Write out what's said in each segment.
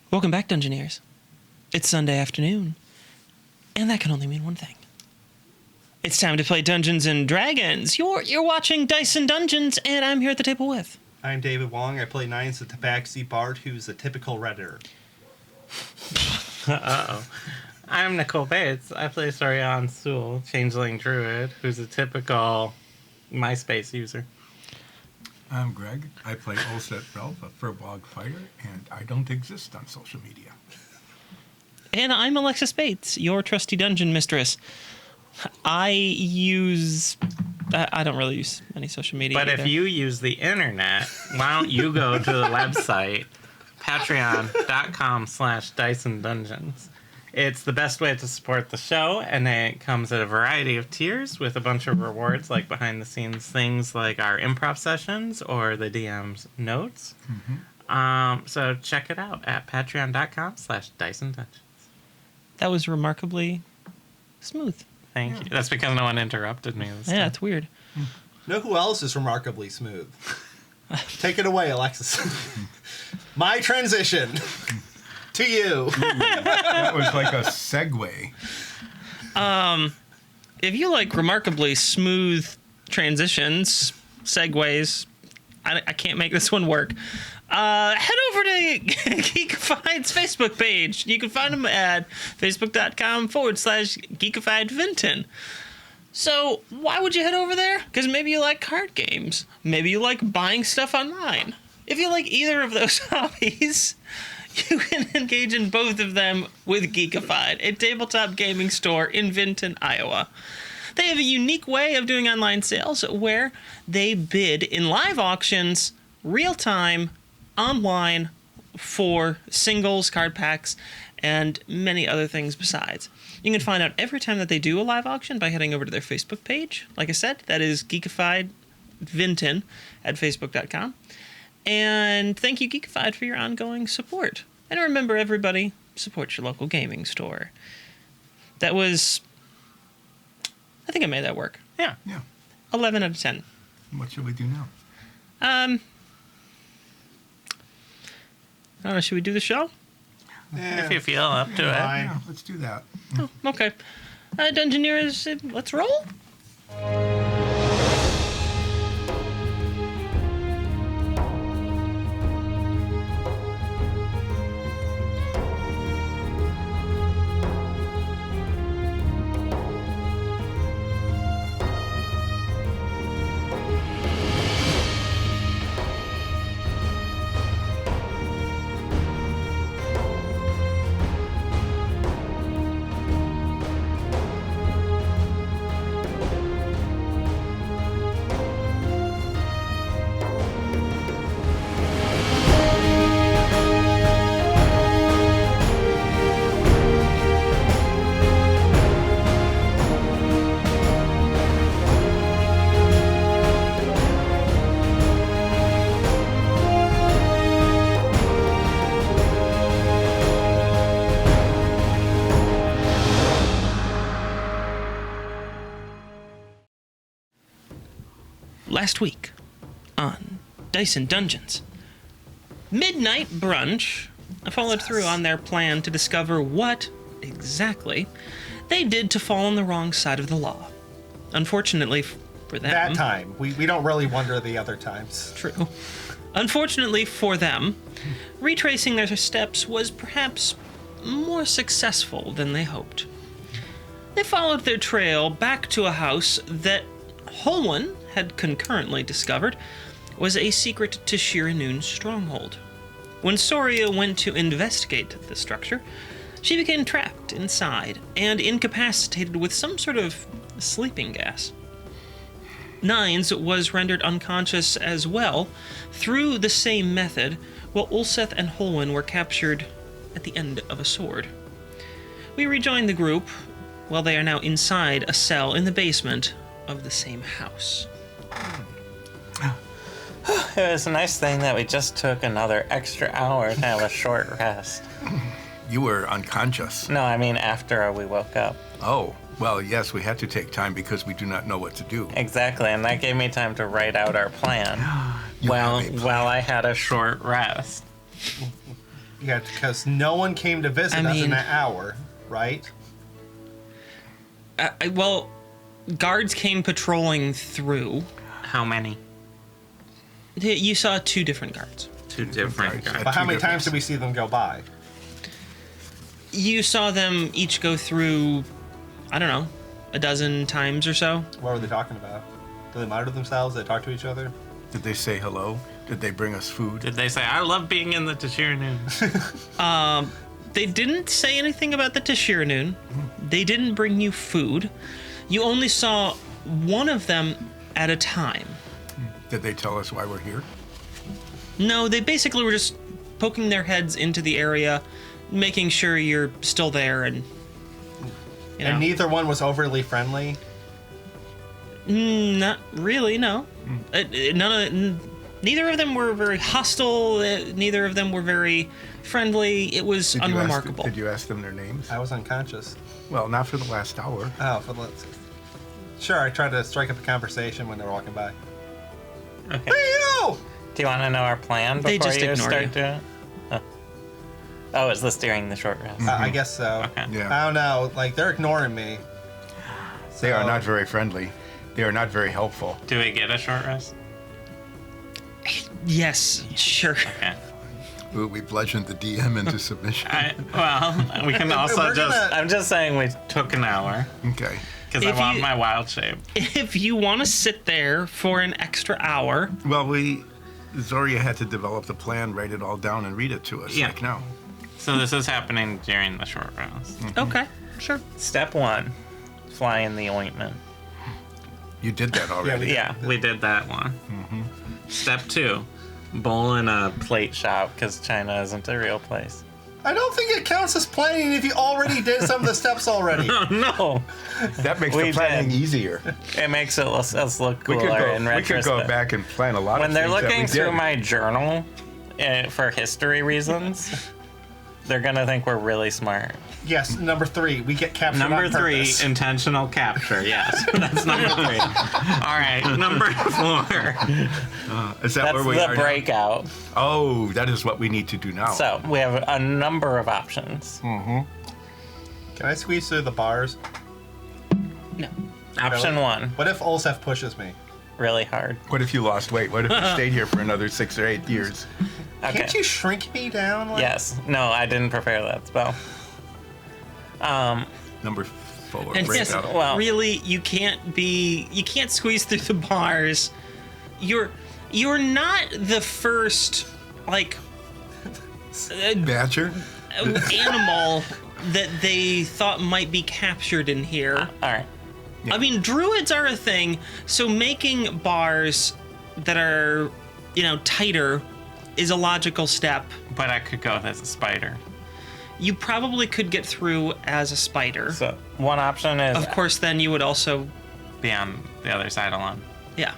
Welcome back, Dungeoneers. It's Sunday afternoon, and that can only mean one thing. It's time to play Dungeons and Dragons. You're watching Dice and Dungeons, and I'm here at the table with... I'm David Wong. I play Nines, the Tabaxi Bard, who's a typical Redditor. Uh-oh. I'm Nicole Bates. I play Sorian Sewell, Changeling Druid, who's a typical MySpace user. I'm Greg. I play Ulset Ralph, a Furbolg fighter, and I don't exist on social media. And I'm Alexis Bates, your trusty dungeon mistress. I don't really use any social media But either. if you use the internet, why don't you go to the website, patreon.com/DiceandDungeons. It's the best way to support the show, and it comes at a variety of tiers with a bunch of rewards, like behind-the-scenes things like our improv sessions or the DM's notes. Mm-hmm. So check it out at patreon.com/DiceandDungeons. That was remarkably smooth. Thank you. That's because no one interrupted me this time. Yeah, it's weird. Know who else is remarkably smooth? Take it away, Alexis. My transition to you. That was like a segue. If you like remarkably smooth transitions, segues, I can't make this one work. Head over to Geekified's Facebook page. You can find them at facebook.com/GeekifiedVinton. So why would you head over there? Because maybe you like card games. Maybe you like buying stuff online. If you like either of those hobbies, you can engage in both of them with Geekified, a tabletop gaming store in Vinton, Iowa. They have a unique way of doing online sales where they bid in live auctions, real-time, online, for singles, card packs, and many other things besides. You can find out every time that they do a live auction by heading over to their Facebook page. Like I said, that is Geekified Vinton at facebook.com. And thank you, Geekified, for your ongoing support. And remember, everybody, support your local gaming store. That was... I think I made that work. Yeah. 11 out of 10. What should we do now? I don't know, should we do the show? If you feel up to it. Yeah, let's do that. Oh, okay. Dungeoneers, let's roll. Last week on Dice and Dungeons, Midnight Brunch followed through on their plan to discover what, exactly, they did to fall on the wrong side of the law. Unfortunately for them... That time. We don't really wonder the other times. True. Unfortunately for them, retracing their steps was perhaps more successful than they hoped. They followed their trail back to a house that Holwyn had concurrently discovered was a secret Tashir-anun stronghold. When Soria went to investigate the structure, she became trapped inside and incapacitated with some sort of sleeping gas. Nines was rendered unconscious as well through the same method, while Ulseth and Holwyn were captured at the end of a sword. We rejoined the group while they are now inside a cell in the basement of the same house. It was a nice thing that we just took another extra hour to have a short rest. You were unconscious. No, I mean after we woke up. Oh, well, yes, we had to take time because we do not know what to do. Exactly, and that gave me time to write out our plan. You have a plan. While I had a short rest. Yeah, because no one came to visit us in that hour, right? Well, guards came patrolling through. How many? You saw 2 different guards. Two different guys. But how many times did we see them go by? You saw them each go through, I don't know, a dozen times or so. What were they talking about? Did they monitor themselves? Did they talk to each other? Did they say hello? Did they bring us food? Did they say, I love being in the Tashir-anun? They didn't say anything about the Tashir-anun. They didn't bring you food. You only saw one of them at a time. Did they tell us why we're here? No, they basically were just poking their heads into the area, making sure you're still there, and you know. And neither one was overly friendly? Not really, no. Neither of them were very hostile. Neither of them were very friendly. It was unremarkable. Did you ask them their names? I was unconscious. Well, not for the last hour. Oh, sure, I tried to strike up a conversation when they were walking by. Okay. Hey, you! Do you want to know our plan before They just you ignore start you. doing it? Oh, is this during the short rest? I guess so. Okay. Yeah. I don't know. Like, they're ignoring me. They are So- not very friendly. They are not very helpful. Do we get a short rest? Yes, sure. Okay. Ooh, we bludgeoned the DM into submission. Well, we can also We're gonna- I'm just saying we took an hour Okay. because I If want you- my wild shape. If you want to sit there for an extra hour, Well, Zoria had to develop the plan, write it all down, and read it to us. Yeah. Like now. So this is happening during the short rest. okay, sure. Step 1, fly in the ointment. You did that already. Yeah, we did that one. Step 2, bowl in a plate shop because China isn't a real place. I don't think it counts as planning if you already did some of the steps already. Oh no! That makes We the planning did. easier. It makes us look We cooler in could retrospect. go back and plan a lot When of they're things that looking we through did. my journal for history reasons, they're gonna think we're really smart. Yes, number 3, we get captured Number on 3, purpose. intentional capture. Yes, that's number 3. All right, number 4. Is that That's where we the are now? breakout. Oh, that is what we need to do now. So we have a number of options. Can I squeeze through the bars? No. Option Really? 1, What if Olsef pushes me? really hard. What if you lost weight? What if you stayed here for another 6 or 8 years? Okay. Can't you shrink me down? Like, Yes. No, I didn't prepare that spell. Number 4, And yes, breakout. Well- really, you can't squeeze through the bars. You're not the first like Badger? animal that they thought might be captured in here. All right. I mean, druids are a thing, so making bars that are, tighter is a logical step. But I could go as a spider. You probably could get through as a spider. So one option is Of course, then you would also, be on the other side alone. yeah.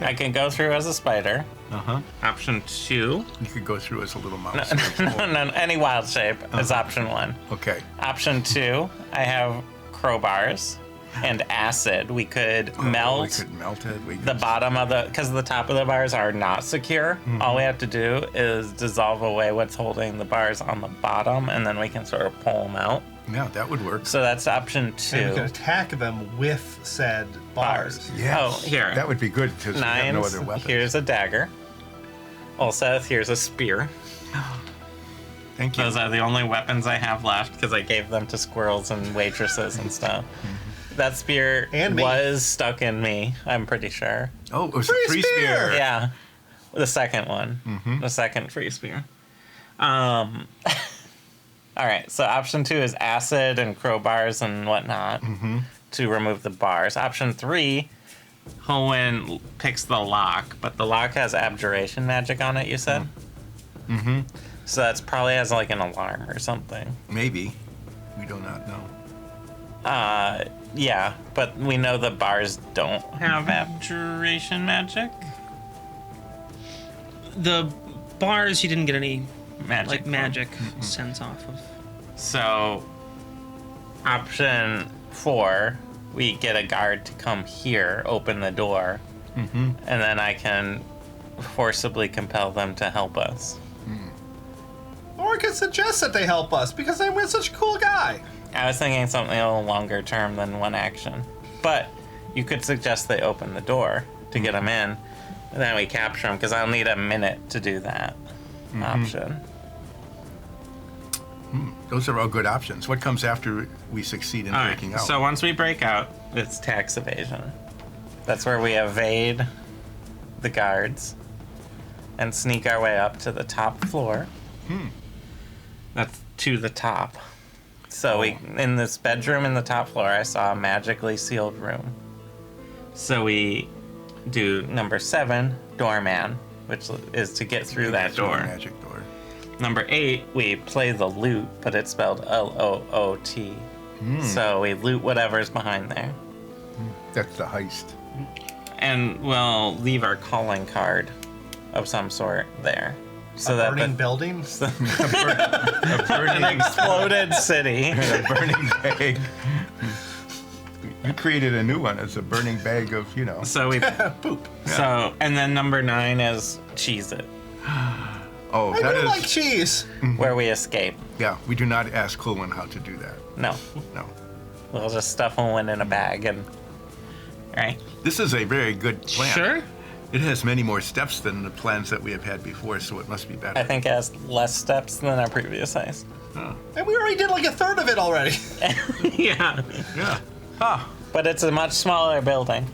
I can go through as a spider. Uh-huh. Option 2. You could go through as a little mouse. No, any wild shape is option 1. Okay. Option 2, I have crowbars and acid. We could melt We could melt it. We the could- bottom of because the top of the bars are not secure. All we have to do is dissolve away what's holding the bars on the bottom, and then we can sort of pull them out. Yeah, that would work. So that's option Maybe we 2. can attack them with said bars. Yes. Oh, here. That would be good because we have no Nines. other weapons. Here's a dagger. Also, here's a spear. Thank you. Those are the only weapons I have left because I gave them to squirrels and waitresses and stuff. That spear And me. was stuck in me, I'm pretty sure. Oh, it was Free a free spear! spear. Yeah. The second one. The second free spear. All right, so option 2 is acid and crowbars and whatnot to remove the bars. Option 3, Hoenn picks the lock, but the lock has abjuration magic on it, you said? Mm-hmm. So that's probably has like an alarm or something. Maybe. We do not know. Yeah, but we know the bars don't have abjuration magic. The bars, you didn't get any Magic. magic sense off of. So, option 4, we get a guard to come here, open the door, and then I can forcibly compel them to help us. Or could might suggest that they help us because I'm such a cool guy. I was thinking something a little longer term than one action. But you could suggest they open the door to get them in, and then we capture them, because I'll need a minute to do that option. Those are all good options. What comes after we succeed in All breaking right, out? so once we break out, it's tax evasion. That's where we evade the guards and sneak our way up to the top floor. That's to the top. So we, in this bedroom in the top floor, I saw a magically sealed room. So we do number 7, doorman, which is to get through that door. Magic door. Number 8, we play the loot, but it's spelled L-O-O-T. So we loot whatever's behind there. That's the heist. And we'll leave our calling card of some sort there. So A burning building? A burning, an exploded city. a burning bag. You created a new one. It's a burning bag of, So we Poop. So and then number 9 is Cheese It, Oh, I that do is. like cheese. where we escape. Yeah, we do not ask Colwyn how to do that. No, No. we'll just stuff them in a bag and right. This is a very good plan. Sure. It has many more steps than the plans that we have had before, so it must be better. I think it has less steps than our previous heist. And we already did like a third of it already. Yeah, Yeah. Ah. but it's a much smaller building.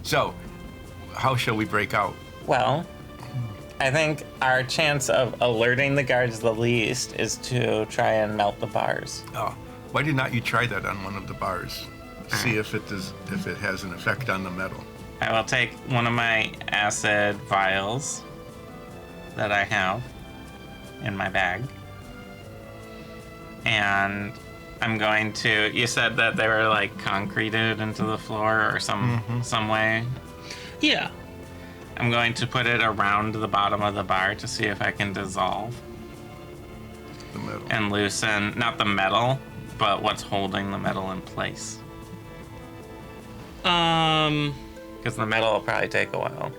So, how shall we break out? Well, I think our chance of alerting the guards the least is to try and melt the bars. Oh, why did not you try that on one of the bars? See if it has an effect on the metal. I will take one of my acid vials that I have in my bag. And I'm going to, you said that they were like concreted into the floor or some way. Yeah. I'm going to put it around the bottom of the bar to see if I can dissolve The metal. and loosen, not the metal, but what's holding the metal in place. Because the metal will probably take a while.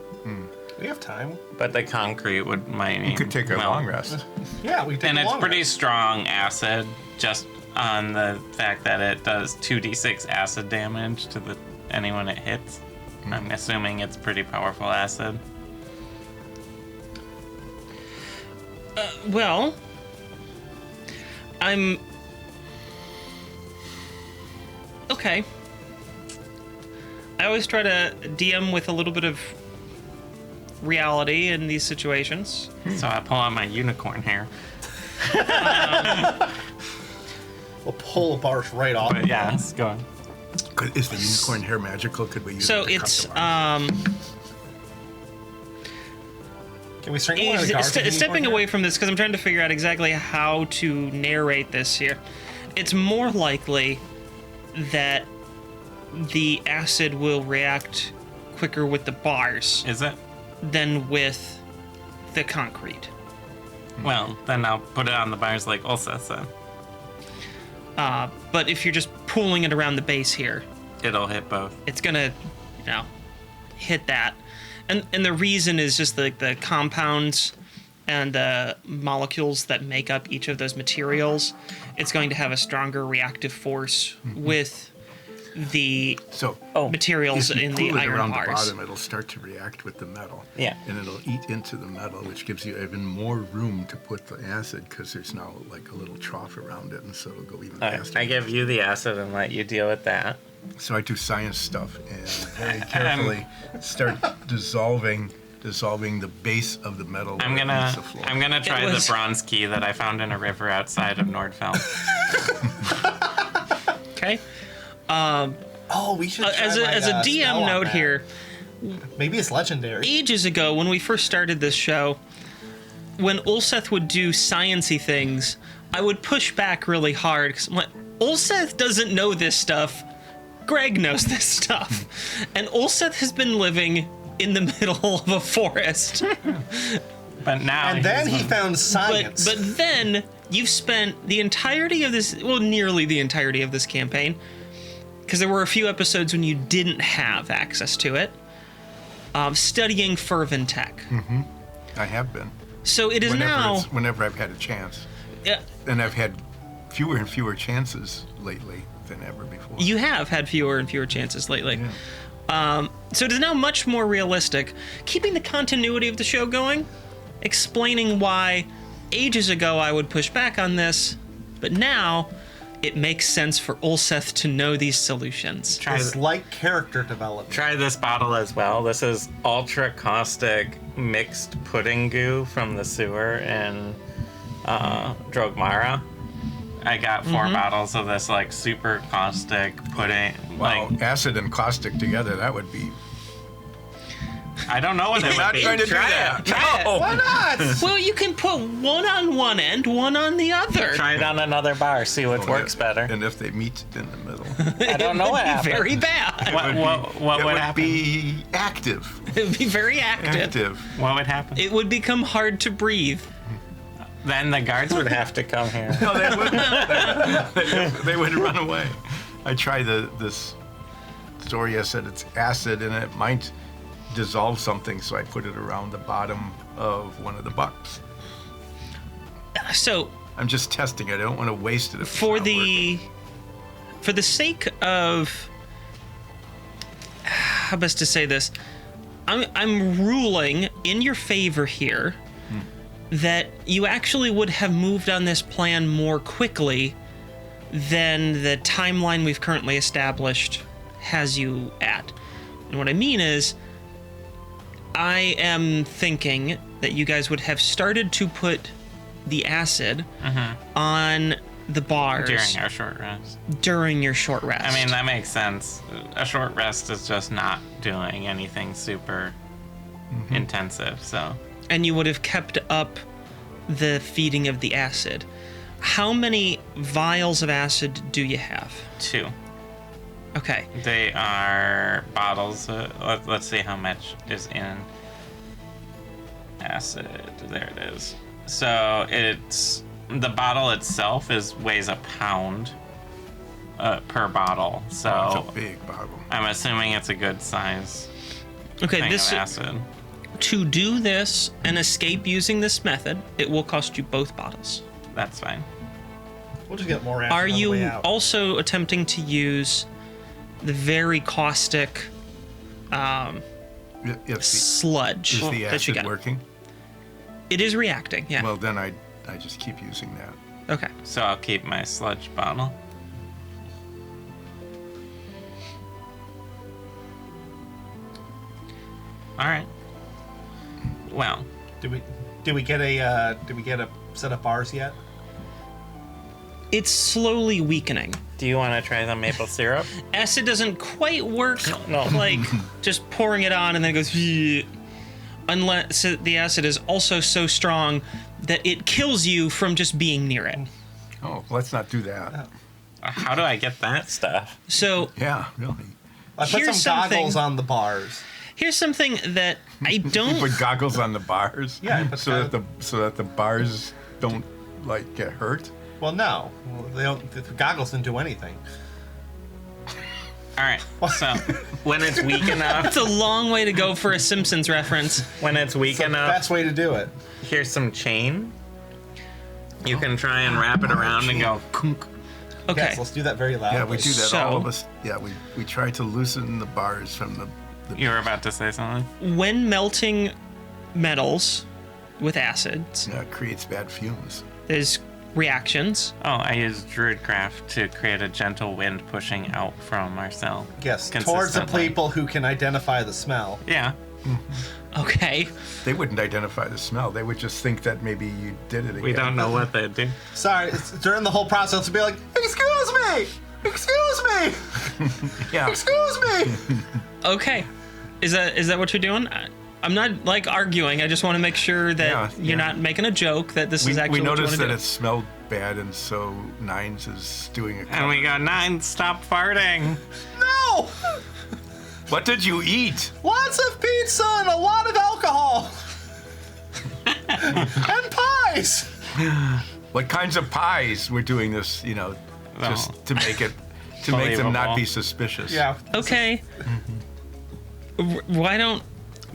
We have time. But the concrete might. You could take a long rest. Yeah, we take And a it's long pretty rest. strong acid, just on the fact that it does 2d6 acid damage to anyone it hits. I'm assuming it's pretty powerful acid. Well, I'm... Okay. I always try to DM with a little bit of reality in these situations. So I pull out my unicorn hair. We'll pull the bars right off. But yeah, it's going. Is the unicorn hair magical? Could we use So it to it's, cut the bars? Can we strangle one of the guards? with the stepping unicorn away hair? from this because I'm trying to figure out exactly how to narrate this here. It's more likely that the acid will react quicker with the bars Is it? than with the concrete. Well, then I'll put it on the bars like Ulsa said. But if you're just pulling it around the base here, It'll hit both. it's gonna, hit that. And the reason is just the compounds and the molecules that make up each of those materials. It's going to have a stronger reactive force with the So, materials if you in the pull it iron around the bars. bottom, it'll start to react with the metal. Yeah. And it'll eat into the metal, which gives you even more room to put the acid because there's now like a little trough around it, and so it'll go even faster. I give you the acid and let you deal with that. So I do science stuff and very carefully start dissolving the base of the metal. I'm where it gonna meets the floor. try was- the bronze key that I found in a river outside of Nordfeld. Okay. Oh, we should. As try a my, DM spell on note that. here, Maybe it's legendary. ages ago when we first started this show, when Ulseth would do sciencey things, I would push back really hard because I'm like, Ulseth doesn't know this stuff. Greg knows this stuff, and Ulseth has been living in the middle of a forest. But now And then he he's- found science. But then you've spent the entirety of this, well, nearly the entirety of this campaign, because there were a few episodes when you didn't have access to it, studying fervent tech. I have been. So it is whenever I've had a chance. Yeah, And I've had fewer and fewer chances lately than ever before. you have had fewer and fewer chances lately. Yeah. So it is now much more realistic, keeping the continuity of the show going, explaining why ages ago I would push back on this, but now it makes sense for Ulseth to know these solutions. It's like character development. Try this bottle as well. This is ultra caustic mixed pudding goo from the sewer in Drogmara. I got 4 bottles of this like super caustic pudding. Wow, Like acid and caustic together, that would be... I don't know what it I'm would not be. trying to do Try that. it. Try it. Why not? Well, you can put one on one end, one on the other. Try it on another bar. See which works better. And if they meet in the middle, I don't know what It would be happened. very bad. What it would would happen? be active. It would be very active. What would happen? It would become hard to breathe. Then the guards would have to come here. No, they wouldn't. They would run away. I tried this Zoria said it's acid and it might dissolve something, so I put it around the bottom of one of the bucks. So I'm just testing it. I don't want to waste it. If it's for not the working. for the sake of how best to say this, I'm ruling in your favor here that you actually would have moved on this plan more quickly than the timeline we've currently established has you at. And what I mean is, I am thinking that you guys would have started to put the acid on the bars During our short rest. during your short rest. I mean, that makes sense. A short rest is just not doing anything super intensive, so. and you would have kept up the feeding of the acid. How many vials of acid do you have? 2. Okay. They are bottles. Let's see how much is in acid. There it is. So it's the bottle itself weighs a pound per bottle. So It's a big bottle. I'm assuming it's a good size Okay, thing this of acid. to do this and escape using this method, it will cost you both bottles. That's fine. We'll just get more acid Are on the way you out. also attempting to use the very caustic If the, sludge is the that you acid got? working? It is reacting, yeah. Well, then I just keep using that. Okay. So I'll keep my sludge bottle. All right. Well, Did we get a set of bars yet? It's slowly weakening. do you want to try the maple syrup? Acid doesn't quite work No. like just pouring it on and then it goes "Ugh," unless the acid is also so strong that it kills you from just being near it. Oh, let's not do that. How do I get that stuff? So Yeah, really. I put Here's some goggles something- on the bars. here's something that I You don't put goggles on the bars. Yeah, I put so that the bars don't like get hurt. Well, no, they don't. The goggles didn't do anything. All right. So when it's weak enough, It's a long way to go for a Simpsons reference. when it's weak It's the enough, best way to do it. here's some chain. You can try and wrap it around and go kunk. Okay. Yes, let's do that very loudly. Yeah, we do that. So- all of us. Yeah, we try to loosen the bars from the You were about to say something? When melting metals with acids, it creates bad fumes. there's reactions. Oh, I used Druidcraft to create a gentle wind pushing out from our cell. Yes, towards the consistently. people who can identify the smell. Yeah. Okay. They wouldn't identify the smell. They would just think that maybe you did it again. We don't know what they do. Sorry, it's during the whole process to be like, excuse me, excuse me, Yeah. excuse me. Okay. Is that what you're doing? I'm not like arguing. I just want to make sure that Yeah, you're yeah. not making a joke that this is actually we what you noticed want to that do. it smelled bad, and so Nines is doing it. And we go, 9, stop farting. No, What did you eat? lots of pizza and a lot of alcohol and pies. What kinds of pies? We're doing this, just to make it to make them not Believable. be suspicious. Yeah. Okay. Why don't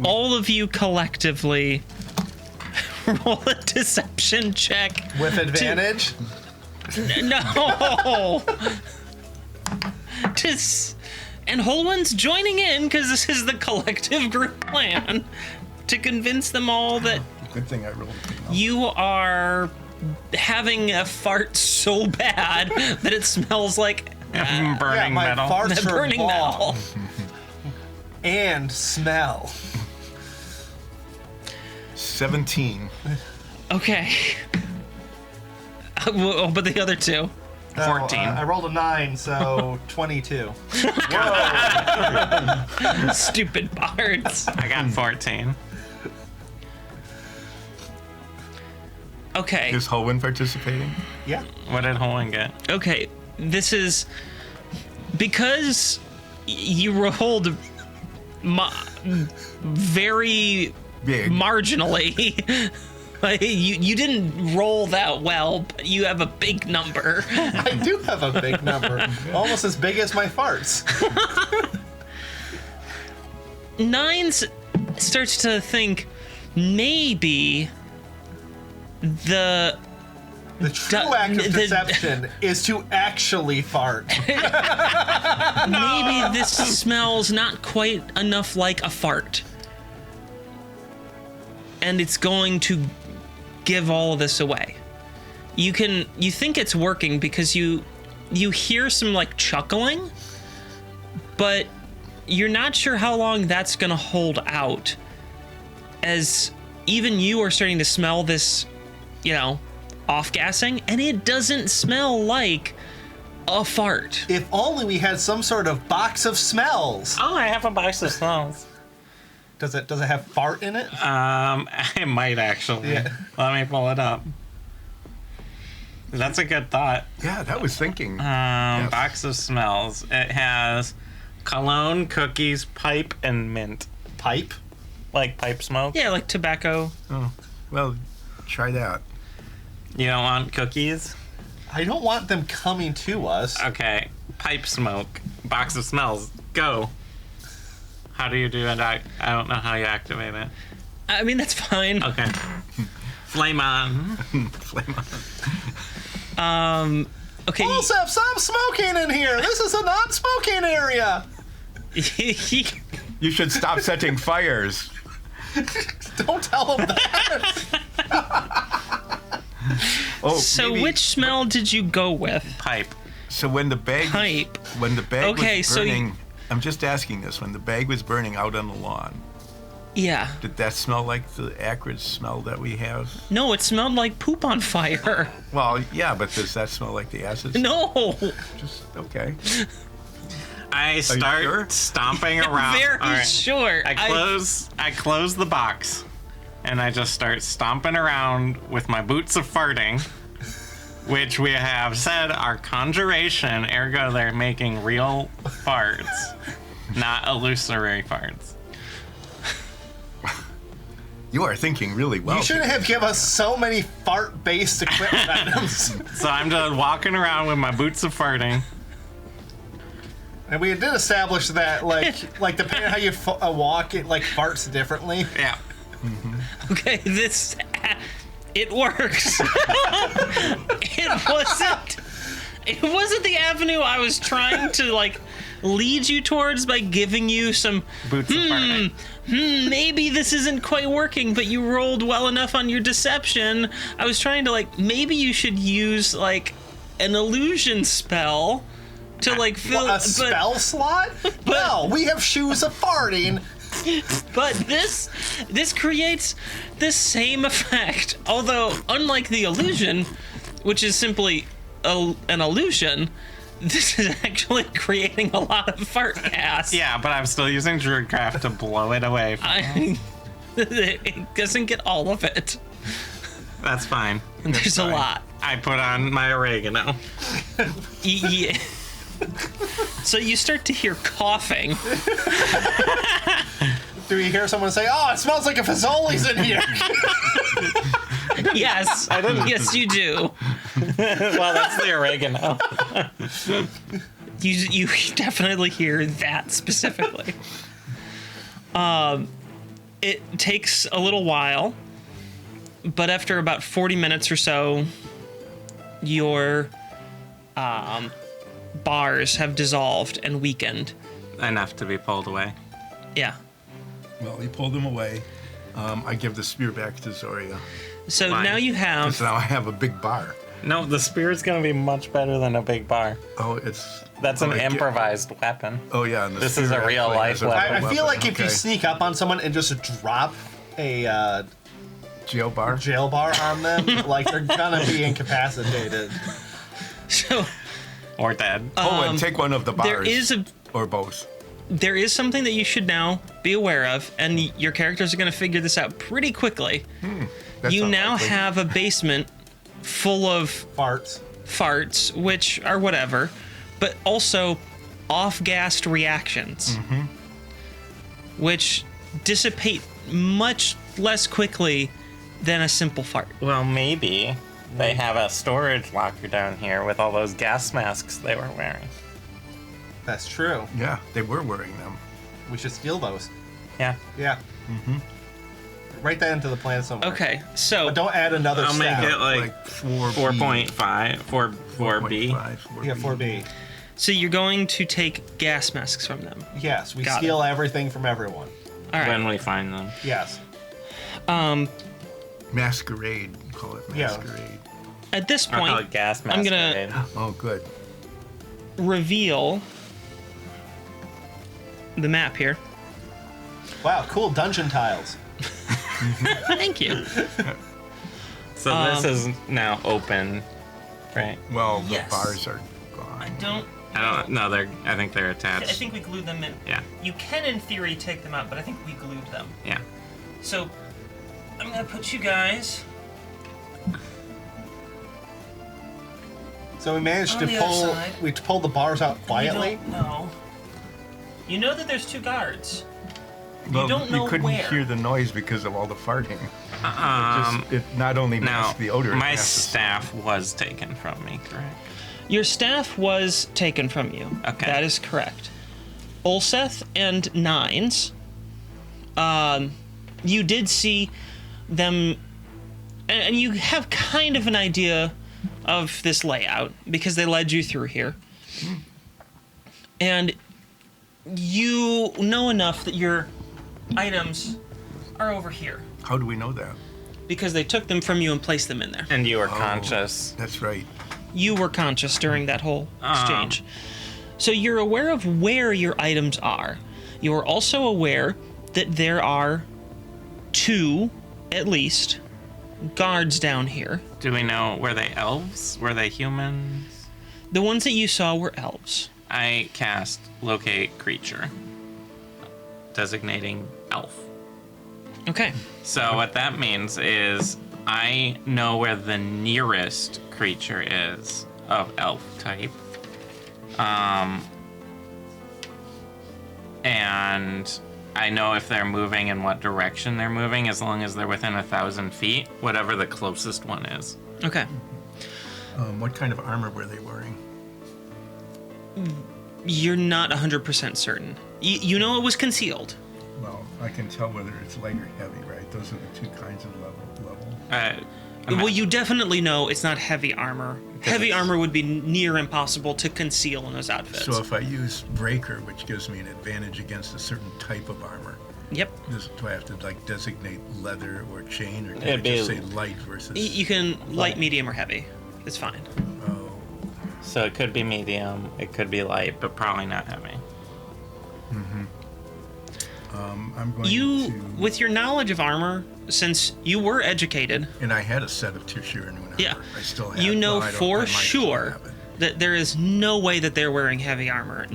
all of you collectively roll a deception check. With advantage? No. And Holwyn's joining in because this is the collective group plan to convince them all that Good thing I rolled. you are having a fart so bad that it smells like Burning my metal. farts are burning involved. metal. And smell. 17. Okay. Oh, but the other two. 14. I rolled a 9, so 22. Stupid bards. I got 14. Okay. Is Holwyn participating? Yeah. What did Holwyn get? Okay. This is because you rolled very Big. marginally. Like, you didn't roll that well, but you have a big number. I do have a big number. Almost as big as my farts. Nines starts to think maybe the The true act of deception is to actually fart. maybe this smells not quite enough like a fart. And it's going to give all of this away. You think it's working because you hear some like chuckling, but you're not sure how long that's gonna hold out, as even you are starting to smell this, off-gassing, and it doesn't smell like a fart. If only we had some sort of box of smells. Oh, I have a box of smells. Does it have fart in it? It might actually. Yeah. Let me pull it up. That's a good thought. Yeah, that was thinking. Yes. Box of smells. It has cologne, cookies, pipe, and mint. Pipe? Like pipe smoke? Yeah, like tobacco. Oh, well, try that. You don't want cookies? I don't want them coming to us. Okay. Pipe smoke. Box of smells. Go. How do you do it? I don't know how you activate it. I mean, that's fine. Okay. Flame on. Flame on. Okay. Olsef, stop smoking in here. This is a non-smoking area. You should stop setting fires. Don't tell them that. Oh, So maybe- which smell did you go with? Pipe. So when the bag Pipe. Okay, was so burning, I'm just asking this. When the bag was burning out on the lawn, Yeah. did that smell like the acrid smell that we have? No, it smelled like poop on fire. Well, yeah, but does that smell like the acid? No. Just okay. I start sure? stomping around. Very All right. sure. I close the box, and I just start stomping around with my boots of farting, which we have said are conjuration, ergo they're making real farts, not illusory farts. You are thinking really well. You shouldn't have given us so many fart-based equipment items. So I'm just walking around with my boots of farting. And we did establish that, like depending on how you walk, it like farts differently. Yeah. Okay, it works. It wasn't the avenue I was trying to like lead you towards by giving you some Boots of farting. maybe this isn't quite working, but you rolled well enough on your deception. I was trying to maybe you should use like an illusion spell to fill A spell slot? No, we have shoes of farting. But this creates the same effect. Although, unlike the illusion, which is simply an illusion, this is actually creating a lot of fart gas. Yeah, but I'm still using Druidcraft to blow it away. It doesn't get all of it. That's fine. There's a lot. I put on my oregano. Yeah. So you start to hear coughing. Do you hear someone say, "Oh, it smells like a Fazoli's in here"? Yes. Yes, you do. Well, that's the oregano. You definitely hear that specifically. It takes a little while, but after about 40 minutes or so, your bars have dissolved and weakened. Enough to be pulled away. Yeah. Well, he pulled them away. I give the spear back to Zoria. So Fine. now you have... Because now I have a big bar. No, the spear's gonna be much better than a big bar. Oh, it's... That's an improvised weapon. Oh, yeah. And the This is spear a real actually life has a weapon. I feel like if you Okay. sneak up on someone and just drop a Jail bar? jail bar on them, like they're gonna be incapacitated. So Or dead. Oh, and take one of the bars. there is Or both. there is something that you should now be aware of, and your characters are going to figure this out pretty quickly. That's You now unlikely. have a basement full of Farts. farts, which are whatever, but also off-gassed reactions, which dissipate much less quickly than a simple fart. Well, maybe they have a storage locker down here with all those gas masks they were wearing. That's true. Yeah, they were wearing them. We should steal those. Yeah. Yeah. Write that into the plan somewhere. Okay, so But don't add another I'll make step. it like 4.5, 4B. 4.5, Yeah, 4B. so you're going to take gas masks from them. Yes, we Got steal everything from everyone. All right. When we find them. Yes. Masquerade. Call it Yeah. masquerade. At this Or call point, it gas I'm gonna- masquerade. Oh, good. reveal the map here. Wow, cool dungeon tiles. Thank you. So this is now open, right? Well, the Yes. bars are gone. I don't know. I think they're I attached. think we glued them in. Yeah. You can, in theory, take them out, but I think we glued them. Yeah. So, I'm gonna put you guys So we managed On to the pull. outside. We pulled the bars out quietly. You don't know. You know that there's two guards. Well, don't know you couldn't where. hear the noise because of all the farting. It not only Now, masked the odor. it my masked the staff was taken from me, correct? Your staff was taken from you. Okay. That is correct. Ulseth and Nines, you did see them, and you have kind of an idea of this layout because they led you through here. And you know enough that your items are over here How do we know that? because they took them from you and placed them in there. And you were Oh, conscious. That's right. You were conscious during that whole exchange. So you're aware of where your items are. You are also aware that there are two, at least, guards down here. Do we know, were they elves? Were they humans? The ones that you saw were elves. I cast locate creature, designating elf. Okay. So what that means is I know where the nearest creature is of elf type. And I know if they're moving in what direction they're moving as long as they're within 1,000 feet, whatever the closest one is. Okay. What kind of armor were they wearing? You're not 100% certain. You know it was concealed. Well, I can tell whether it's light or heavy, right? Those are the two kinds of level. Well, you definitely know it's not heavy armor. Heavy armor would be near impossible to conceal in those outfits. So if I use breaker, which gives me an advantage against a certain type of armor, Yep. do I have to like designate leather or chain, or can It'd I just be- say light versus? You can light, medium, or heavy. It's fine. Oh, So it could be medium, it could be light, but probably not heavy. I'm going You, to. with your knowledge of armor, since you were educated, And I had a set of Tashir-anun armor. yeah, I still have. you know well, I don't- I for might still sure have it. that there is no way that they're wearing heavy armor.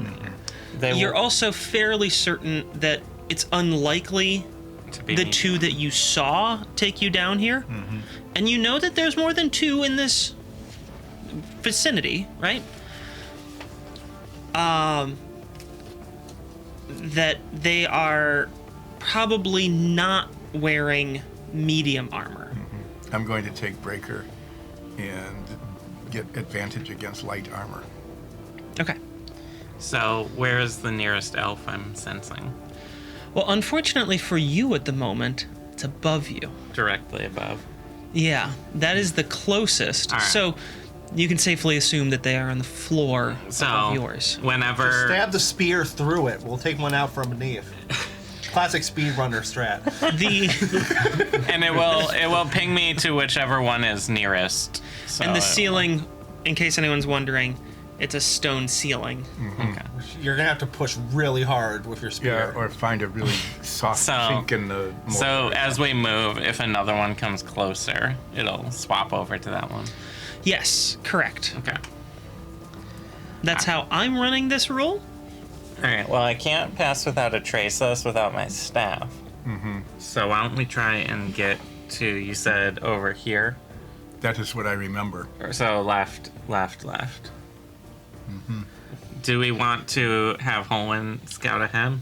You're also fairly certain that it's unlikely To be the medium. two that you saw take you down here, and you know that there's more than two in this vicinity, right? That they are probably not wearing medium armor. I'm going to take breaker and get advantage against light armor. Okay. So where is the nearest elf I'm sensing? Well, unfortunately for you at the moment, it's above you. Directly above. Yeah, that is the closest. All right. So you can safely assume that they are on the floor So of yours. whenever Stab the spear through it. We'll take one out from beneath. Classic speedrunner strat. The and it will ping me to whichever one is nearest. So and the it- ceiling, in case anyone's wondering, it's a stone ceiling. Okay. You're gonna have to push really hard with your Yeah, spear. or find a really soft So- chink in the mortar. So as we move, if another one comes closer, it'll swap over to that one. Yes, correct. Okay. That's how I'm running this rule. All right. Well, I can't pass without a traceless without my staff. Mm-hmm. So why don't we try and get to? You said over here. That is what I remember. So left. Mm-hmm. Do we want to have Holwyn scout ahead,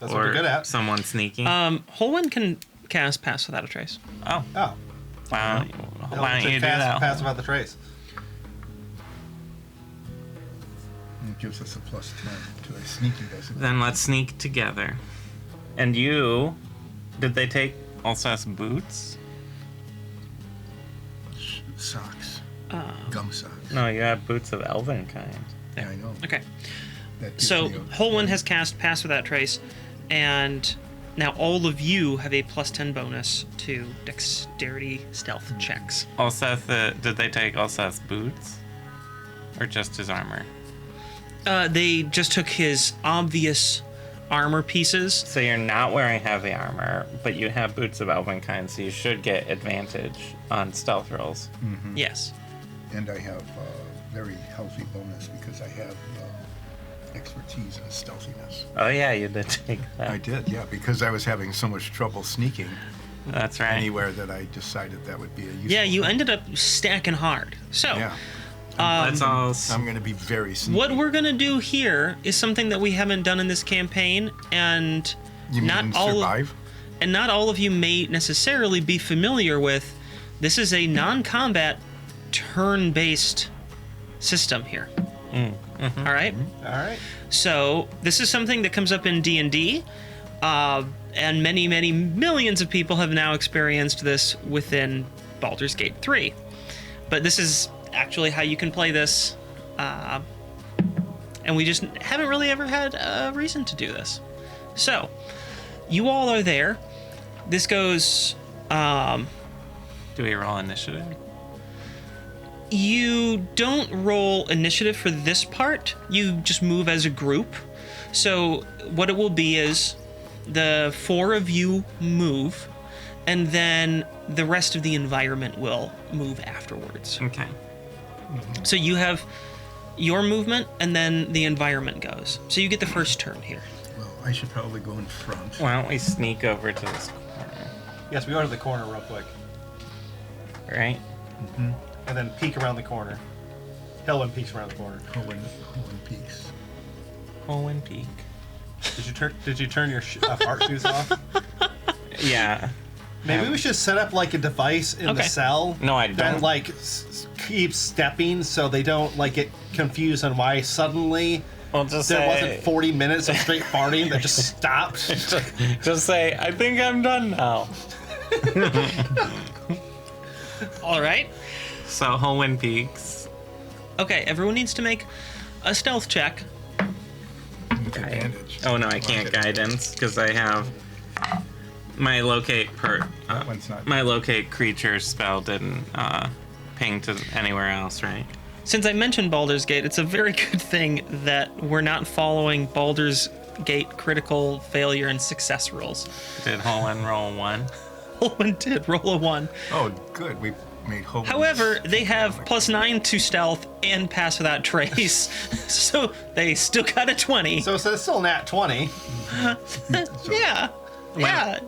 That's what we're good at. someone sneaking? Holwyn can cast Pass Without a Trace. Oh, Oh. why don't you do that? Pass without the trace. It gives us a +10 to a sneaky, doesn't it? Then let's sneak together. And you, did they take Alsace boots? Socks. Gum socks. No, you have boots of elven kind. Yeah, I know. Okay. That gives So me a- Holwyn has cast Pass Without Trace, and now all of you have a +10 bonus to Dexterity Stealth checks. Alsace, did they take Alsace boots? Or just his armor? They just took his obvious armor pieces. So you're not wearing heavy armor, but you have boots of elven kind, so you should get advantage on stealth rolls. Yes. And I have a very healthy bonus because I have expertise in stealthiness. Oh yeah, you did take that. I did, yeah, because I was having so much trouble sneaking That's right. anywhere that I decided that would be a useful Yeah, you thing. ended up stacking hard. So, Yeah, Let's all. I'm going to be very sneaky. what we're gonna do here is something that we haven't done in this campaign, and You not mean all survive? and not all of you may necessarily be familiar with. This is a non-combat, turn-based system here. All right. All right. So this is something that comes up in D&D, and many, many millions of people have now experienced this within Baldur's Gate 3. But this is actually how you can play this, and we just haven't really ever had a reason to do this. So, you all are there. This goes, Do we roll initiative? you don't roll initiative for this part. You just move as a group. So what it will be is the four of you move, and then the rest of the environment will move afterwards. Okay. So you have your movement, and then the environment goes. So you get the first turn here. Well, I should probably go in front. Why don't we sneak over to this corner? Yes, we go to the corner real quick. Right? And then peek around the corner. Helen peeks around the corner. Holwyn peaks. Holwyn Peak. Did you turn your fart shoes off? Yeah. Maybe we should set up like a device in the Okay. cell. No, I That don't. like keeps stepping so they don't like get confused on why suddenly Well, just there say, wasn't 40 minutes of straight farting that just stopped. just say, I think I'm done now. All right. So Holwyn Peaks. Okay, everyone needs to make a stealth check. With advantage. Oh no, I can't guidance because I have my locate That one's not. my locate creature spell didn't ping to anywhere else, right? Since I mentioned Baldur's Gate, it's a very good thing that we're not following Baldur's Gate critical failure and success rules. Did Holwyn roll 1? Holwyn did roll a 1. Oh, good. We made Holwyn. However, they have +9 to stealth and Pass Without Trace, so they still got a 20. So it's still nat 20. Yeah. Yeah.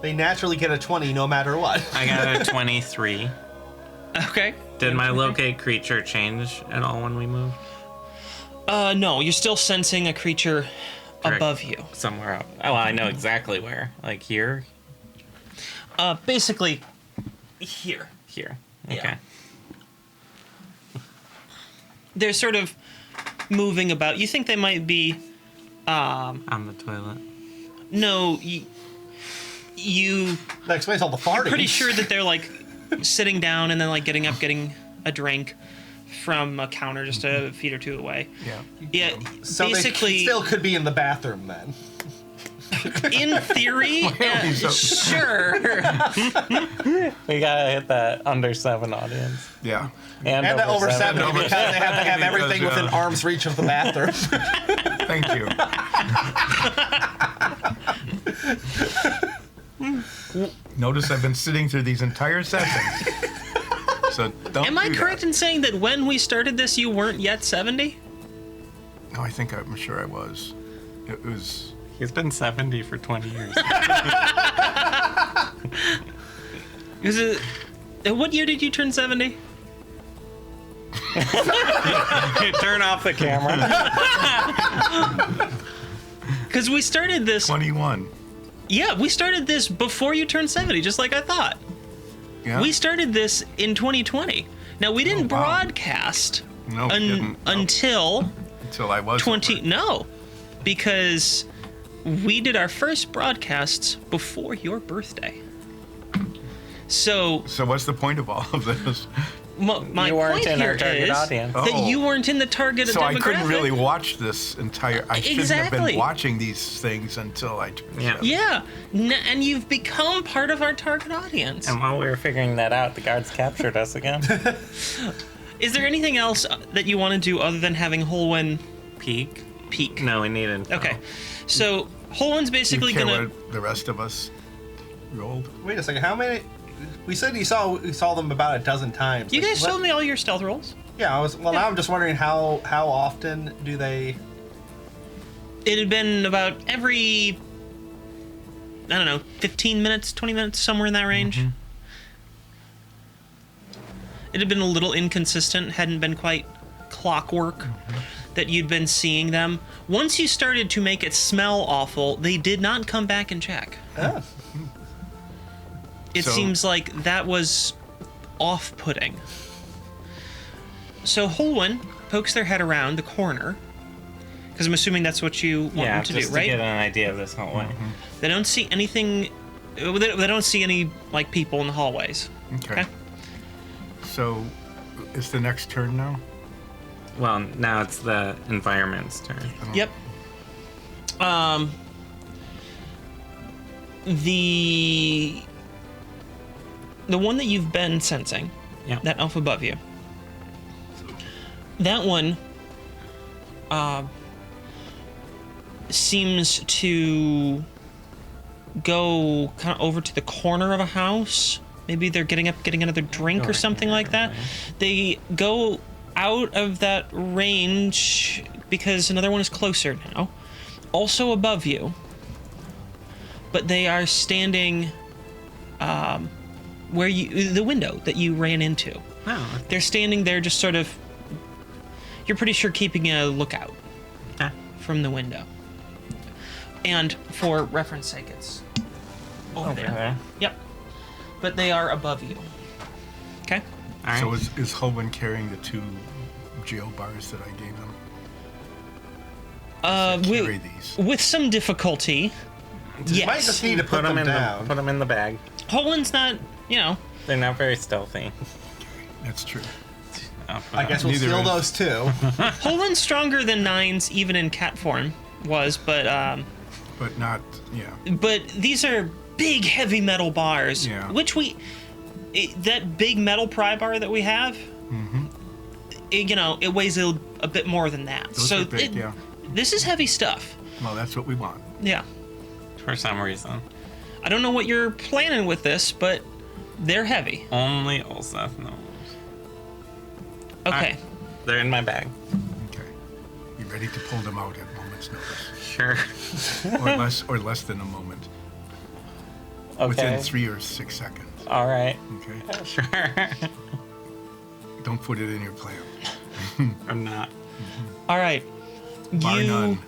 They naturally get a 20 no matter what. I got a 23. Okay. Did my locate creature change at all when we moved? No, you're still sensing a creature above you. Somewhere up. Oh, I know exactly where. Like here? Basically, here. Here. Yeah. Okay. They're sort of moving about. You think they might be, On the toilet. no, you That explains all the farting. pretty sure that they're like sitting down and then like getting up, getting a drink from a counter just a feet or two away. Yeah. Yeah, So basically, they still could be in the bathroom then. in theory, so- sure. We gotta hit that under 7 audience. Yeah. And the over 70 Over because they have to have because, everything within arm's reach of the bathroom. Thank you. Notice I've been sitting through these entire sessions. So don't Am I do correct that. in saying that when we started this, you weren't yet 70? No, I'm sure I was. It was. He's been 70 for 20 years. Is it? What year did you turn 70? Turn off the camera. Because we started this. 21. Yeah, we started this before you turned 70, just like I thought. Yeah. We started this in 2020. Now we didn't Oh, wow. broadcast No, we didn't. No. until Until I was 20. over. No, because we did our first broadcasts before your birthday. So So what's the point of all of this? my You weren't point in here our target is audience. that Oh. you weren't in the target So demographic. I couldn't really watch this entire. I shouldn't have Exactly. been watching these things until I turned Yeah. 7. Yeah, and you've become part of our target audience. And while we were figuring that out, the guards captured us again. Is there anything else that you want to do other than having Holwyn Peak? peak? No, we needed. Okay, so Holwyn's Do you basically care gonna. what the rest of us rolled? Wait a second, how many? We said we saw them about a dozen times. You Like, guys what- told me all your stealth rolls. Yeah, now I'm just wondering how often do they? It had been about every, I don't know, 15 minutes, 20 minutes, somewhere in that range. It had been a little inconsistent, hadn't been quite clockwork that you'd been seeing them. Once you started to make it smell awful, they did not come back and check. Oh. It So- seems like that was off-putting. So Holwyn pokes their head around the corner, because I'm assuming that's what you want Yeah, them to just do, right? to get an idea of this whole way. They don't see anything. They don't see any like people in the hallways. Okay. Okay. So, is the next turn now? Well, now it's the environment's turn. Yep. The one that you've been sensing, Yeah. that elf above you. That one seems to go kind of over to the corner of a house. Maybe they're getting up, getting another drink or Going something here, like that. right. They go out of that range because another one is closer now, also above you. But they are standing where the window that you ran into. Oh, They're standing there, just sort of. You're pretty sure keeping a lookout okay. from the window. And for reference sake, it's over there. Okay. Yep. But they are above you. Okay. All right. So is Holman carrying the 2 jail bars that I gave them? Carry these. With some difficulty. You might just need to put them in down. put them in the bag. Holland's not, They're not very stealthy. That's true. I guess we'll Neither steal is- those too. Holland's stronger than Nines, even in cat form, was, but But not, yeah. but these are big heavy metal bars, Yeah. which that big metal pry bar that we have, it weighs a bit more than that. Those so are big, yeah. This is heavy stuff. Well, that's what we want. Yeah. For some reason. I don't know what you're planning with this, but they're heavy. Only Ulseth knows. Okay. Alright. They're in my bag. Okay. You ready to pull them out at moment's notice? Sure. Or less than a moment. Okay. Within 3 or 6 seconds. All right. Okay. Sure. Don't put it in your plan. I'm not. All right. Bar You none.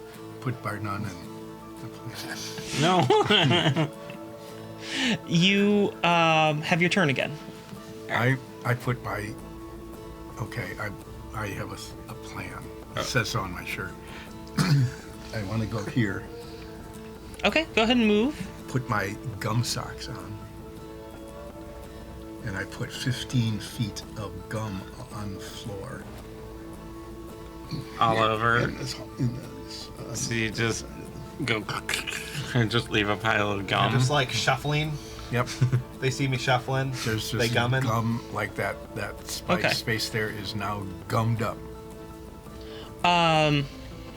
Put bar none in the plan. No. you have your turn again. I put my. Okay, I have a plan. It says so on my shirt. I want to go here. Okay, go ahead and move. put my gum socks on. And I put 15 feet of gum on the floor. All over. In this, So you just go and just leave a pile of gum. Just like shuffling. Yep. They see me shuffling. There's they just gumming. gum like that space there is now gummed up.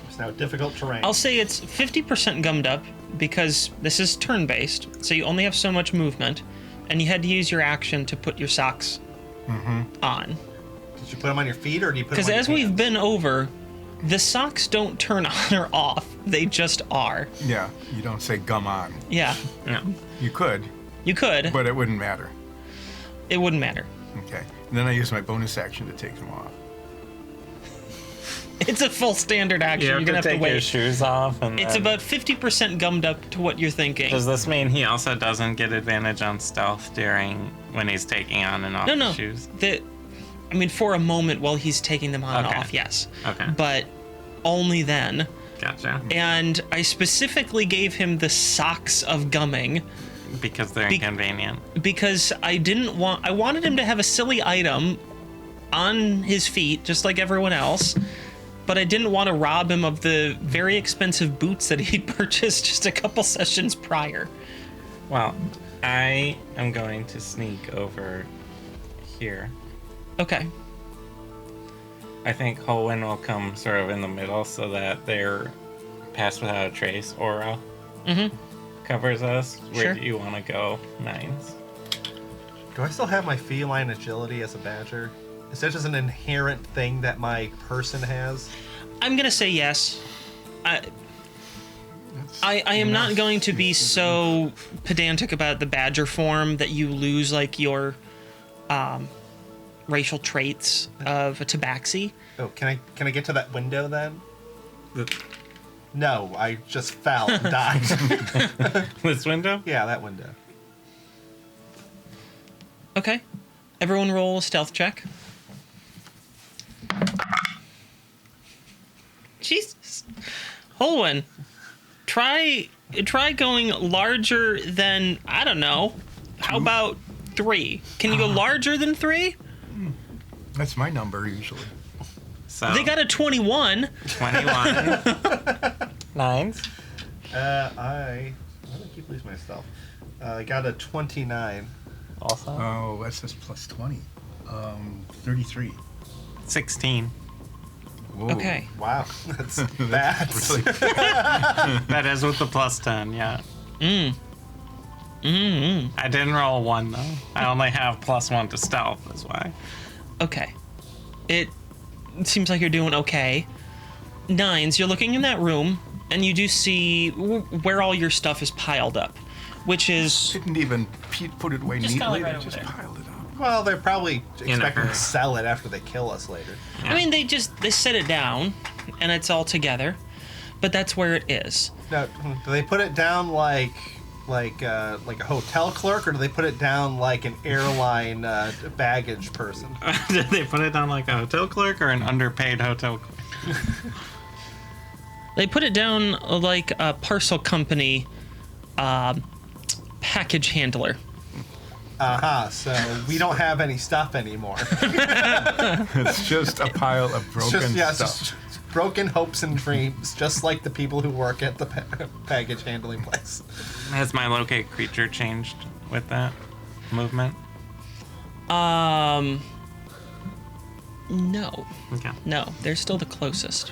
It's now difficult terrain. I'll say it's 50% gummed up because this is turn-based, so you only have so much movement, and you had to use your action to put your socks on. Did you put them on your feet or do you put them Because on your as we've hands? been over, the socks don't turn on or off. They just are. Yeah, you don't say gum on. Yeah, Yeah. You could, you could. but it wouldn't matter. It wouldn't matter. Okay. And then I use my bonus action to take them off. It's a full standard action. You You're have gonna to have to take your wait. shoes off. And It's then- about 50% gummed up to what you're thinking. Does this mean he also doesn't get advantage on stealth during when he's taking on and off No, the shoes? I mean, for a moment while he's taking them on and Okay. off, yes. Okay. But only then. Gotcha. And I specifically gave him the socks of gumming Because they're inconvenient. because I wanted him to have a silly item on his feet, just like everyone else. But I didn't want to rob him of the very expensive boots that he'd purchased just a couple sessions prior. Well, I am going to sneak over here. Okay. I think Holwyn will come sort of in the middle so that their pass without a trace aura covers us. Where Sure. do you want to go, Nines? Do I still have my feline agility as a badger? Is that just an inherent thing that my person has? I'm going to say yes. I am not going to be so pedantic about the badger form that you lose like your racial traits of a tabaxi. Oh, can I get to that window then? The- No, I just fell and died. This window? Yeah, that window. Okay. Everyone roll a stealth check. Jesus. Holwyn, try going larger than, I don't know. How about 3? Can you go larger than 3? That's my number usually. So They got a 21. 21. Nines. Why do I keep losing my stuff? I got a 29. Also. Oh, that's just plus 20. 33. 16. Whoa. Okay. Wow, that's bad. Really? That is with the plus 10, yeah. I didn't roll 1, though. I only have plus 1 to stealth, is why. Okay. It seems like you're doing okay. Nines, you're looking in that room, and you do see where all your stuff is piled up, which is... Didn't even put it away Just kinda neatly. like right They over just there. piled it up. Well, they're probably expecting hurry. to sell it after they kill us later. I mean, they set it down, and it's all together, but that's where it is. Now, do they put it down like a hotel clerk, or do they put it down like an airline baggage person? Did they put it down like a hotel clerk or an underpaid hotel clerk? They put it down like a parcel company package handler. So we don't have any stuff anymore. It's just a pile of broken it's stuff. just broken hopes and dreams, just like the people who work at the package handling place. Has my locate creature changed with that movement? No. Okay. No, they're still the closest.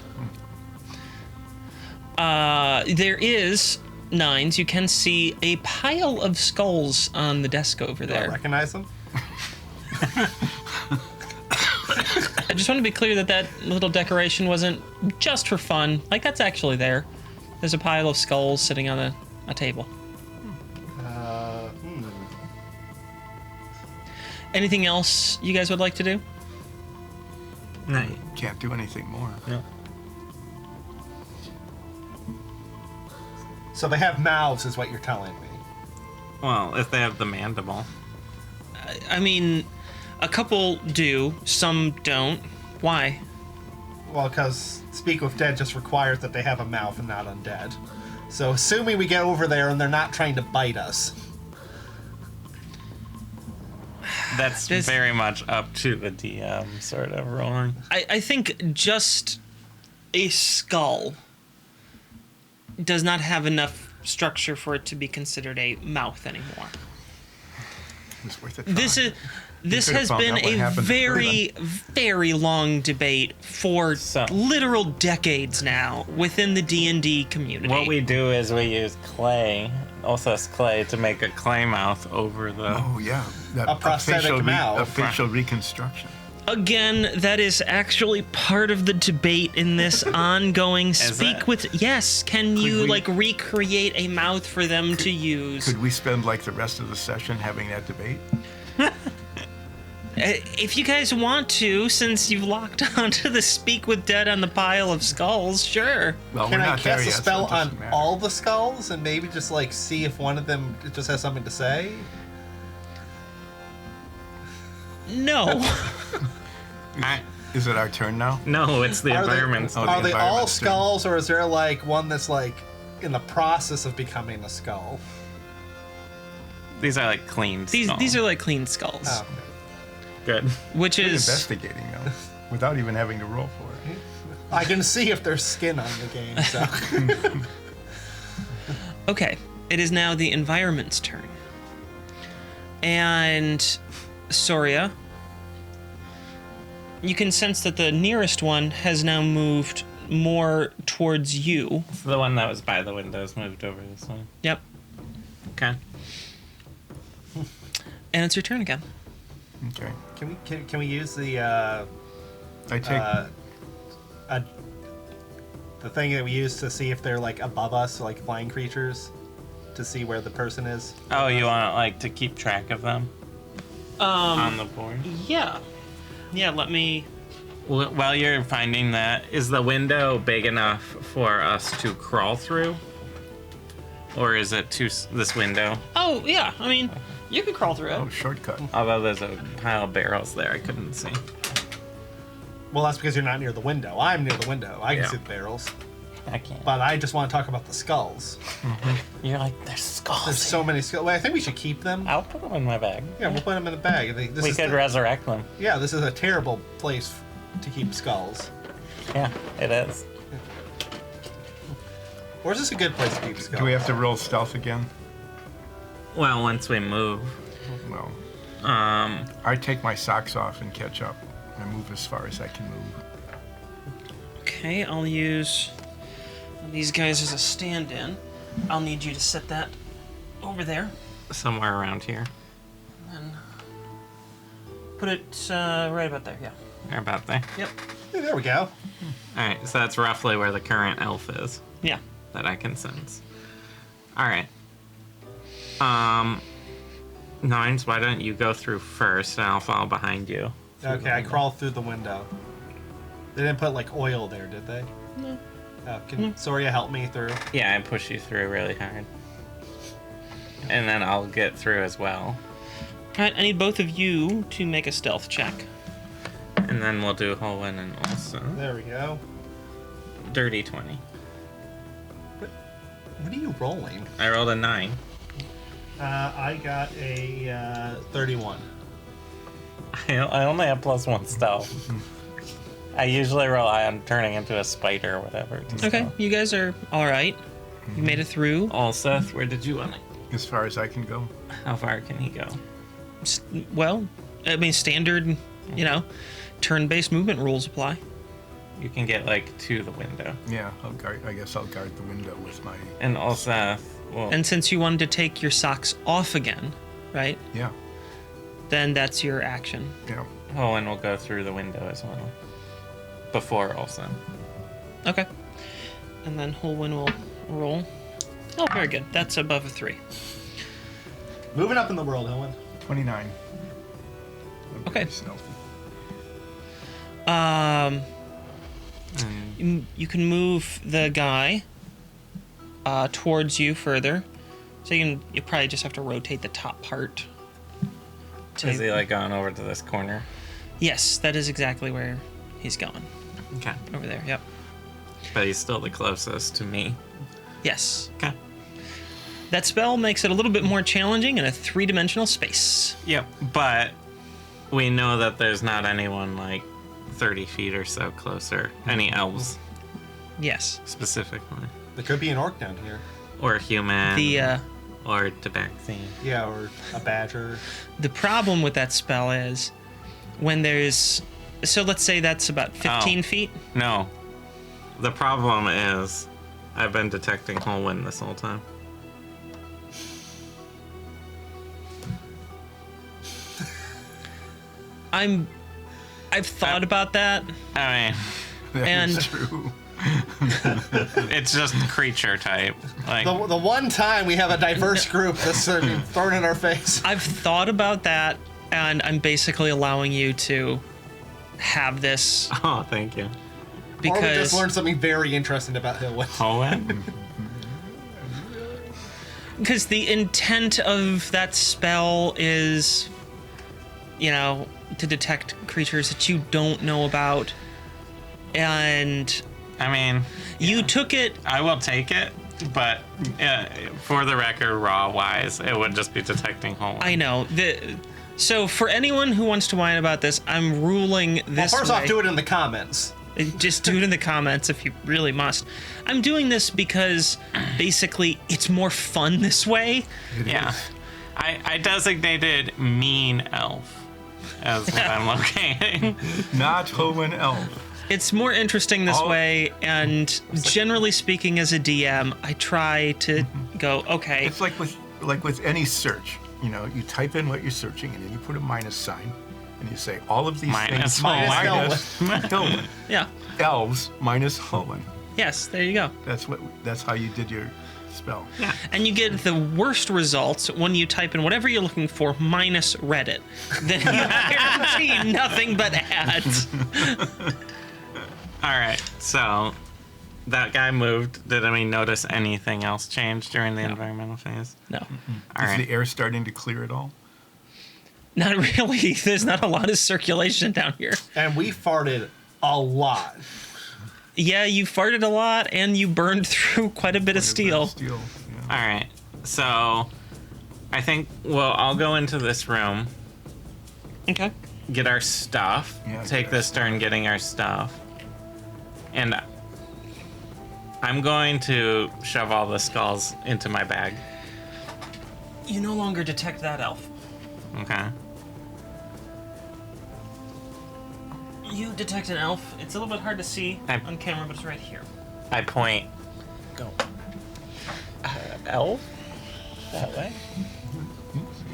There is, Nines, you can see a pile of skulls on the desk over Do I there. recognize them? I just want to be clear that little decoration wasn't just for fun. Like, that's actually there. There's a pile of skulls sitting on a table. Anything else you guys would like to do? No. Can't do anything more. No. So they have mouths, is what you're telling me. Well, if they have the mandible. I mean, a couple do, some don't. Why? Well, because Speak with Dead just requires that they have a mouth and not undead. So assuming we get over there and they're not trying to bite us. That's very much up to the DM, sort of rolling. I think just a skull does not have enough structure for it to be considered a mouth anymore. It was worth a try. This could've has found been out what a happened to very, very long debate for literal decades now within the D&D community. What we do is we use clay, Ulthus clay, to make a clay mouth over the... Oh, yeah. That A prosthetic mouth. A facial reconstruction. Again, that is actually part of the debate in this ongoing speak it? with... Yes, can you, we- like, recreate a mouth for them to use? Could we spend like the rest of the session having that debate? If you guys want to, since you've locked onto the speak with dead on the pile of skulls, sure. Well, Can we're I not there cast a yet, so spell it doesn't on matter. all the skulls and maybe just like see if one of them just has something to say? No. Is it our turn now? No, it's the Are they- environment. Are they all environment's turn. skulls, or is there like one that's like in the process of becoming a skull? These are like clean skulls. These are like clean skulls, Oh, okay. good. which We're is investigating now, without even having to roll for it. I can see if there's skin on the game. So okay. It is now the environment's turn, and Soria, you can sense that the nearest one has now moved more towards you. So the one that was by the windows moved over this way. Yep, Okay. and it's your turn again. Okay. can we use the I take. the thing that we use to see if they're like above us, like flying creatures, to see where the person is? Oh, you want like to keep track of them on the board? Yeah, let me. While you're finding that, is the window big enough for us to crawl through? Or is it this window? Oh yeah, I mean, you could crawl through it. Oh, shortcut. Although there's a pile of barrels there, I couldn't see. Well, that's because you're not near the window. I'm near the window. I can Yeah. see the barrels. I can't. But I just want to talk about the skulls. You're like, there's skulls. There's so many skulls. Well, I think we should keep them. I'll put them in my bag. Yeah, we'll put them in the bag. We could resurrect them. Yeah, this is a terrible place to keep skulls. Yeah, it is. Or is this a good place to keep skulls? Do we have to roll stealth again? Well, once we move, Well, I take my socks off and catch up. I move as far as I can move. Okay, I'll use these guys as a stand-in. I'll need you to set that over there. somewhere around here. And put it right about there, yeah. Or about there. Yep. Hey, there we go. Alright, so that's roughly where the current elf is Yeah. that I can sense. Alright. Nines, why don't you go through first and I'll follow behind you. Okay, I crawl through the window. They didn't put like oil there, did they? No. Can Soria help me through? Yeah, I push you through really hard. And then I'll get through as well. Alright, I need both of you to make a stealth check. And then we'll do Holwyn and also There we go. dirty 20. What are you rolling? I rolled a 9. I got a 31. I only have +1 stealth. I usually rely on turning into a spider or whatever. to Okay, stealth. you guys are alright. You made it through. Seth, where did you want it? As far as I can go. How far can he go? Well, I mean, standard, turn-based movement rules apply. You can get like to the window. Yeah, I guess I'll guard the window with my. And also, well, And since you wanted to take your socks off again, right? Yeah, Then that's your action. yeah. Holwyn will go through the window as well. Before also. Okay. And then Holwyn will roll. Oh, very good. That's above a 3. Moving up in the world, Owen. 29. I'm Okay. pretty stealthy. You can move the guy towards you further. So you probably just have to rotate the top part. Is he like going over to this corner? Yes, that is exactly where he's going. Okay. Over there, yep. But he's still the closest to me. Yes. Okay. That spell makes it a little bit more challenging in a 3-dimensional space. Yep, but we know that there's not anyone like 30 feet or so closer. Any elves Yes. specifically. There could be an orc down here. Or human. The Or tabaxi. Yeah, or a badger. the problem with that spell is when there's, so let's say that's about 15 Oh. feet. No. The problem is I've been detecting whole wind this whole time. I've thought about that. I mean, That And- is true. it's just creature type. Like, The one time we have a diverse group that's thrown in our face. I've thought about that, and I'm basically allowing you to have this oh, thank you. Or we just because learned something very interesting about Hillwind. Whole wind? the intent of that spell is, you know, to detect creatures that you don't know about, and I mean, you took it. I will take it, but for the record, raw-wise, it would just be detecting whole wind. I know so for anyone who wants to whine about this, I'm ruling Well, this first way. off, do it in the comments. Just do it in the comments if you really must. I'm doing this because basically it's more fun this way. Yeah. I designated mean elf as what I'm locating. Not Hoenn Elf. It's more interesting this Oh. way, and generally speaking, as a DM, I try to go, okay, It's like with any search. You know, you type in what you're searching, and then you put a minus sign, and you say all of these Minus things Minus Hillwind. yeah, Elves minus Hoenn. yes, there you go. That's how you did your spell. Yeah. And you get the worst results when you type in whatever you're looking for minus Reddit. Then you guarantee nothing but ads. All right. So that guy moved. Did we notice anything else change during the environmental phase? No, All Is right. the air starting to clear at all? not really. There's not a lot of circulation down here. And we farted a lot. Yeah, you farted a lot, and you burned through quite a bit of steel. Steel. Yeah. All right. So I think I'll go into this room, Okay. get our stuff, Yeah, take get this turn getting our stuff, and I'm going to shove all the skulls into my bag. You no longer detect that elf. Okay. You detect an elf. It's a little bit hard to see I- on camera, but it's right here. I point. Go. Elf? That way?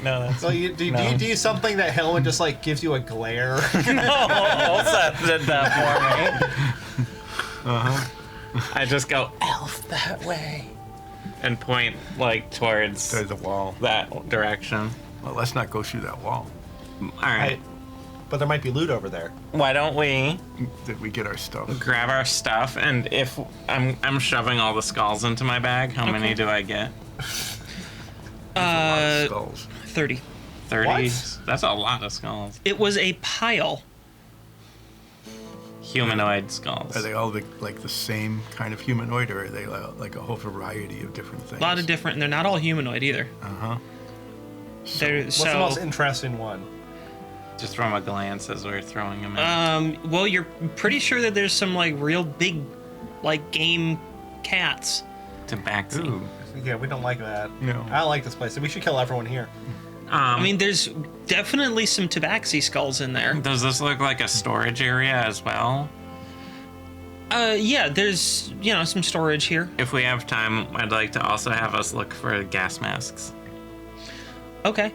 No, that's So you do No. you do something that Hillwind just like gives you a glare? no. Elsa did that for me. I just go elf that way and point like towards There's the wall. that direction. Well, let's not go through that wall. All right. But there might be loot over there. Why don't we Did we get our stuff? grab our stuff, and if I'm shoving all the skulls into my bag, how many do I get? A lot of skulls. 30. 30. What? That's a lot of skulls. It was a pile. Humanoid skulls. Are they all like the same kind of humanoid, or are they like a whole variety of different things? A lot of different, and they're not all humanoid either. Uh-huh. They're, What's the most interesting one? Just from a glance as we're throwing them in. well, you're pretty sure that there's some like real big, like game cats. Tabaxi. Ooh. Yeah, we don't like that. No. I don't like this place. We should kill everyone here. I mean, there's definitely some tabaxi skulls in there. Does this look like a storage area as well? Yeah, there's some storage here. If we have time, I'd like to also have us look for gas masks. Okay.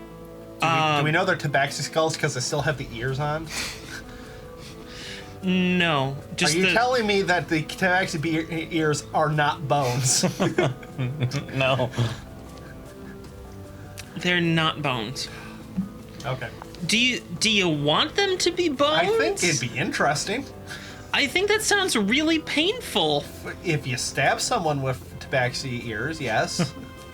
Do we know they're tabaxi skulls because they still have the ears on? No, Are just you telling me that the tabaxi ears are not bones? No. they're not bones. Okay. Do you want them to be bones? I think it'd be interesting I think that sounds really painful. if you stab someone with tabaxi ears. Yes.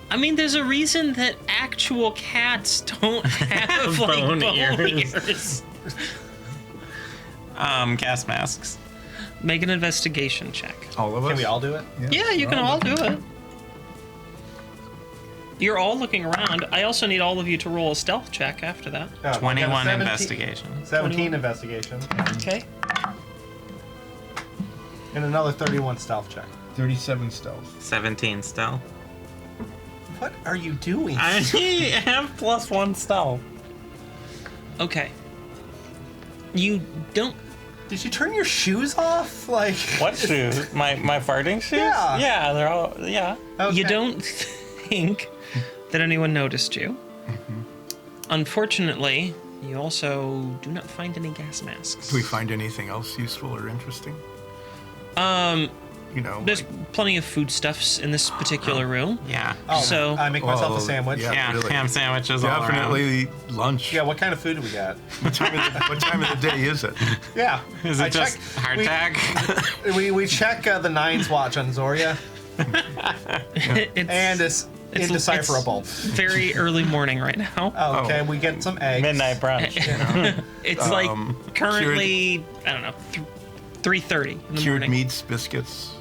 I mean, there's a reason that actual cats don't have like Bone bone ears. ears. Gas masks. Make an investigation check. All of us? Can we all do it? Yeah, you can all do it. You're all looking around. I also need all of you to roll a stealth check after that. Oh, we got a 21 17 investigation. 17 investigation. Okay. And another 31 stealth check. 37 stealth. 17 stealth. What are you doing? I have +1 stealth. Okay. You don't. Did you turn your shoes off? Like What shoes? My farting shoes? Yeah. Yeah, they're all, yeah. Okay. You don't think that anyone noticed you. Unfortunately, you also do not find any gas masks. Do we find anything else useful or interesting? You know, There's like, plenty of foodstuffs in this particular room. Yeah. Oh, So- I make myself well, a sandwich. yeah. Yeah, really. ham sandwiches all around. definitely lunch. Yeah, what kind of food do we got? What time of the day is it? Yeah. Is it I just check- hardtack? We check the Nines watch on Zoria, It's and it's indecipherable. it's very early morning right now. Oh, okay, we get some eggs. Midnight brunch. It's like currently, I don't know, 3:30 in the Cured morning. meats, biscuits.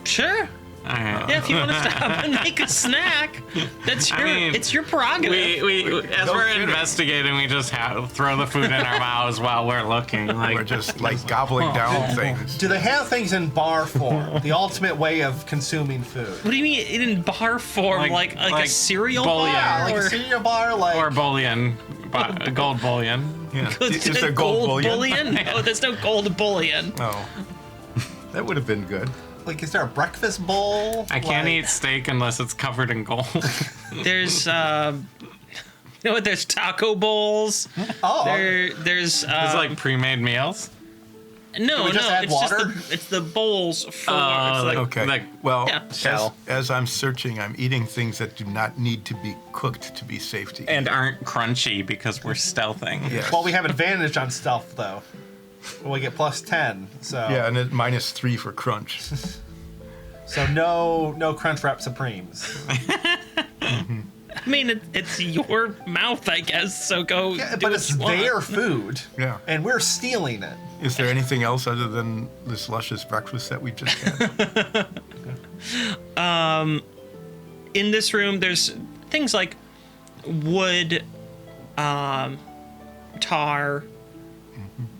Sure. Alright. Yeah, if you want to stop and make a snack, that's your it's your prerogative. We as No we're kidding. investigating, we just throw the food in our mouths while we're looking. We're Like, just like gobbling down things. Do they have things in bar form? The ultimate way of consuming food. What do you mean in bar form? Like- Like a like cereal bouillon. Yeah, bar? like a cereal bar, like or bullion, gold bullion. Yeah. Is Is there gold bullion? No, there's no gold bullion. Oh, that would have been good. like is there a breakfast bowl? I can't Like- eat steak unless it's covered in gold. There's you know what? There's taco bowls. Oh, There's It's like pre-made meals. no, we just add it's water? it's the bowls for it's like, Okay. like- well, Yeah. as I'm searching, I'm eating things that do not need to be cooked to be safe to eat. And aren't crunchy because we're stealthing. Yes. well, we have advantage on stealth though. We get +10, so Yeah, and it -3 for crunch. so no Crunch Wrap Supremes. I mean, it's your mouth, I guess. So go. Yeah, do but what it's you want. their food. Yeah. and we're stealing it. Is there anything else other than this luscious breakfast that we just had? In this room, there's things like wood, tar.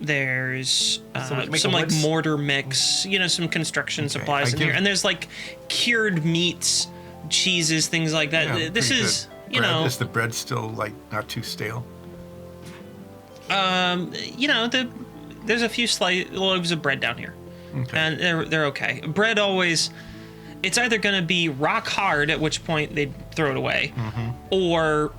There's So we can make some a like wood mortar mix, some construction supplies I in here, give- and there's like cured meats, cheeses, things like that. Yeah, This pretty is, good. Bread, is the bread still like not too stale? there's a few loaves of bread down here, Okay. and they're okay. Bread always, it's either going to be rock hard, at which point they throw it away, or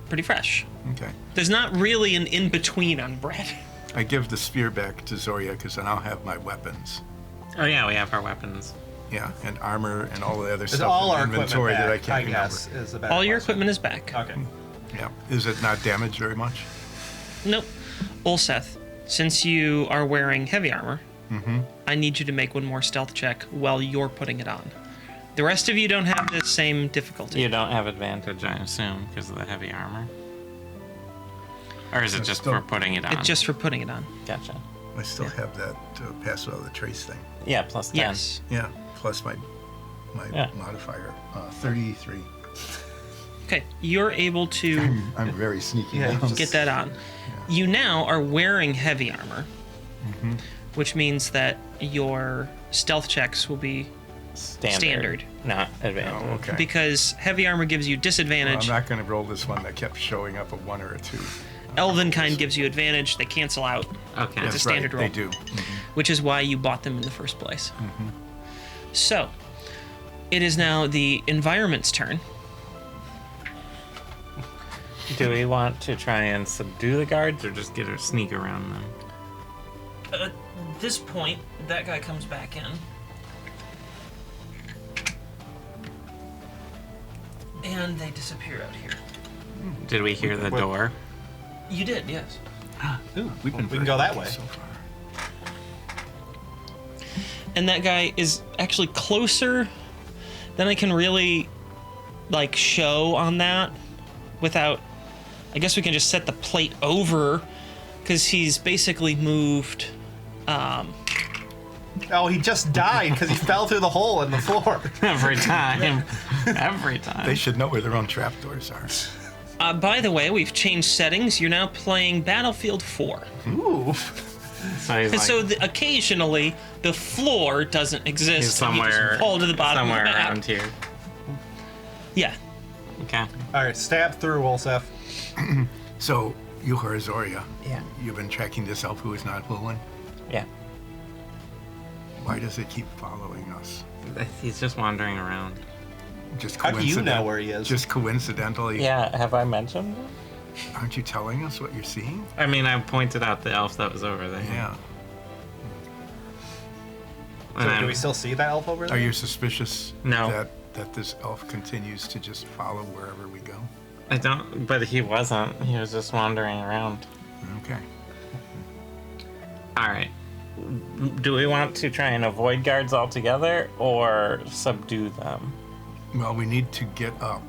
pretty fresh. Okay. There's not really an in between on bread. I give the spear back to Zoria because then I'll have my weapons. Oh yeah, we have our weapons. Yeah, and armor and all the other It's stuff all in our inventory equipment that I back, can't guess, remember. is the better All your question. equipment is back. Okay. Yeah. Is it not damaged very much? Nope. Ulseth, since you are wearing heavy armor, I need you to make one more stealth check while you're putting it on. The rest of you don't have the same difficulty. You don't have advantage, I assume, because of the heavy armor. Or is it just still- for putting it on? It's just for putting it on. Gotcha. I still have that pass without the trace thing. Yeah, +10. Yes. Yeah, plus my Yeah. modifier. 33. Okay, you're able to I'm very sneaky. Yeah, now. get that on. You now are wearing heavy armor, which means that your stealth checks will be standard. Not advantage. Oh, okay. because heavy armor gives you Well, disadvantage. I'm not going to roll this one that kept showing up a 1 or a 2. Elven kind gives you advantage. They cancel out, Okay. It's a That's standard right, roll. They do. which is why you bought them in the first place. So, it is now the environment's turn. Do we want to try and subdue the guards or just get a sneak around them? At this point, that guy comes back in. And they disappear out here. Did we hear the door? You did, yes. Ooh, we We can go that way. So far. And that guy is actually closer than I can really, show on that without... I guess we can just set the plate over, because he's basically moved Oh, he just died because he fell through the hole in the floor. Every time. Every time. They should know where their own trapdoors are. By the way, we've changed settings. You're now playing Battlefield 4. Ooh. So he's And like, so occasionally the floor doesn't exist. he's and you somewhere, just fall to the bottom somewhere of the map. around here. Yeah. Okay. All right, stab through, Wolsef. So, you are Zoria. Yeah. You've been tracking this elf who is not Hulwin. Yeah. Why does it keep following us? He's just wandering around. Just How do you know where he is? Just coincidentally. Yeah, have I mentioned him? Aren't you telling us what you're seeing? I mean, I pointed out the elf that was over there. Yeah. And So I'm- do we still see that elf over there? Are you suspicious No. that this elf continues to just follow wherever we go? I don't, but he wasn't. He was just wandering around. Okay. All right. Do we want to try and avoid guards altogether or subdue them? Well, we need to get up.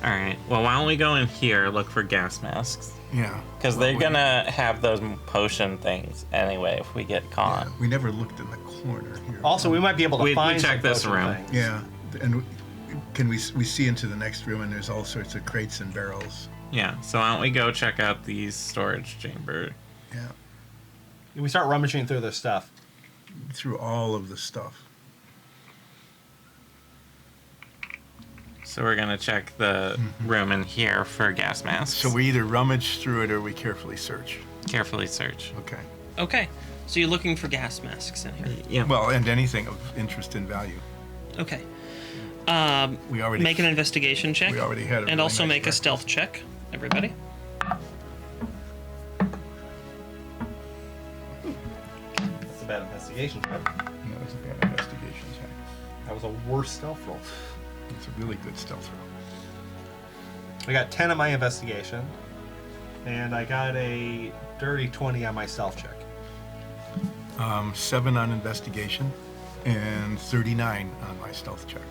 All right. Well, why don't we go in here, look for gas masks? Yeah. Because Well, they're gonna have those potion things anyway if we get caught. We never looked in the corner here. Also, we might be able to We find checked some this potion room. things. Yeah, and can we see into the next room, and there's all sorts of crates and barrels. Yeah. So why don't we go check out these storage chamber? Yeah, We start rummaging through their stuff. through all of the stuff. So we're gonna check the room in here for gas masks. So we either rummage through it or we carefully search. carefully search. Okay. Okay. So you're looking for gas masks in here. Yeah. Well, and anything of interest and value. Okay. We already Make an investigation check. We already had a And really also nice make a breakfast. stealth check, everybody. That's a bad investigation check. That was a bad investigation check. That was a worse stealth roll. It's a really good stealth roll. I got 10 on my investigation, and I got a dirty 20 on my stealth check. 7 on investigation, and 39 on my stealth check.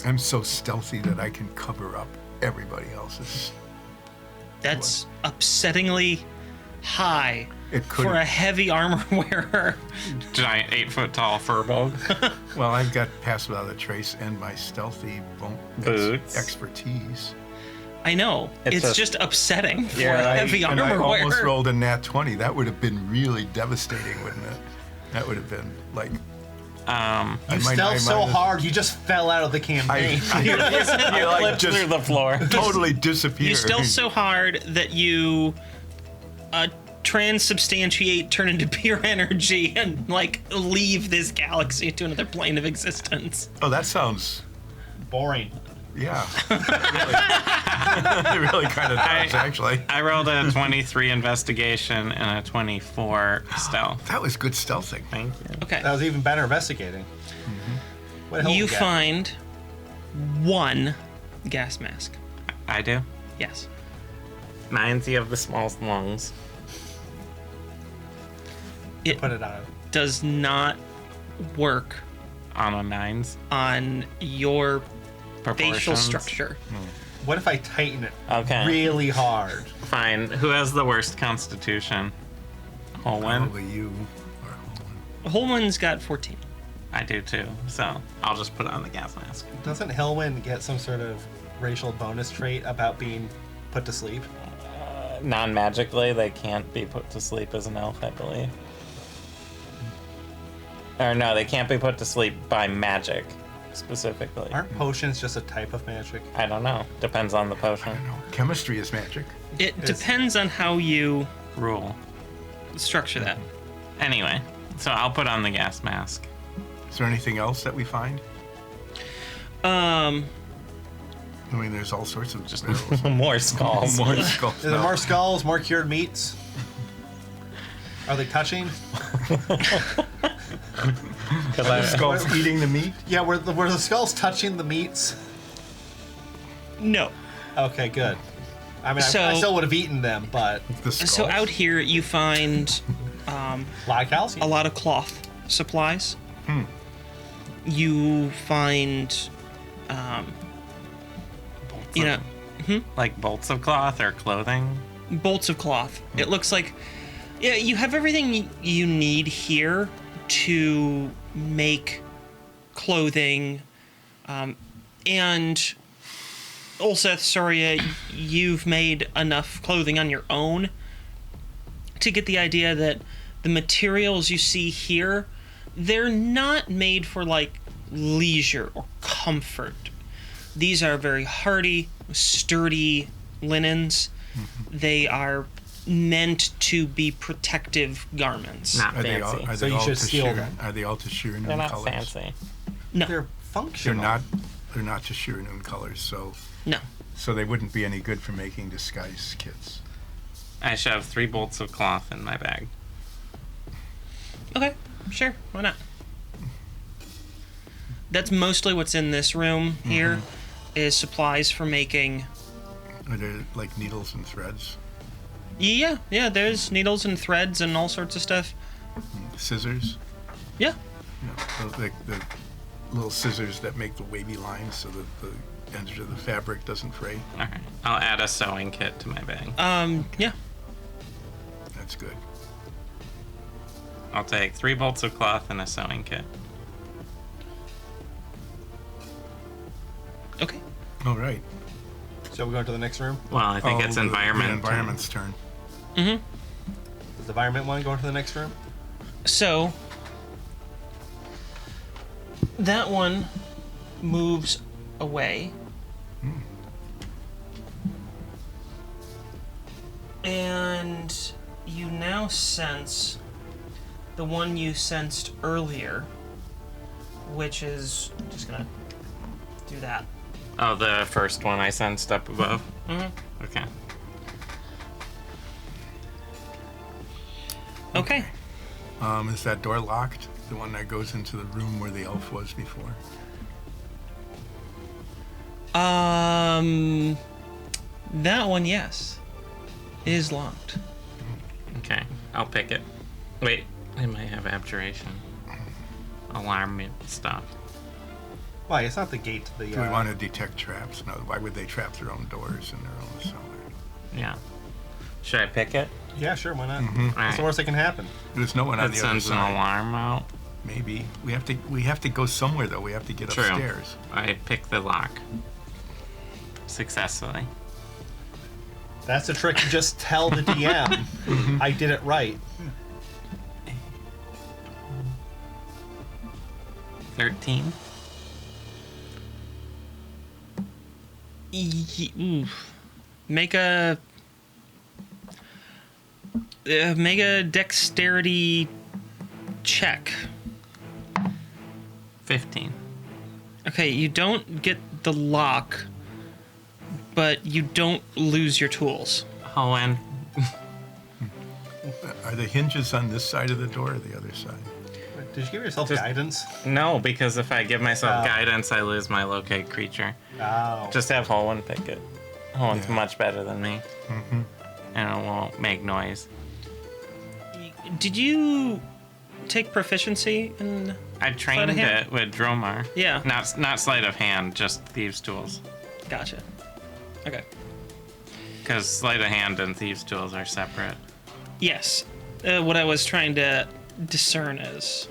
I'm so stealthy that I can cover up everybody else's. That's upsettingly high It could. for a heavy armor wearer. Giant 8-foot tall furbolg. Well, I've got pass without a trace and my stealthy Boots. expertise. I know. It's It's just- just upsetting for Yeah, a heavy And I armor almost wearer. rolled a nat 20. That would have been really devastating, wouldn't it? That would have been like. You I stealth so might- hard, you just fell out of the campaign. I like Flipped just through the floor. totally disappeared. You stealth so hard that you transubstantiate, turn into pure energy, and like leave this galaxy to another plane of existence. Oh, that sounds. Boring. Yeah. Really, it really kind of does, actually. I rolled a 23 investigation and a 24 stealth. That was good stealthing. Thank you. Okay. That was even better investigating. What the hell You we got? find one gas mask. I do. Yes. Mine's of the small lungs. It Put it on. does not work On a 9's on your facial proportions. structure. What if I tighten it Okay. really hard? Fine. Who has the worst constitution? Holwyn? Probably you. Or Holman's got 14. I do too. So I'll just put on the gas mask. Doesn't Helwyn get some sort of racial bonus trait about being put to sleep? Non-magically, they can't be put to sleep as an elf, I believe. Or no, they can't be put to sleep by magic, specifically. Aren't potions just a type of magic? I don't know. Depends on the I potion. don't know. Chemistry is magic. It It's- depends on how you Rule. structure that. Anyway, so I'll put on the gas mask. Is there anything else that we find? I mean, there's all sorts of just More skulls. more skulls. Is there more skulls, more cured meats? Are they touching? Are the skulls eating the meat? Yeah, were the skulls touching the meats? No. Okay, good. I mean, I So- still would have eaten them, but The skulls? So out here you find a lot of calcium. a lot of cloth supplies. You find, you know, Like bolts of cloth or clothing. bolts of cloth. It looks like Yeah, you have everything you need here to make clothing, and Ulseth, Soria, you've made enough clothing on your own to get the idea that the materials you see here, they're not made for like leisure or comfort. These are very hardy, sturdy linens. They are meant to be protective garments. Not Are they fancy. all, are So they you all should steal Tashir- them. Are they all Tashir-anun They're not colors? fancy. No, They're They're functional. not Tashir-anun colors, so no. they wouldn't be any good for making disguise kits. I should have 3 bolts of cloth in my bag. Okay, sure, why not? That's mostly what's in this room here, is supplies for making. Are there like needles and threads? Yeah, there's needles and threads and all sorts of stuff. Scissors? Yeah. The little scissors that make the wavy lines so that the edge of the fabric doesn't fray. Alright. I'll add a sewing kit to my bag. Yeah. That's good. I'll take 3 bolts of cloth and a sewing kit. Okay. All right. So we go into the next room. Well, I think it's the environment. environment's turn. Mm-hmm. Does the environment want to go into the next room? So that one moves away. And you now sense the one you sensed earlier, which is just gonna do that. Oh, the first one I sensed up above? Mm-hmm. Okay. Okay. Is that door locked? The one that goes into the room where the elf was before? That one, yes, is locked. Okay. I'll pick it. Wait, it might have abjuration. Alarm stuff. Why? It's not the gate to the. Do we want to detect traps? No. Why would they trap their own doors in their own cellar? Yeah. Should I pick it? Yeah, sure. Why not? Mhm. What's the Alright. worst that can happen? There's no one on It the other sends an side. alarm out. Maybe we have to go somewhere though. We have to get True. upstairs. I pick the lock. Successfully. That's the trick. You just tell the DM, I did it right. 13. Make a dexterity check. 15. Okay, you don't get the lock, but you don't lose your tools. Oh, and Are the hinges on this side of the door or the other side? Did you give yourself Just- guidance? no, because if I give myself Oh. guidance, I lose my locate creature. Oh. Just have Holwyn pick it. Holwyn's Yeah. much better than me, Mm-hmm. and it won't make noise. Did you take proficiency in? I trained hand? it with Dromar. Yeah. Not sleight of hand, just thieves' tools. Gotcha. Okay. Because sleight of hand and thieves' tools are separate. Yes. What I was trying to discern is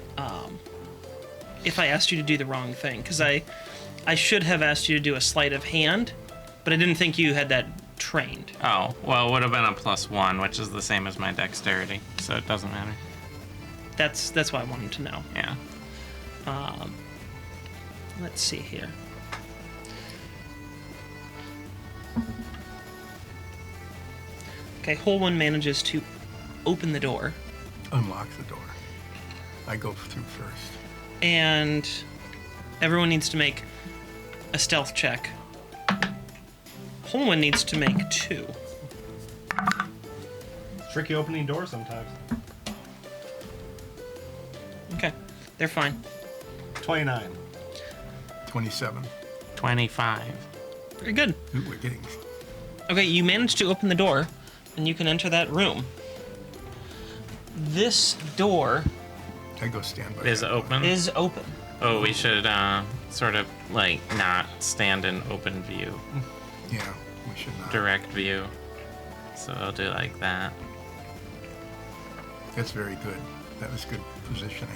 if I asked you to do the wrong thing, because I should have asked you to do a sleight of hand, but I didn't think you had that trained. Oh, well, it would have been a +1, which is the same as my dexterity, so it doesn't matter. That's why I wanted to know. Yeah. Let's see here. Okay, Holwyn manages to open the door, Unlock the door. I go through first. and everyone needs to make a stealth check. Holwyn needs to make 2. It's tricky opening doors sometimes. Okay, they're fine. 29. 27. 25. Very good. Ooh, we're getting. Okay, you manage to open the door, and you can enter that room. This door I go stand by. Is that open? is open. Oh, we should sort of like not stand in open view, door. Yeah, we should not. direct view. So I'll do like that. That's very good. That was good positioning.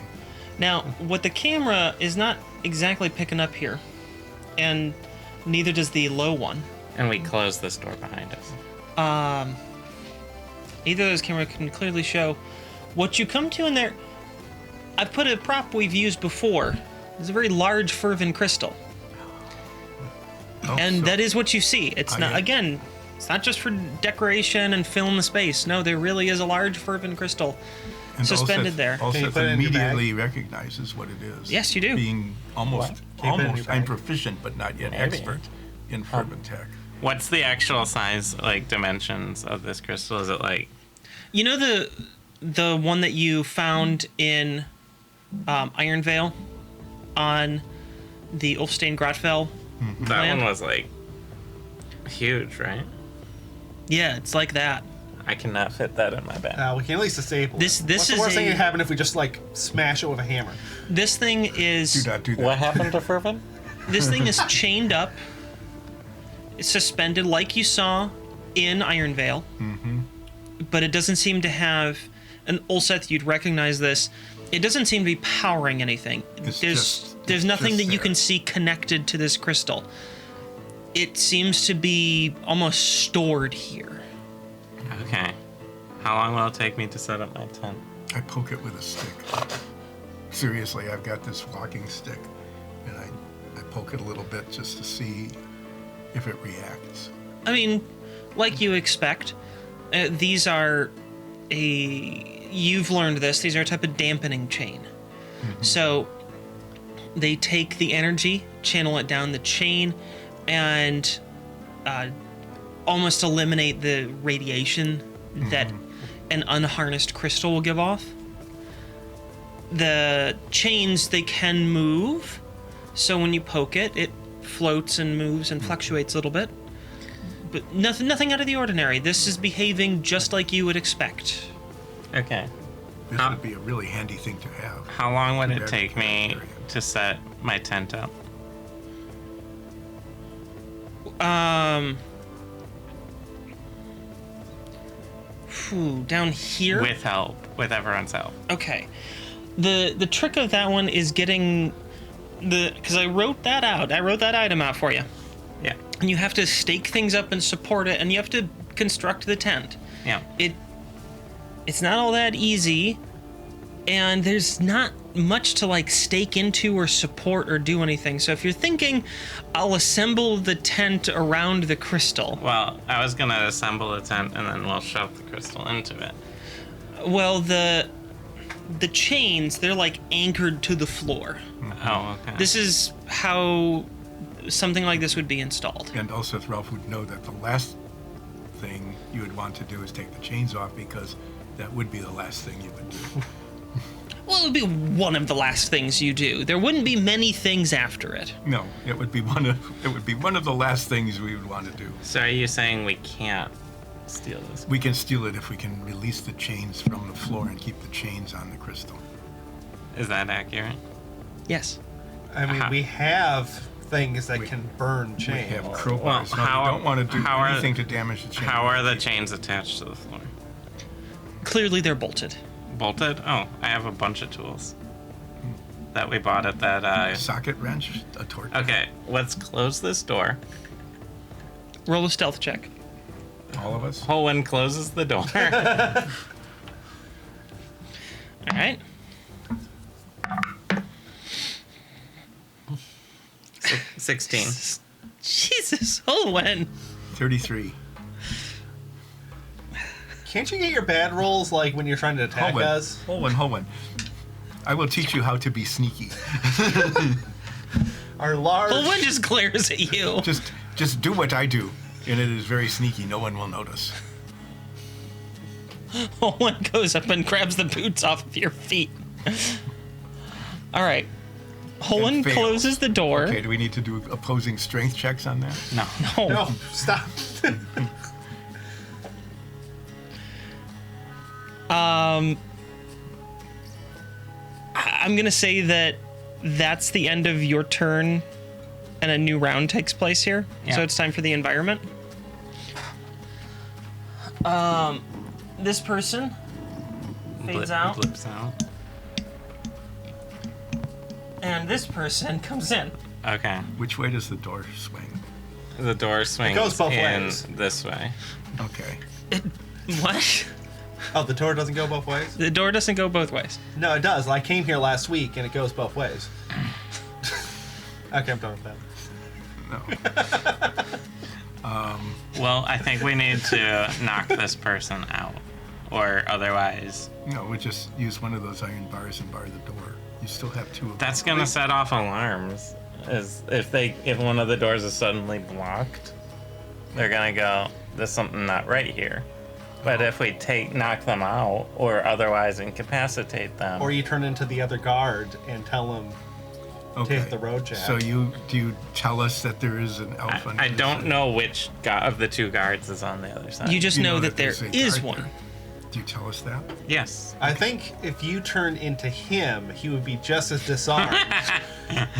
Now, what the camera is not exactly picking up here, and neither does the low one. And we close this door behind us. Either of those cameras can clearly show what you come to in there. I've put a prop we've used before. It's a very large fervent crystal. Oh, And so that is what you see. It's not, again, it's not just for decoration and fill in the space. No, there really is a large fervent crystal and suspended there. Can you Also, put it in your bag? immediately recognizes what it is. Yes, you do. Being almost, Can you put it in your bag? I'm proficient, but not yet Maybe. expert in fervent tech. What's the actual size, like, dimensions of this crystal? Is it like... You know the one that you found in Iron Vale on the Ulfstein Grotfell? That Land? one was, like, huge, right? Yeah, it's like that. I cannot fit that in my bag. We can at least disable it. This What's is the worst thing a- that can happen if we just like smash it with a hammer? This thing is Do not do that. What happened to Fervent? this thing is chained up. It's suspended like you saw in Iron Vale. But it doesn't seem to have an Ulseth, you'd recognize this. It doesn't seem to be powering anything. There's nothing that you can see connected to this crystal. It seems to be almost stored here. Okay. How long will it take me to set up my tent? I poke it with a stick. Seriously, I've got this walking stick, and I poke it a little bit just to see if it reacts. I mean, like you expect, these are you've learned this, these are a type of dampening chain. So they take the energy, channel it down the chain, and almost eliminate the radiation that an unharnessed crystal will give off. The chains, they can move, so when you poke it, it floats and moves and fluctuates a little bit. But nothing out of the ordinary. This is behaving just like you would expect. Okay. This would be a really handy thing to have. How long would it Very take me area. to set my tent up? Down here. With help. With everyone's help. Okay. The trick of that one is getting because I wrote that out. I wrote that item out for you. Yeah. And you have to stake things up and support it, and you have to construct the tent. Yeah. It's not all that easy, and there's not much to like stake into or support or do anything. So if you're thinking, I'll assemble the tent around the crystal. Well, I was gonna assemble a tent and then we'll shove the crystal into it. Well, the chains, they're like anchored to the floor. Oh, okay. This is how something like this would be installed. And also, Ralph would know that the last thing you would want to do is take the chains off, because that would be the last thing you would do. Well, it would be one of the last things you do. There wouldn't be many things after it. No, it would be one of the last things we would want to do. So are you saying we can't steal this? We can steal it if we can release the chains from the floor and keep the chains on the crystal. Is that accurate? Yes. I mean, we have things that can burn We chains. have crowbars. Well, No, how- we don't want to do how are- anything to damage the chain. How are the chains attached to the floor? Clearly they're bolted. Bolted? Oh, I have a bunch of tools that we bought at that. Socket wrench, a torch. Okay, let's close this door. Roll a stealth check. All of us. Holwyn closes the door. All right. 16. Jesus, Olwen. 33. Can't you get your bad rolls like when you're trying to attack us? Holwyn. I will teach you how to be sneaky. Our large. Olwen just glares at you. Just do what I do, and it is very sneaky. No one will notice. Olwen goes up and grabs the boots off of your feet. All right. Olwen And fails. closes the door. Okay, do we need to do opposing strength checks on that? No. Oh, No, stop. I'm gonna say that that's the end of your turn, and a new round takes place here. Yeah. So it's time for the environment. This person fades out, Blips out. and this person comes in. Okay. Which way does the door swing? The door swings goes both in ways. this way. Okay. What? Oh, the door doesn't go both ways? The door doesn't go both ways. No, it does. I came here last week, and it goes both ways. Okay, I'm done with that. No. Well, I think we need to knock this person out, or otherwise, No, we just use one of those iron bars and bar the door. You still have two of them. that's gonna set off alarms. Is if one of the doors is suddenly blocked, they're gonna go, "There's something not right here." But if we knock them out, or otherwise incapacitate them, Or you turn into the other guard and tell him to hit the road jack. So do you tell us that there is an elf on I the other don't side? know which of the two guards is on the other side. You just You know that there there's a is guard one. there. Do you tell us that? Yes. I think if you turn into him, he would be just as disarmed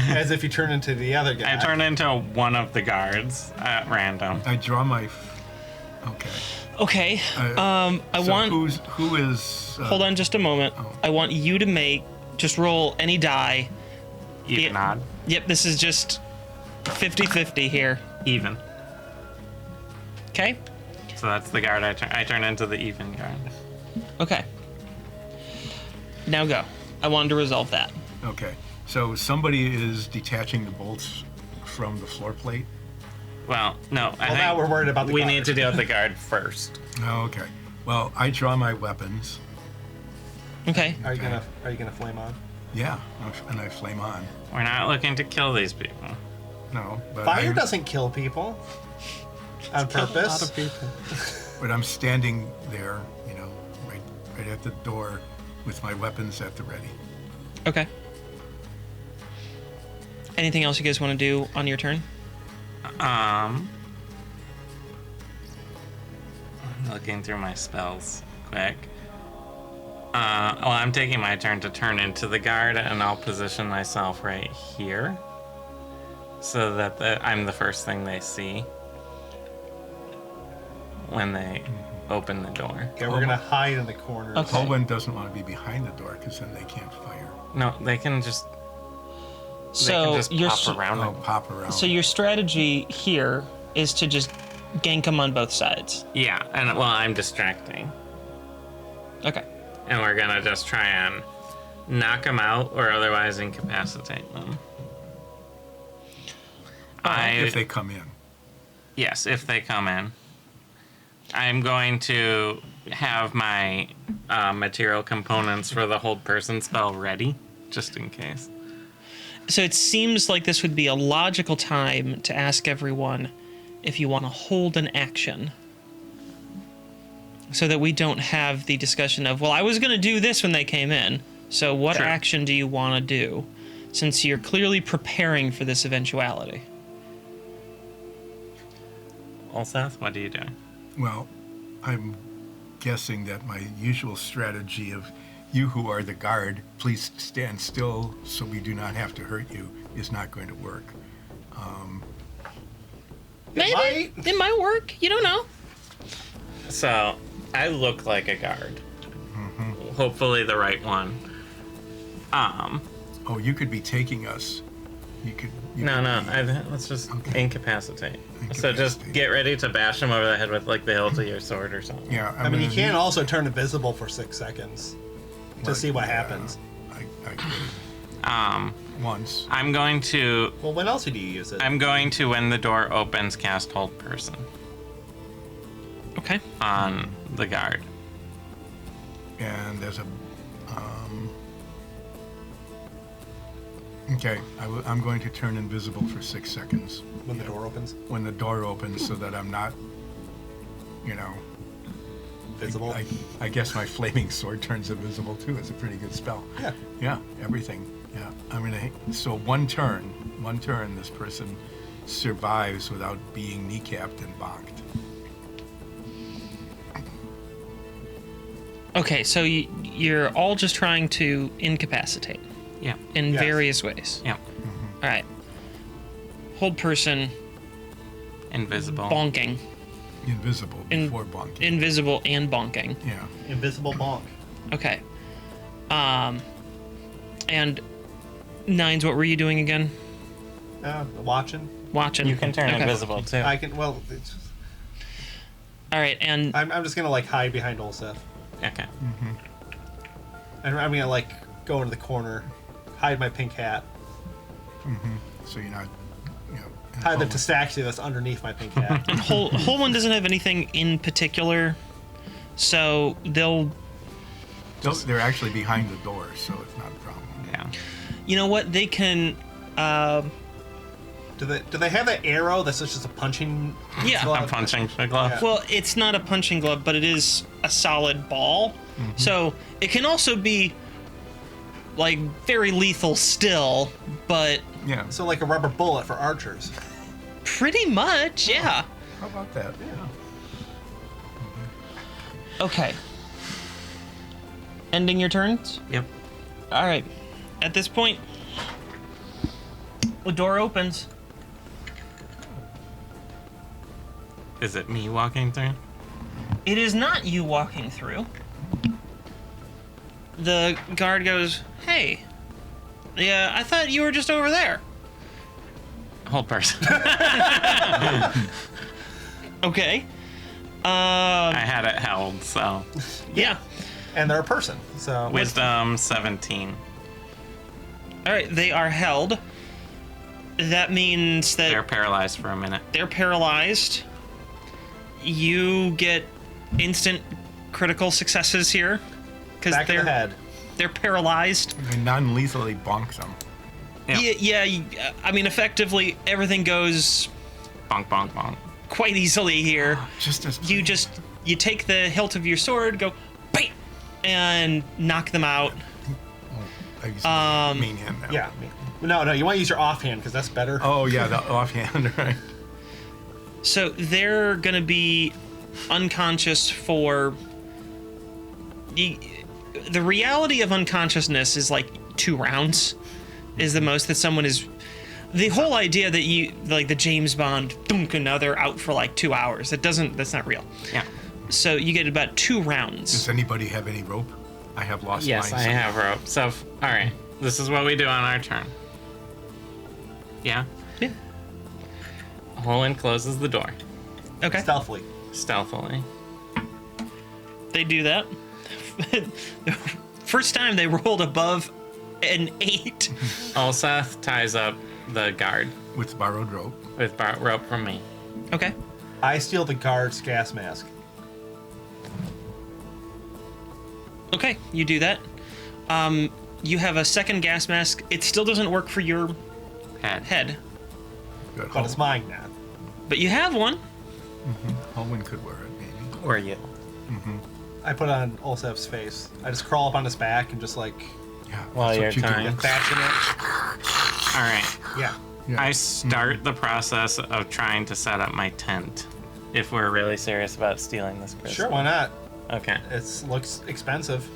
as if you turn into the other guy. I turn into one of the guards at random. I draw my. Okay. Okay. I So want. who is? Hold on just a moment. Oh. I want you to just roll any die. Even odd. Yep, this is just 50-50 here. Even. Okay? So that's the guard I turn into the even guard. Okay. Now go. I wanted to resolve that. Okay. So somebody is detaching the bolts from the floor plate. Well, no. I think now we're worried about the we guard. need to deal with the guard first. Oh, okay. Well, I draw my weapons. Okay. Are you gonna flame on? Yeah, and I flame on. We're not looking to kill these people. No, but Fire doesn't kill people on purpose. But I'm standing there, right at the door, with my weapons at the ready. Okay. Anything else you guys want to do on your turn? I'm looking through my spells quick. Well, I'm taking my turn to turn into the guard, and I'll position myself right here, so that I'm the first thing they see when they open the door. Okay, we're gonna hide in the corner. Okay. Owen doesn't want to be behind the door because then they can't fire. No, they can just So pop around. Oh, it. pop around. So your strategy here is to just gank them on both sides. Yeah, and well, I'm distracting, Okay. and we're gonna just try and knock them out, or otherwise incapacitate them. if they come in. Yes, if they come in. I'm going to have my material components for the hold person spell ready, just in case. So it seems like this would be a logical time to ask everyone if you want to hold an action. So that we don't have the discussion of, well, I was going to do this when they came in. So what Sure. action do you want to do? Since you're clearly preparing for this eventuality. Ulseth, what do you do? Well, I'm guessing that my usual strategy of you who are the guard, please stand still so we do not have to hurt you, is not going to work. Maybe. It might work. You don't know. So, I look like a guard. Hopefully the right one. Oh, you could be taking us. You could be- Let's just Okay. incapacitate. So just Incapacitate. get ready to bash him over the head with like the hilt of your sword or something. Yeah, I mean, you gonna can need- also turn invisible for 6 seconds to Right, see what yeah, happens. I could Um, once. I'm going to Well, when else do you use it? when the door opens, cast hold person Okay. on the guard. And there's a. Okay, I'm going to turn invisible for 6 seconds when the door opens, when the door opens, so that I'm not, visible. I guess my flaming sword turns invisible too. It's a pretty good spell. Yeah. Yeah, everything. Yeah, so one turn, this person survives without being kneecapped and bonked. Okay, so you're all just trying to incapacitate Yeah. in Yes. various ways. Yeah. All right. Hold person, Invisible. bonking, Invisible before bonking. invisible and bonking. Yeah. Invisible bonk. Okay. And Nines, what were you doing again? Watching. Watching. You can turn Okay. invisible too. I can. Well, it's, All right, and I'm just gonna like hide behind Olsef, Okay. and I'm gonna like go into the corner, hide my pink hat, So you're not, you know. in hide the public. Tastaxia that's underneath my pink hat. Holman doesn't have anything in particular, so They're actually behind the door, so it's not a problem. Yeah. you know what, they can, Do they have that arrow that's just a punching? yeah. glove? I'm punching the glove. Yeah. Well, it's not a punching glove, but it is a solid ball. So it can also be like very lethal still, but Yeah. So like a rubber bullet for archers. pretty much, yeah. How about that? Yeah. Okay. Ending your turns? Yep. All right. At this point, the door opens. Is it me walking through? It is not you walking through. The guard goes, "Hey, yeah, I thought you were just over there." Whole person. Okay. I had it held, so. Yeah. And they're a person. So Wisdom 17. All right, they are held. That means that They're paralyzed for a minute. they're paralyzed. You get instant critical successes here because back of the head. they're paralyzed. I non-lethally bonk them. Yep. Yeah, I mean, effectively everything goes Bonk, bonk, bonk. quite easily here. Just as You take the hilt of your sword, go, bam, and knock them out. I use my main hand now. Yeah. No, you want to use your offhand because that's better. Oh yeah, the offhand, right? So they're gonna be unconscious for the reality of unconsciousness is like 2 rounds is the most that someone is. The whole idea that you like the James Bond dunk and now they're out for like 2 hours. That's not real. Yeah. So you get about 2 rounds. Does anybody have any rope? I have lost Yes, mine. I have rope. So, all right. This is what we do on our turn. Yeah? Yeah. Holland closes the door Okay. Stealthily. stealthily. They do that. First time they rolled above an 8. Ulseth ties up the guard with borrowed rope. with rope from me. Okay. I steal the guard's gas mask. Okay, you do that. You have a second gas mask. It still doesn't work for your head, Good. But it's mine now. but you have one. Holman could wear it, maybe. Or you. I put it on Olsef's face. I just crawl up on his back and just like Yeah. While that's you're what you do. tying. fashion it. All right. Yeah. Yeah. I start the process of trying to set up my tent. If we're really serious about stealing this crystal. Sure, why not? Okay. It looks expensive.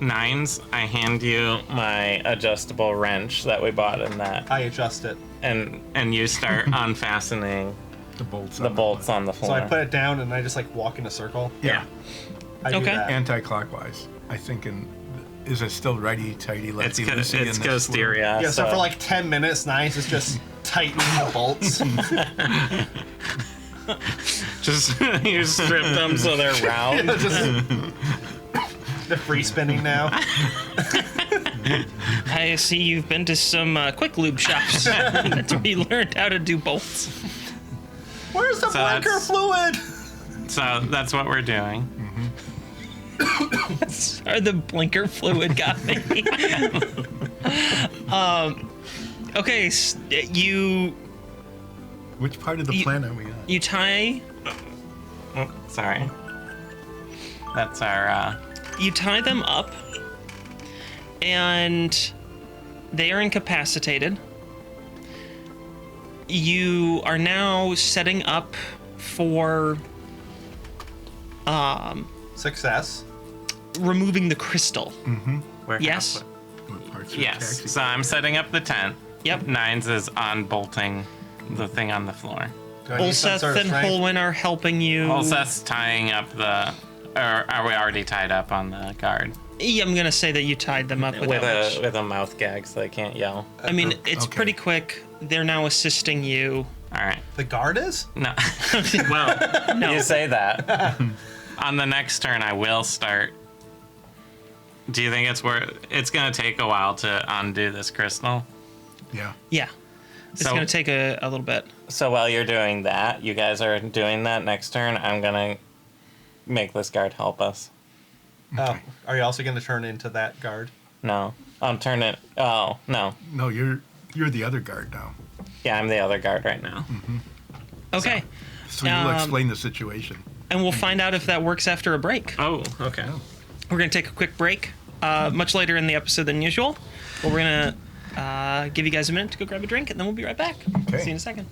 Nines, I hand you my adjustable wrench that we bought in that, I adjust it. and you start unfastening the bolts. the bolts on the So floor. I put it down and I just like walk in a circle. Yeah. I do Okay. that. Anti-clockwise. I think. Is it still righty, tighty, It's lefty, good. loosey? It's in this Ghosteria. Yeah, so for like 10 minutes, Nines is just tightening the bolts. just you strip them so they're round. They're free spinning now. I see you've been to some quick lube shops. That's where you learned how to do bolts. Where's the So blinker that's- fluid? So that's what we're doing. Or the blinker fluid got me. Okay, you Which part of the plan are we on? you tie Oh, sorry. That's our. you tie them up, and they are incapacitated. You are now setting up for Success. removing the crystal. We're Yes. halfway. What parts are Yes. taxi? So I'm setting up the tent. Yep. Nines is unbolting the thing on the floor. Do I need some Ulseth sort of and strength? Holwyn are helping you. Ulseth's tying up the Or are we already tied up on the guard? Yeah, I'm gonna say that you tied them up With much. a mouth gag so they can't yell. I mean, it's Okay. pretty quick. They're now assisting you. All right. The guard is? No. Well, No. you say that. On the next turn, I will start. Do you think it's worth? It's gonna take a while to undo this crystal. Yeah. Yeah. It's So- gonna take a little bit. So while you're doing that, you guys are doing that next turn. I'm gonna make this guard help us. Oh, are you also going to turn into that guard? No, I'm turning. Oh no. No, you're the other guard now. Yeah, I'm the other guard right now. Okay. So you'll explain the situation. And we'll find out if that works after a break. Oh, okay. We're gonna take a quick break, much later in the episode than usual. But we're gonna give you guys a minute to go grab a drink, and then we'll be right back. Okay. See you in a second.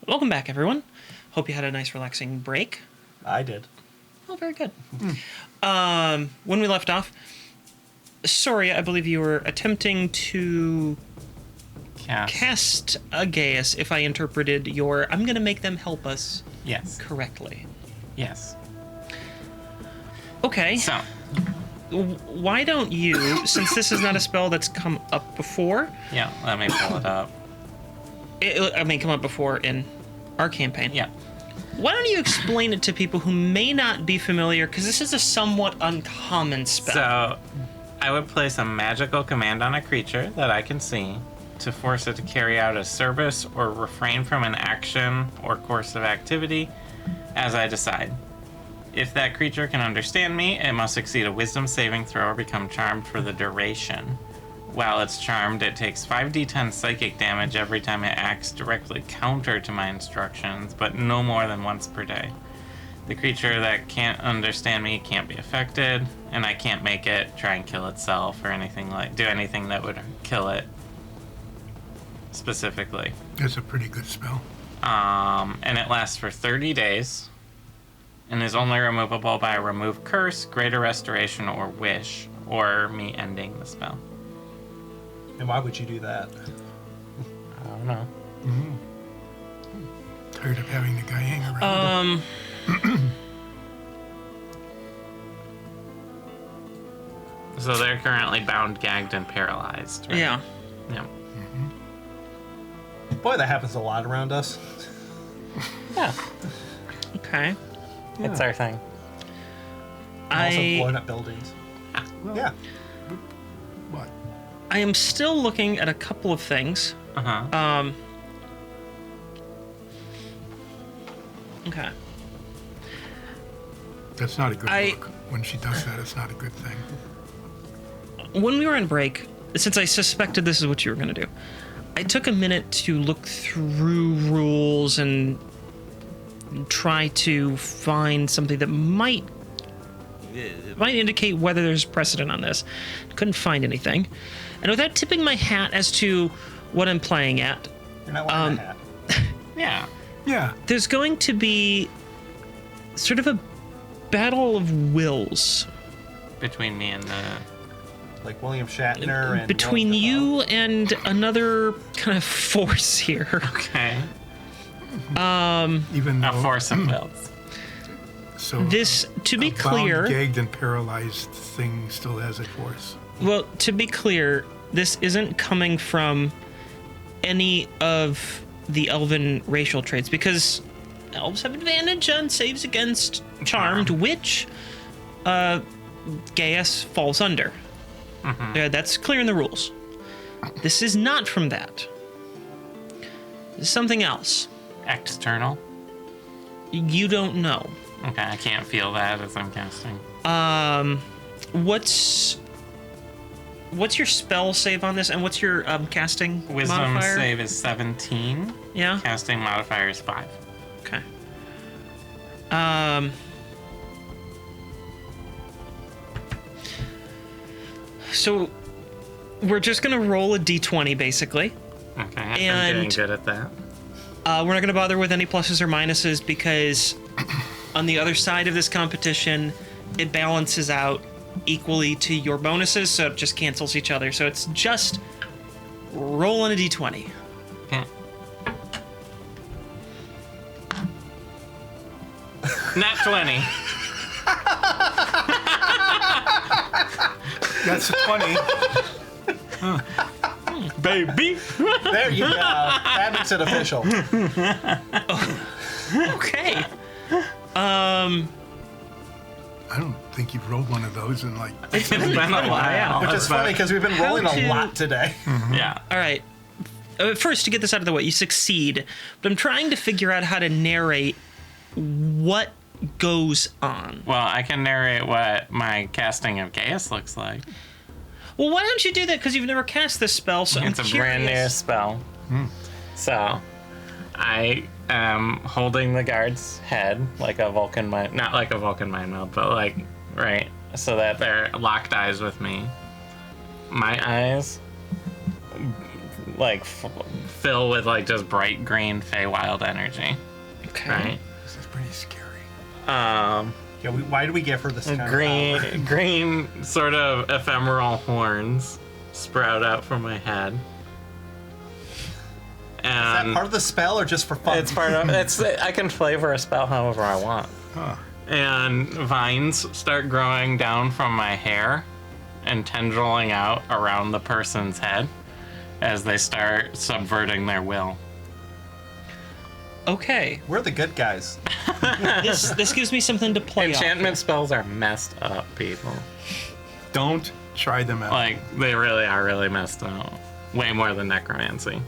Welcome back, everyone. Hope you had a nice, relaxing break. I did. Oh, very good. When we left off, sorry, I believe you were attempting to cast a Gaius, if I interpreted your I'm going to make them help us Yes. correctly. Yes. Okay. So, Why don't you, since this is not a spell that's come up before, yeah, let me pull it up. come up before in our campaign. Yeah. Why don't you explain it to people who may not be familiar, because this is a somewhat uncommon spell. So, I would place a magical command on a creature that I can see to force it to carry out a service or refrain from an action or course of activity as I decide. If that creature can understand me, it must succeed a wisdom saving throw or become charmed for the duration. While it's charmed, it takes 5d10 psychic damage every time it acts directly counter to my instructions, but no more than once per day. The creature that can't understand me can't be affected, and I can't make it try and kill itself or do anything that would kill it specifically. That's a pretty good spell. And it lasts for 30 days, and is only removable by a remove curse, greater restoration, or wish, or me ending the spell. And why would you do that? I don't know. Tired of having the guy hang around. So they're currently bound, gagged, and paralyzed, right? Yeah. Yeah. Boy, that happens a lot around us. Yeah. Okay. It's our thing. Also I blowing up buildings. Yeah. What? I am still looking at a couple of things. Uh-huh. Okay. That's not a good I- look. When she does that, it's not a good thing. When we were on break, since I suspected this is what you were going to do, I took a minute to look through rules and try to find something that might indicate whether there's precedent on this. Couldn't find anything. And without tipping my hat as to what I'm playing at, You're not wearing a hat. Yeah. Yeah. there's going to be sort of a battle of wills Between me and the... Like William Shatner and between Willem you and another kind of force here. Okay. Even A though, force of wills. so This, to be a bound, clear, gagged, and paralyzed thing still has a force. well, to be clear, this isn't coming from any of the elven racial traits, because elves have advantage on saves against charmed, which Gaius falls under. Yeah, that's clear in the rules. This is not from that. This is something else. External. You don't know. Okay, I can't feel that as I'm casting. What's your spell save on this, and what's your casting Wisdom modifier? save is 17. Yeah. Casting modifier is 5. Okay. So we're just gonna roll a d20 basically. Okay, I've been getting good at that. We're not gonna bother with any pluses or minuses because on the other side of this competition, it balances out equally to your bonuses, so it just cancels each other. So it's just rolling a d20. Okay. Nat 20. That's a 20. Baby. There you go. That makes it official. Okay. I don't think you've rolled one of those in like. It's been a while. Which is funny because we've been rolling How a to- lot today. Yeah. All right. First, to get this out of the way, you succeed, but I'm trying to figure out how to narrate what goes on. Well, I can narrate what my casting of Gaius looks like. Well, why don't you do that? Because you've never cast this spell, so It's I'm a brand new curious. spell. So, I am holding the guard's head like a Vulcan mind, not like a Vulcan mind meld, but like, right, so that they're locked eyes with me. My eyes like fill with like just bright green Feywild energy. Okay. Right. This is pretty scary. Yeah, why do we give her this kind of power? Green sort of ephemeral horns sprout out from my head. Is that part of the spell or just for fun? It's part of it's. I can flavor a spell however I want. Huh. And vines start growing down from my hair and tendriling out around the person's head as they start subverting their will. Okay. We're the good guys. This gives me something to play off. Enchantment spells are messed up, people. Don't try them out. Like, they really are really messed up. Way more than necromancy.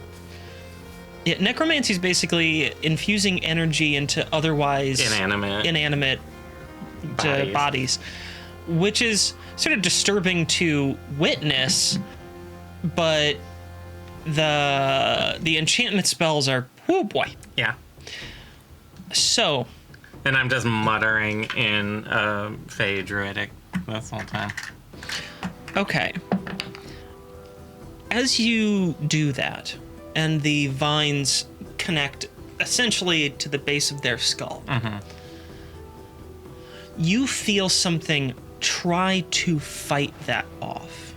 Yeah, necromancy is basically infusing energy into otherwise inanimate bodies, which is sort of disturbing to witness, but the enchantment spells are, oh boy. Yeah. So. And I'm just muttering in Fey Druidic this whole time. Okay. As you do that, and the vines connect essentially to the base of their skull, you feel something try to fight that off.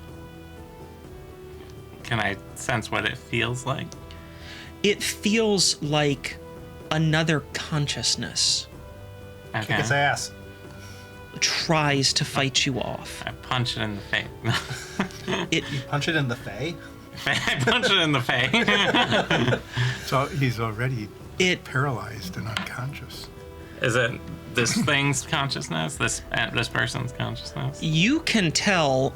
Can I sense what it feels like? It feels like another consciousness Okay. Kick its ass. tries to fight you off. I punch it in the face. It You punch it in the fey? I punch it in the face. So he's already it paralyzed and unconscious. Is it this thing's consciousness? This person's consciousness? you can tell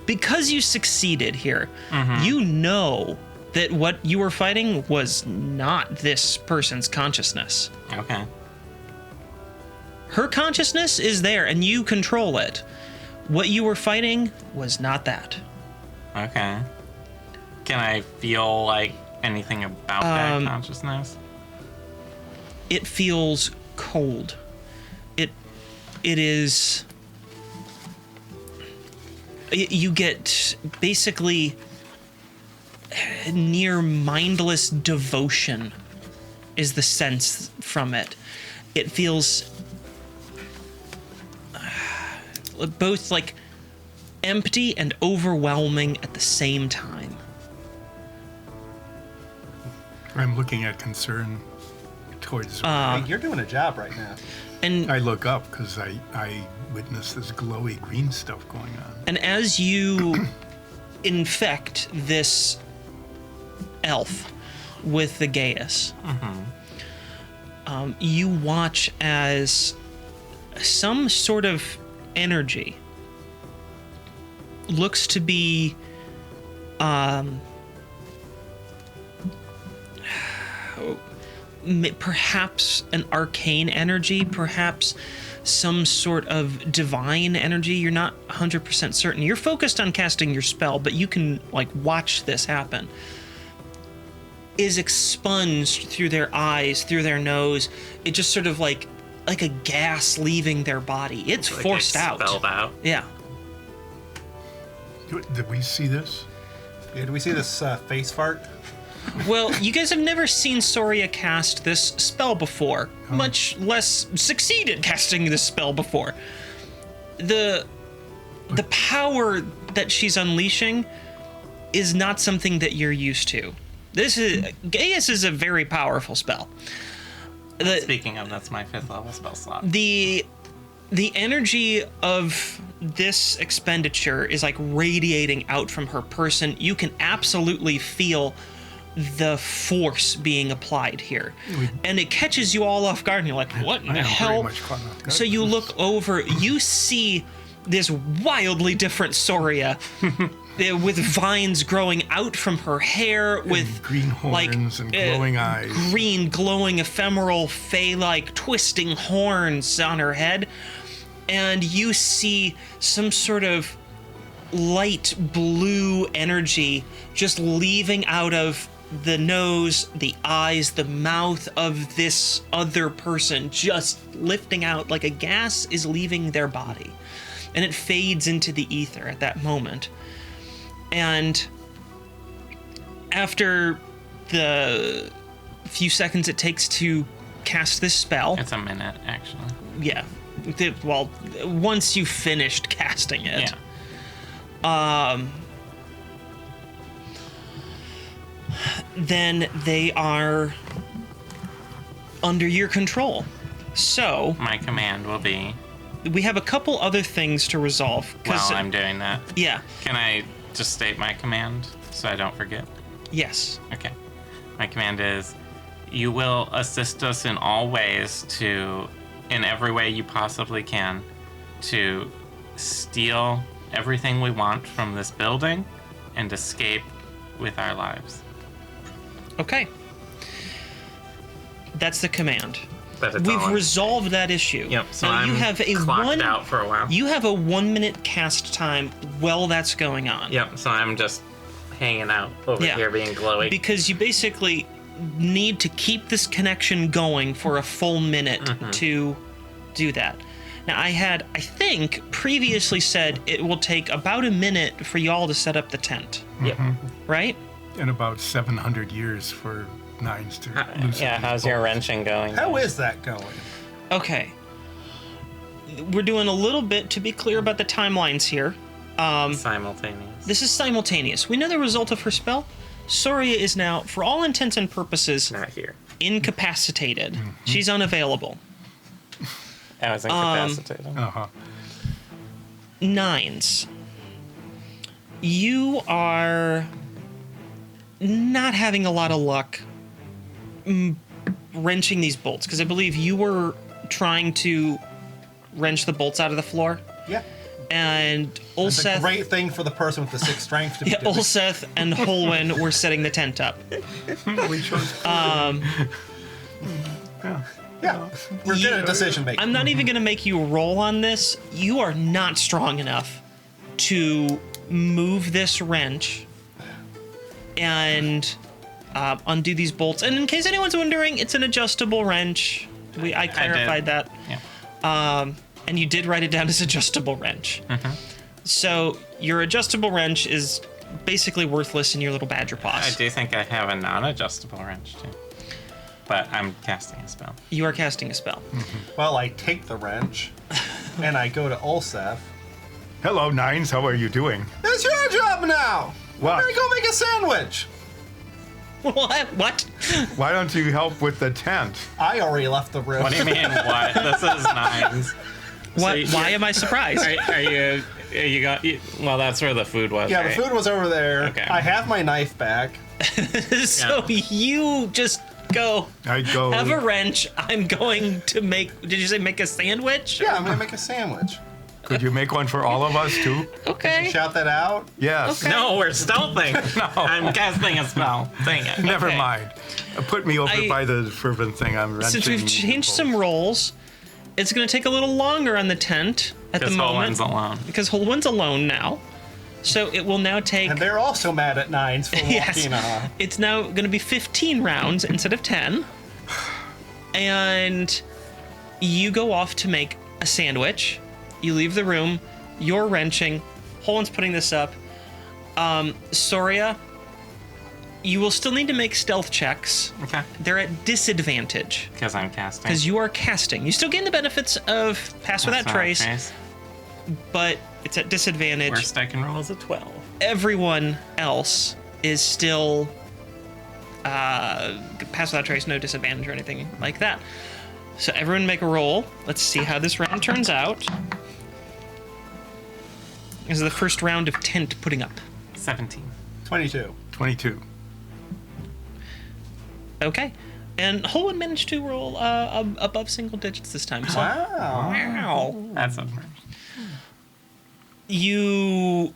because you succeeded here. You know that what you were fighting was not this person's consciousness. Okay. Her consciousness is there and you control it. What you were fighting was not that. Okay. Can I feel like anything about that consciousness? It feels cold. It is. You get basically near mindless devotion, is the sense from it. It feels both like empty and overwhelming at the same time. I'm looking at concern towards. Hey, you're doing a job right now. And I look up because I witness this glowy green stuff going on. And as you infect this elf with the Gaius, you watch as some sort of energy looks to be perhaps an arcane energy, perhaps some sort of divine energy. You're not 100% certain. You're focused on casting your spell, but you can like watch this happen. Is expunged through their eyes, through their nose. It just sort of like a gas leaving their body. It's Like forced out. expelled out. Yeah. Did we see this? Yeah, do we see this face fart? Well, you guys have never seen Soria cast this spell before, much less succeeded casting this spell before. The power that she's unleashing is not something that you're used to. Gaius is a very powerful spell. Speaking of, that's my 5th level spell slot. The energy of this expenditure is like radiating out from her person. You can absolutely feel the force being applied here. And it catches you all off guard and you're like, what in the hell? So you look over, you see this wildly different Soria with vines growing out from her hair, with green horns and glowing eyes. Green, glowing, ephemeral, fey-like, twisting horns on her head. And you see some sort of light blue energy just leaving out of the nose, the eyes, the mouth of this other person, just lifting out like a gas is leaving their body. And it fades into the ether at that moment. And after the few seconds it takes to cast this spell, It's a minute, actually. yeah, well, once you finished casting it, Yeah. then they are under your control. So My command will be, we have a couple other things to resolve. while I'm doing that, Yeah, can I just state my command so I don't forget? yes. Okay. My command is, you will assist us in all ways to, in every way you possibly can, to steal everything we want from this building and escape with our lives. Okay. That's the command. But it's We've all resolved that issue. Yep. So now I'm you have a clocked out for a while. You have a 1 minute cast time while that's going on. Yep. So I'm just hanging out over Yeah. here being glowy. Because you basically need to keep this connection going for a full minute to do that. Now I think, previously said it will take about a minute for y'all to set up the tent. Yep. Right? In about 700 years for Nines to lose. Yeah. How's your wrenching going? How is that going? Okay. We're doing a little bit to be clear about the timelines here. Simultaneous. This is simultaneous. We know the result of her spell. Soria is now, for all intents and purposes, Not here. incapacitated. She's unavailable. I was incapacitated. Uh-huh. Nines. You are not having a lot of luck wrenching these bolts, because I believe you were trying to wrench the bolts out of the floor, Yeah. and It's a Ulseth, great thing for the person with the 6 strength to be yeah, doing. Ulseth and Holwyn were setting the tent up. We chose. Yeah. We're good at decision making. I'm not even going to make you roll on this. You are not strong enough to move this wrench and undo these bolts. And in case anyone's wondering, it's an adjustable wrench. I clarified that. Yeah. And you did write it down as adjustable wrench. So your adjustable wrench is basically worthless in your little badger I paws. do think I have a non-adjustable wrench too, but I'm casting a spell. You are casting a spell. Well, I take the wrench and I go to Ulseth. Hello, Nines. How are you doing? It's your job now. What? I'm gonna go make a sandwich. What? Why don't you help with the tent? I already left the room. What do you mean? What? This is Nines. What? So Why am I surprised? Are you got? Well, that's where the food was. Yeah, right? the food was over there. Okay. I have my knife back. So you just go I go. have a wrench. I'm going to make. Did you say make a sandwich? Yeah, I'm gonna make a sandwich. Could you make one for all of us too? Okay. Shout that out. Yes. Okay. No, we're stealthing. No. I'm casting a spell. Dang it. Never Okay. mind. Put me over by the fervent thing. I'm wrenching. Since we've changed some roles, it's going to take a little longer on the tent at the Because moment. Holwyn's alone. Because Holwyn's alone now. So it will now take. And they're also mad at Nines for Yes. walking It's now going to be 15 rounds instead of 10. And you go off to make a sandwich. You leave the room. You're wrenching. Holwyn's putting this up. Soria, you will still need to make stealth checks. Okay. They're at disadvantage Because I'm casting. because you are casting. You still gain the benefits of Pass Without Trace, but it's at disadvantage. Worst I can roll is a 12. Everyone else is still Pass Without Trace, no disadvantage or anything like that. So everyone make a roll. Let's see how this round turns out. This is the first round of tent putting up. 17. 22. 22. Okay. And Holwyn managed to roll above single digits this time. So Wow. wow. That's a You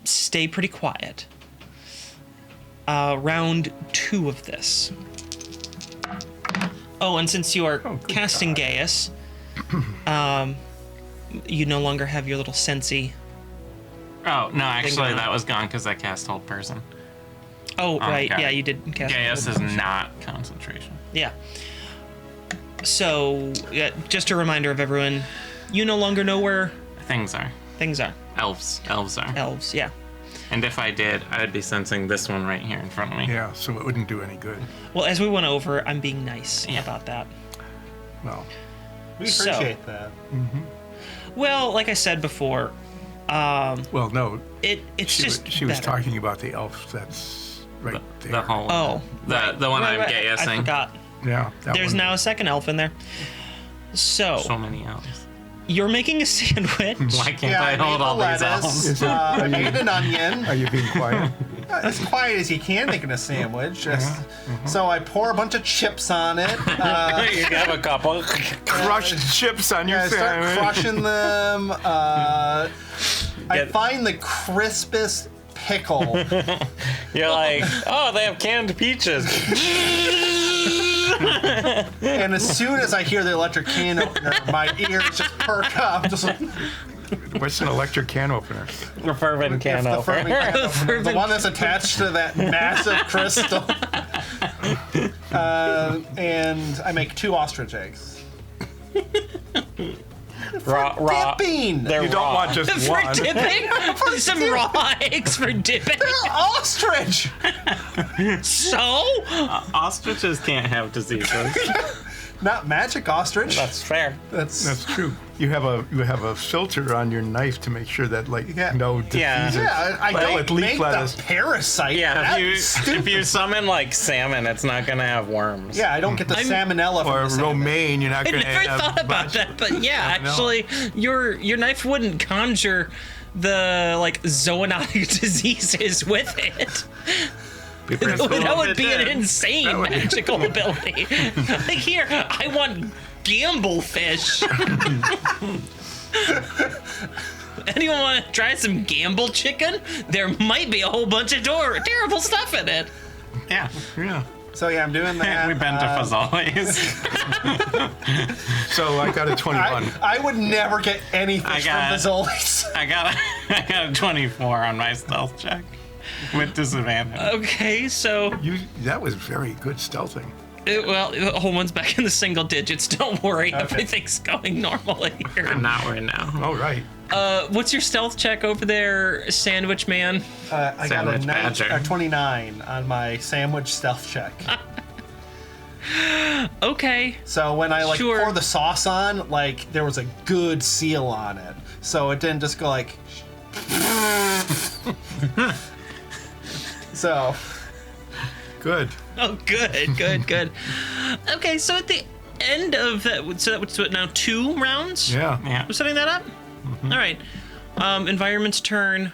stay pretty quiet. Round 2 of this. Oh, and since you are casting Gaius, you no longer have your little sensey. Oh, no, actually, going on. that was gone because I cast Hold Person. Oh, right. okay. Yeah, you did cast. Gaius is not concentration. Yeah. So, yeah, just a reminder of everyone, you no longer know where Things are. things are. Elves. Elves are. Elves, yeah. And if I did, I would be sensing this one right here in front of me. Yeah, so it wouldn't do any good. Well, as we went over, I'm being nice about that. Well, We So- appreciate that. Well, like I said before, well, no. it's just She was better. talking about the elf that's right there. The whole. Oh, The one I'm I guessing. forgot. Yeah. that There's one. now a second elf in there. So So many elves. you're making a sandwich. Why can't Yeah, I I hold made all the these lettuce, elves? I made an onion. Are you being quiet? As quiet as you can making a sandwich. So I pour a bunch of chips on it. You have a couple. Crushed chips on your I start sandwich. crushing them. I Get- find the crispest pickle. You're like, oh, they have canned peaches. And as soon as I hear the electric can opener, my ears just perk up. Just like, What's an electric can opener? The fervent can the fervent opener. can opener. The one that's attached to that massive crystal. And I make 2 ostrich eggs. Raw. Dipping! They're You don't raw. want just For one. dipping? Some raw eggs for dipping? Ostrich! So? Ostriches can't have diseases. Not magic ostrich. That's fair. That's true. You have a filter on your knife to make sure that Yeah. no diseases. Yeah, I Well, don't with leaf make lettuce. the parasite. Yeah, That's if you summon like salmon, it's not gonna have worms. Yeah, I don't get the salmonella Or from the salmon. romaine, you're not I going to never have thought about much. that, but yeah, No. actually, your knife wouldn't conjure the like zoonotic diseases with it. Because That would be an did. insane That would- magical ability. Like here, I want gamble fish. Anyone want to try some gamble chicken? There might be a whole bunch of terrible stuff in it. Yeah. Yeah. So yeah, I'm doing that. We've been to Fazoli's. So I got a 21. I would never get any I fish got- from Fazoli's. I got a 24 on my stealth check with disadvantage. Okay, so That was very good stealthing. well, the whole one's back in the single digits. Don't worry, everything's going normally here. I'm not right now. All right. What's your stealth check over there, Sandwich Man? I got a Sandwich badger. 29 on my sandwich stealth check. Okay. So when I Sure. pour the sauce on, there was a good seal on it. So it didn't just go like. So Good. Oh, good. Okay, so at the end of that, so that was what, now 2 rounds? Yeah. Yeah. We're setting that up? All right. Environment's turn.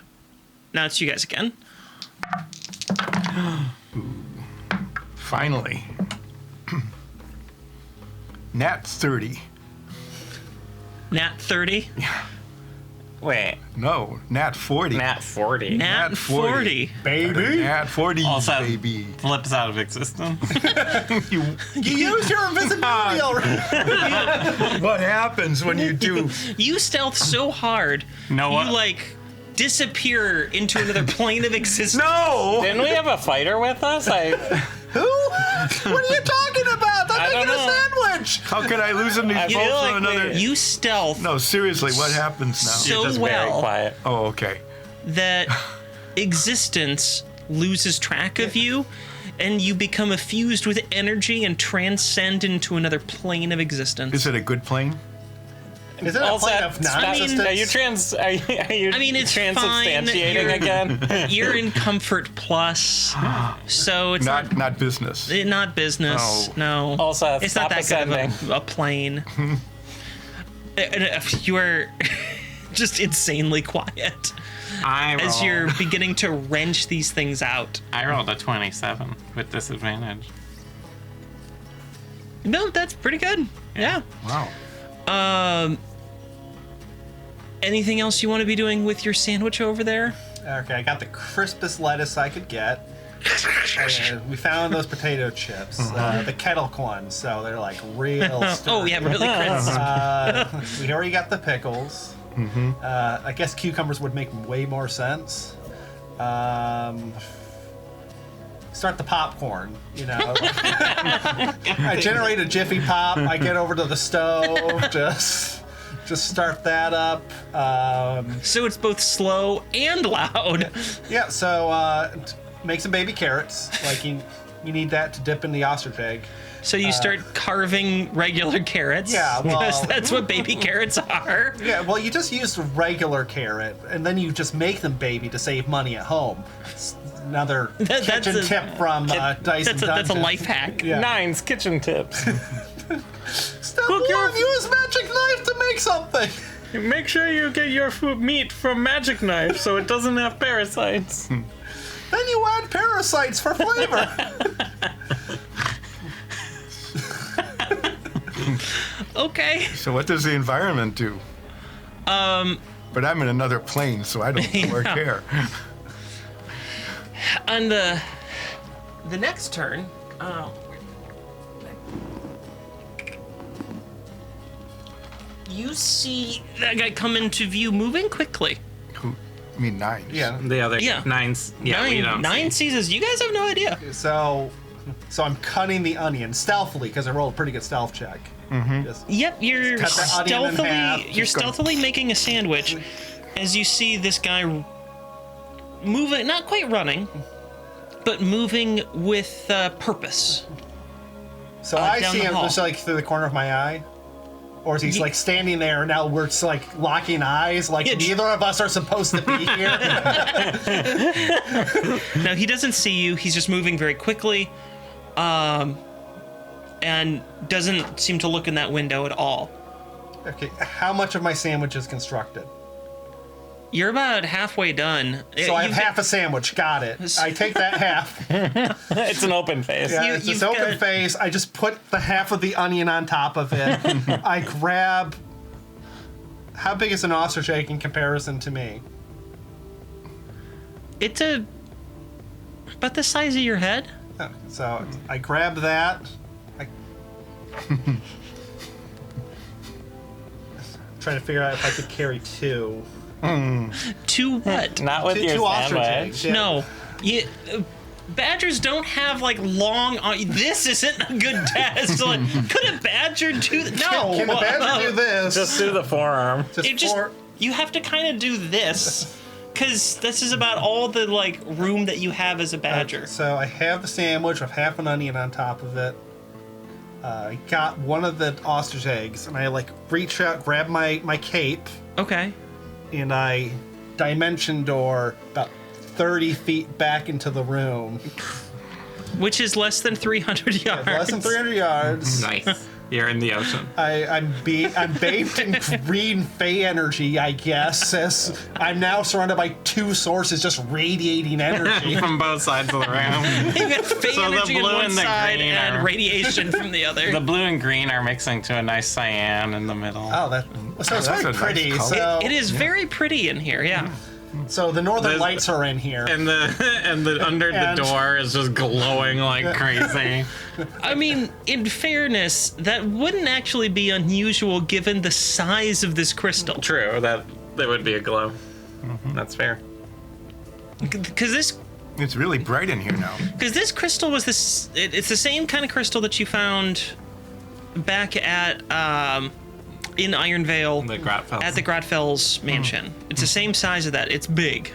Now it's you guys again. Finally. Nat 30. Nat 30. Wait, No, Nat 40. Nat 40. Nat 40. baby, Nat 40, Also baby. flips out of existence. You, you used your invisibility already. what happens when you do? You stealth so hard, No, what? you like disappear into another plane of existence. No! Didn't we have a fighter with us? Who? What are you talking about? I'm I making don't a know. sandwich. How can I lose them? These feel both like from another. You stealth No, seriously, what happens now? So Just very well. quiet. Oh, okay. that existence loses track of you, and you become effused with energy and transcend into another plane of existence. Is it a good plane? Is it a Also, plane of non-existence? are you I mean, it's transubstantiating fine. again? You're in Comfort Plus, so it's Not business. not business. No. Also, it's not stop that good ascending. of a plane. You are just insanely quiet as you're beginning to wrench these things out. I rolled a 27 with disadvantage. No, that's pretty good. Yeah. Wow. Anything else you want to be doing with your sandwich over there? Okay, I got the crispest lettuce I could get. We found those potato chips, the kettle ones, so they're like real. Oh, yeah, really crisp. We already got the pickles. I guess cucumbers would make way more sense. Start the popcorn, I generate a Jiffy Pop. I get over to the stove, just just start that up. So it's both slow and loud. Yeah, so make some baby carrots. Like you need that to dip in the ostrich egg. So you start carving regular carrots. Yeah, well- because that's what baby carrots are. Yeah, well, you just use a regular carrot, and then you just make them baby to save money at home. It's another kitchen tip from Dice and That's a Dungeons. life hack. Yeah. Nine's kitchen tips. Step Cook your- one, use magic knife to make something. Make sure you get your meat from Magic Knife so it doesn't have parasites. Then you add parasites for flavor. Okay. So what does the environment do? But I'm in another plane, so I don't know or care. On the next turn, you see that guy come into view moving quickly. Who? I mean, 9. Yeah. The other Yeah. Nine's, yeah, we don't Nine see. sees us. You guys have no idea. So I'm cutting the onion stealthily because I rolled a pretty good stealth check. Just, Yep, you're cut the onion in half, you're just go- stealthily making a sandwich as you see this guy moving, not quite running, but moving with purpose. so I down see the him hall. just like through the corner of my eye. Or is he Ye- like standing there and now we're just like locking eyes? Like Yeah, just- neither of us are supposed to be here. No, he doesn't see you. He's just moving very quickly, and doesn't seem to look in that window at all. Okay, how much of my sandwich is constructed? You're about halfway done. So I have half a sandwich. Got it. I take that half. It's an open face. Yeah, You- it's this you've open got- face. I just put the half of the onion on top of it. I grab. How big is an ostrich egg in comparison to me? It's about the size of your head. Oh, so I grab that. Trying to figure out if I could carry 2. To what? Not with your Two ostrich sandwich. eggs. Yeah. No, badgers don't have like long. This isn't a good test. Like, could a badger do? No. Can a badger do this? Just do the forearm. You have to kind of do this, because this is about all the like room that you have as a badger. So I have the sandwich with half an onion on top of it. I got one of the ostrich eggs, and I like reach out, grab my cape, Okay. and I dimension door about 30 feet back into the room. Which is less than 300 yards. Less than 300 yards. Nice. You're in the ocean. I'm bathed in green fey energy, I guess, as I'm now surrounded by 2 sources just radiating energy. From both sides of the room. You got fey So the energy on blue one and the side green and are- radiation from the other. The blue and green are mixing to a nice cyan in the middle. Oh, so it's that's a very nice pretty. color. So, It is very pretty in here, yeah. so the northern There's- lights are in here. And the under And- the door is just glowing like crazy. I mean, in fairness, that wouldn't actually be unusual given the size of this crystal. True, that would be a glow. That's fair. Because It's really bright in here now. this crystal was this. It's the same kind of crystal that you found back at in Iron Vale The Grotfels. at the Grotfels mansion. It's the same size of that. It's big.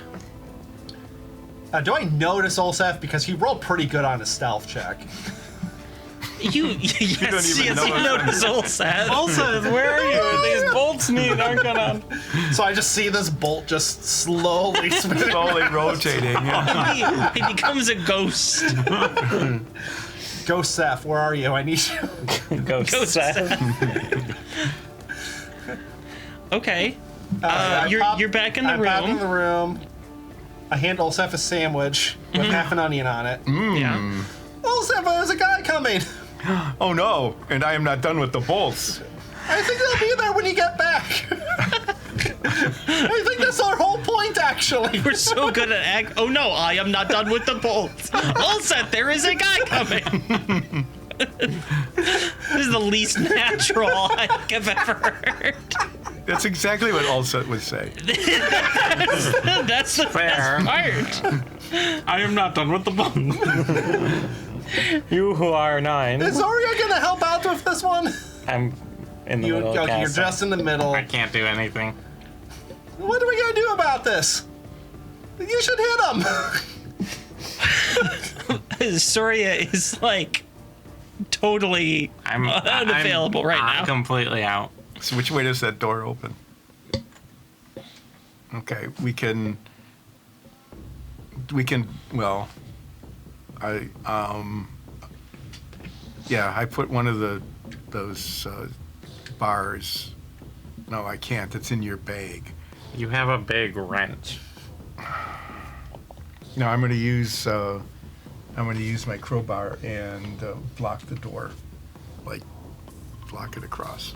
Do I notice Olsef? Because he rolled pretty good on his stealth check. You yes, don't even yes, know you it's notice Olseth. Also, where are you? These bolts aren't gonna. So I just see this bolt just slowly spinning. Slowly rotating. Yeah. He becomes a ghost. Ghost Seth, where are you? I need you. Ghost. Okay. I pop- You're back in the I'm back in room. the room. I hand Olsef a sandwich with half an onion on it. Yeah. Olsef, there's a guy coming. Oh no! And I am not done with the bolts. I think they'll be there when you get back. I think that's our whole point, actually. We're so good at act. Oh no, I am not done with the bolts. Olseth, there is a guy coming. This is the least natural I think I've ever heard. That's exactly what Ulset would say. That's the Fair. best part. I am not done with the bone. You who are 9. Is Zarya gonna help out with this one? I'm in the middle of You're casting. just in the middle. I can't do anything. What are we gonna do about this? You should hit him. Soria is like totally unavailable right I'm now. completely out. So which way does that door open? Okay, we can. Well, I put one of those bars. No, I can't. It's in your bag. You have a big wrench. No, I'm going to use my crowbar and block the door, like block it across.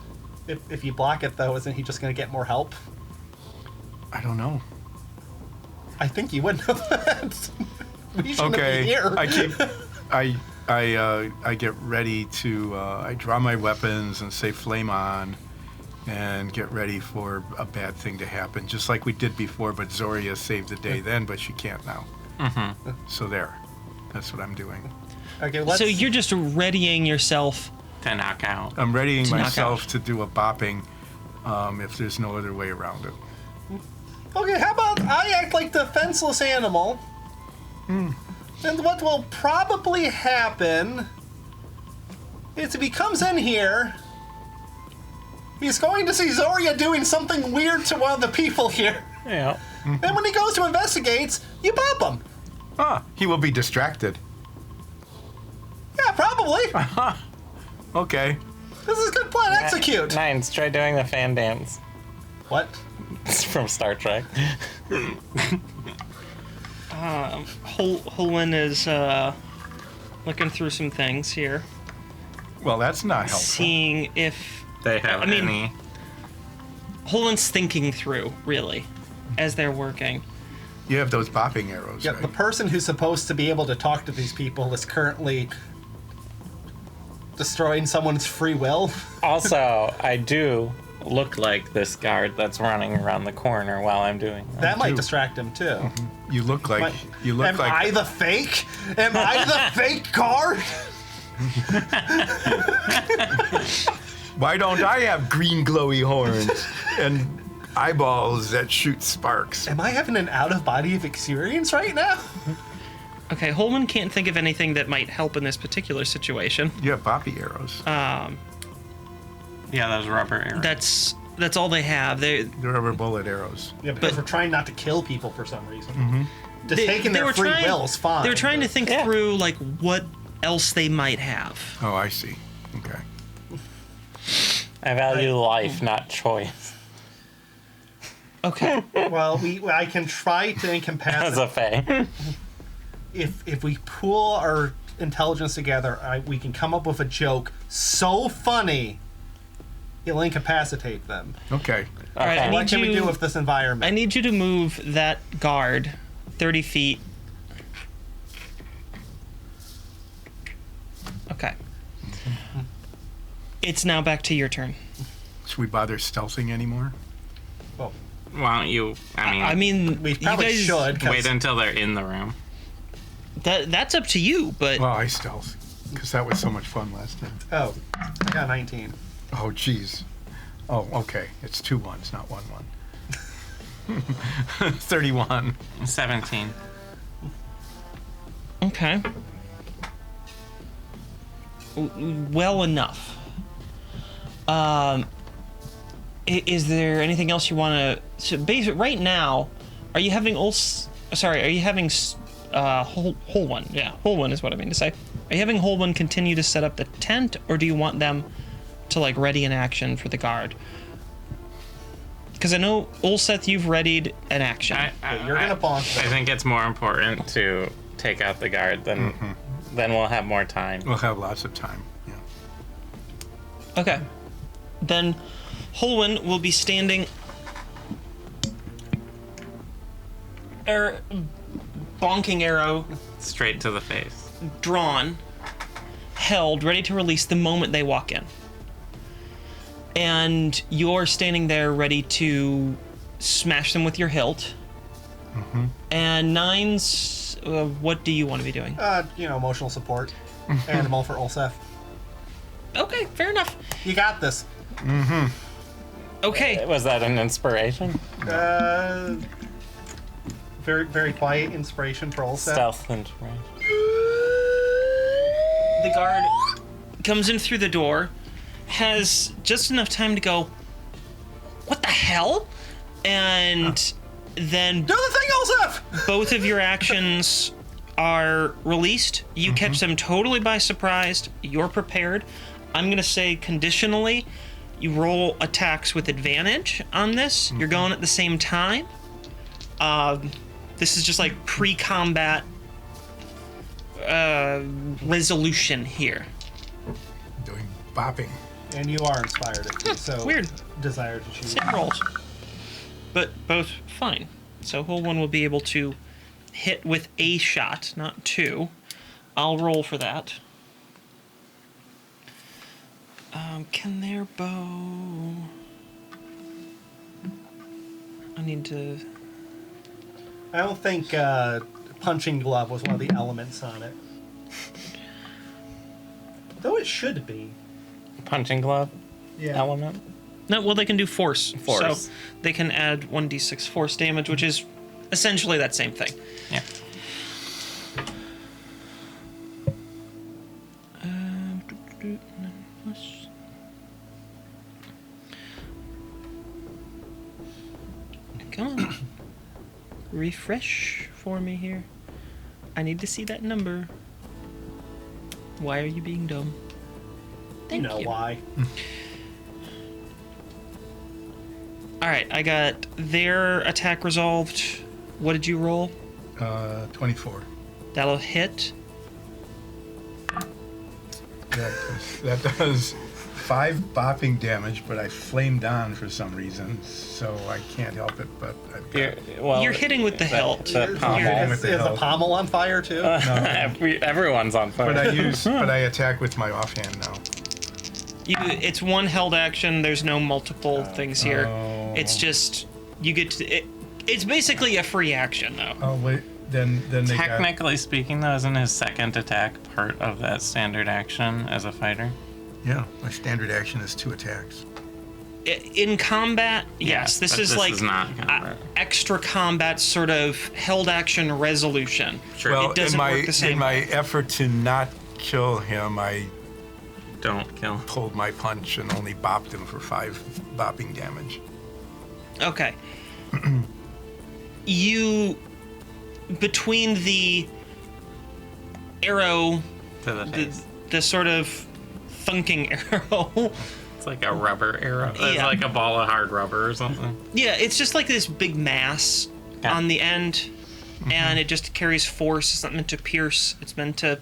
If you block it, though, isn't he just gonna get more help? I don't know. I think you would know that. We shouldn't Okay, be here. I get ready to. I draw my weapons and say flame on, and get ready for a bad thing to happen, just like we did before. But Zoria saved the day then, but she can't now. Mm-hmm. So there, that's what I'm doing. Okay, let's. So you're just readying yourself. To knock out. I'm readying To knock myself out. to do a bopping, if there's no other way around it. Okay, how about I act like the fenceless animal? And what will probably happen is if he comes in here, he's going to see Zoria doing something weird to one of the people here. Yeah. And when he goes to investigate, you bop him. He will be distracted. Yeah, probably. Okay. This is a good plan. Execute. Nines, try doing the fan dance. What? It's from Star Trek. Holwyn is looking through some things here, Well, that's not helpful. seeing if They have any. Holwyn's thinking through really as they're working. You have those bopping arrows, Yeah, right? the person who's supposed to be able to talk to these people is currently destroying someone's free will. Also, I do look like this guard that's running around the corner while I'm doing that. That might do. distract him too. You look like Am I the fake? Am I the fake guard? Why don't I have green glowy horns and eyeballs that shoot sparks? Am I having an out-of-body experience right now? Okay, Holman can't think of anything that might help in this particular situation. You have boppy arrows. Yeah, those rubber arrows. That's all they have. They're rubber bullet arrows. Yeah, because But- we're trying not to kill people for some reason. Just taking their were free trying- will is fine. They were trying to but- think Yeah. through like what else they might have. Oh, I see. Okay. I value life, not choice. Okay. Well, I can try to As a incapacitate. fae. If we pool our intelligence together, we can come up with a joke so funny it'll incapacitate them. Okay. All right, I Okay. need What can we you- do with this environment? I need you to move that guard 30 feet. Okay. It's now back to your turn. Should we bother stealthing anymore? Well, Why don't you? I mean, we you probably guys, should. 'cause- wait until they're in the room. That's up to you, but Well, I stealth because that was so much fun last time. Oh, I got 19. Oh, jeez. Oh, okay. It's 2 ones, not 1 1. 31. 17. okay. Well enough. Is there anything else you want to? So, right now, are you having Are you having Holwyn? Yeah, Holwyn is what I mean to say. Are you having Holwyn continue to set up the tent, or do you want them to like ready an action for the guard? Because I know Ulseth, you've readied an action. You're gonna bonk them. I think it's more important to take out the guard than then we'll have more time. We'll have lots of time. Yeah. Okay. Then Holwyn will be standing bonking arrow Straight to the face. drawn, held, ready to release the moment they walk in. And you're standing there ready to smash them with your hilt. And Nines, what do you want to be doing? Emotional support. Animal for Ulseth. Okay, fair enough. You got this. Okay. Was that an inspiration? Very, very quiet inspiration for Olseth. Stealth inspiration. The guard comes in through the door, has just enough time to go, "What the hell?" And then Do the thing, Olseth! both of your actions are released. You catch them totally by surprise. You're prepared. I'm going to say conditionally, you roll attacks with advantage on this. You're going at the same time. This is just like pre-combat resolution here. Doing bopping. And you are inspired, so Weird. desire to choose. Same rolls. But both fine. So Holwyn will be able to hit with a shot, not two. I'll roll for that. Can their bow... I need to... I don't think punching glove was one of the elements on it. Though it should be. Punching glove element. No, well, they can do force. Force. So they can add 1d6 force damage, which is essentially that same thing. Yeah. Come on. Refresh for me here. I need to see that number. Why are you being dumb? Thank You know why. Alright, I got their attack resolved. What did you roll? 24. That'll hit. That does 5 bopping damage, but I flamed on for some reason, so I can't help it. But I've got You're hitting with the hilt. The pommel. You're- Is the pommel on fire too? Everyone's on fire. but I attack with my offhand now. It's one held action. There's no multiple things here. It's just you get to. It's basically a free action, though. Oh wait, then they got. Technically speaking, though, isn't his second attack part of that standard action as a fighter? Yeah, my standard action is 2 attacks. In combat, yes, this but is like not combat. extra combat sort of held action resolution. Sure. Well, it doesn't work the same in my way. effort to not kill him, I Don't kill. pulled my punch and only bopped him for 5 bopping damage. Okay. You between the arrow, To the face. the sort of thunking arrow. It's like a rubber arrow. It's Yeah. like a ball of hard rubber or something. Yeah, it's just like this big mass Yeah. on the end, and it just carries force. It's not meant to pierce. It's meant to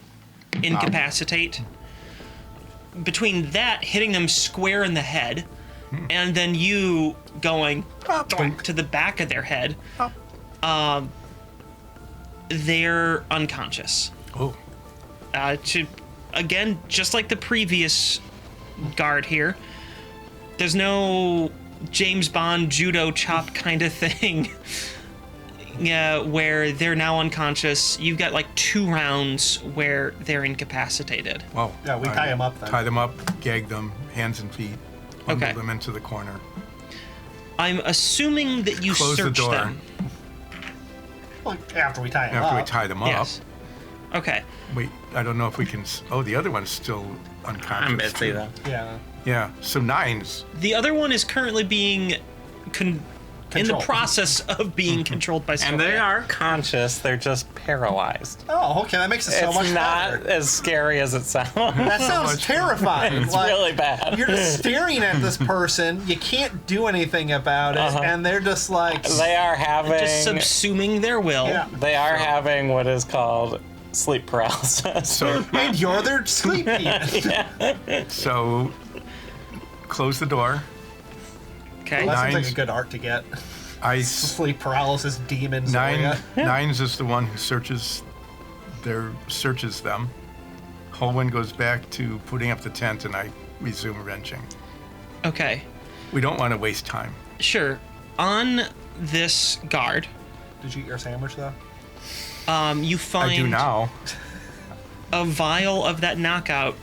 incapacitate. Between that hitting them square in the head, and then you going thwunk to the back of their head, they're unconscious. Oh, Again, just like the previous guard here, there's no James Bond judo chop kind of thing. Yeah, where they're now unconscious. You've got like 2 rounds where they're incapacitated. well. Yeah, we tie him up then. Tie them up, gag them, hands and feet, bundle Okay. them into the corner. I'm assuming that you Close the search door. them. Well, after we tie him After we up. tie them up. Yes. Okay. Wait, I don't know if we can. Oh, the other one's still unconscious. I'm busy too. though. Yeah. Yeah, so 9s. The other one is currently being in the Controlled. process of being controlled by And someone. they are conscious. They're just paralyzed. Oh, okay, that makes it so It's much not better. as scary as it sounds. That sounds terrifying. It's Like, really bad. You're just staring at this person. You can't do anything about it, and they're just like. They are having. just subsuming their will. Yeah. They are having what is called sleep paralysis. So, And you're their sleep demon. so close the door. Okay. Well, that seems like Nines. a good art to get. I Sleep paralysis demons. 9s is the one who searches them. Holwyn goes back to putting up the tent, and I resume wrenching. Okay. We don't want to waste time. Sure. On this guard, Did you eat your sandwich though? you find I do now. a vial of that knockout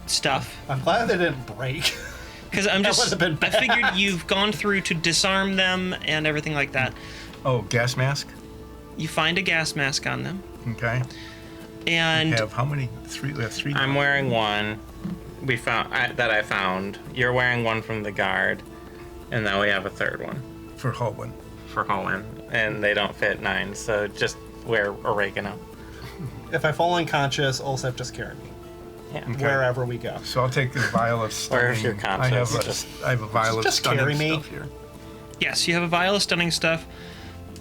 stuff. I'm glad they didn't break. Because I'm That just, would've been I figured you've gone through to disarm them and everything like that. Oh, gas mask? You find a gas mask on them, Okay. and We have how many? Three. We have three. I'm wearing one. That I found. You're wearing one from the guard, and then we have a third one for Holwyn. for Holman, and they don't fit 9. So just wear oregano. If I fall unconscious, Olsef just carry me Yeah. Okay. wherever we go. So I'll take the vial of stunning. Or if you're conscious, I have a vial of just stunning carry me. stuff here. yes, you have a vial of stunning stuff.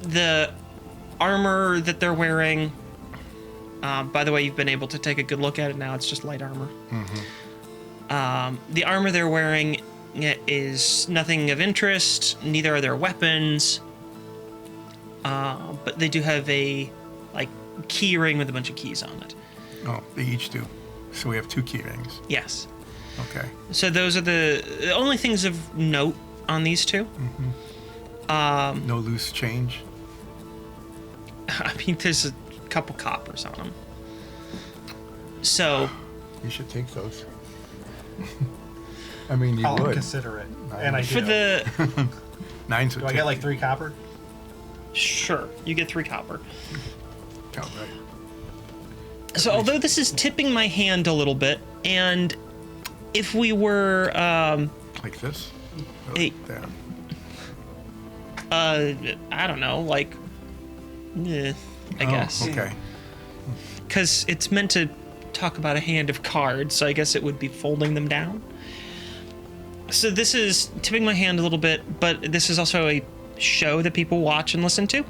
The armor that they're wearing, by the way, you've been able to take a good look at it now. It's just light armor. The armor they're wearing is nothing of interest. Neither are their weapons. But they do have a key ring with a bunch of keys on it. Oh, they each do. So we have 2 key rings. Yes. Okay. So those are the only things of note on these two. No loose change. I mean, there's a couple coppers on them. So You should take those. I mean, you I'll would. consider it. And I for do. the 9's would Do I take get like 3 copper? sure, you get 3 copper. Oh, right. So although this is tipping my hand a little bit, and if we were, Like this? Or Hey. that? I don't know, I guess. Oh, okay. Because it's meant to talk about a hand of cards, so I guess it would be folding them down. So this is tipping my hand a little bit, but this is also a show that people watch and listen to.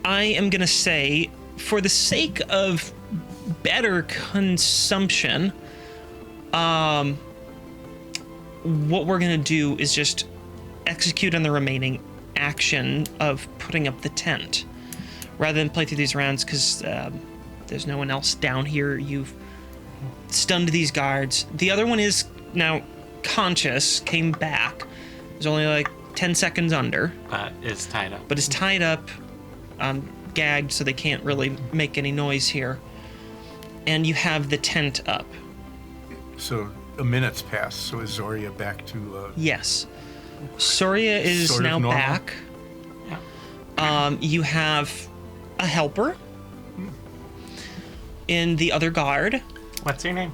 I am going to say, for the sake of better consumption, what we're going to do is just execute on the remaining action of putting up the tent rather than play through these rounds, because there's no one else down here. You've stunned these guards. The other one is now conscious, came back. There's only 10 seconds under, But it's tied up. but is tied up, gagged, so they can't really make any noise here. And you have the tent up. So a minute's passed. So is Zoria back to? Yes. Soria is Sort of now normal? back. You have a helper in the other guard, What's your name?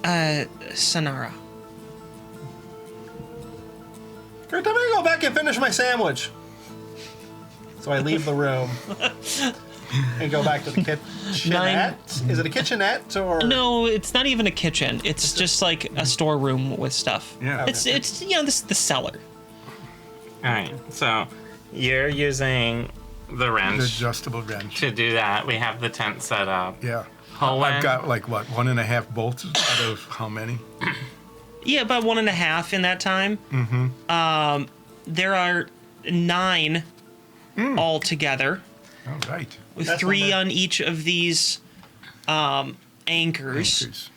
Sanara. Great time to go back and finish my sandwich. So I leave the room and go back to the kitchenette. Is it a kitchenette or? No, it's not even a kitchen. It's just like a storeroom with stuff. Yeah. It's this the cellar. All right. So you're using the The wrench adjustable wrench. to do that. We have the tent set up. Yeah. Holwyn, I've got 1.5 bolts out of how many? Yeah, about 1.5 in that time. Mm-hmm. There are 9 altogether, All right. with That's 3 not bad. on each of these anchors. Anchors.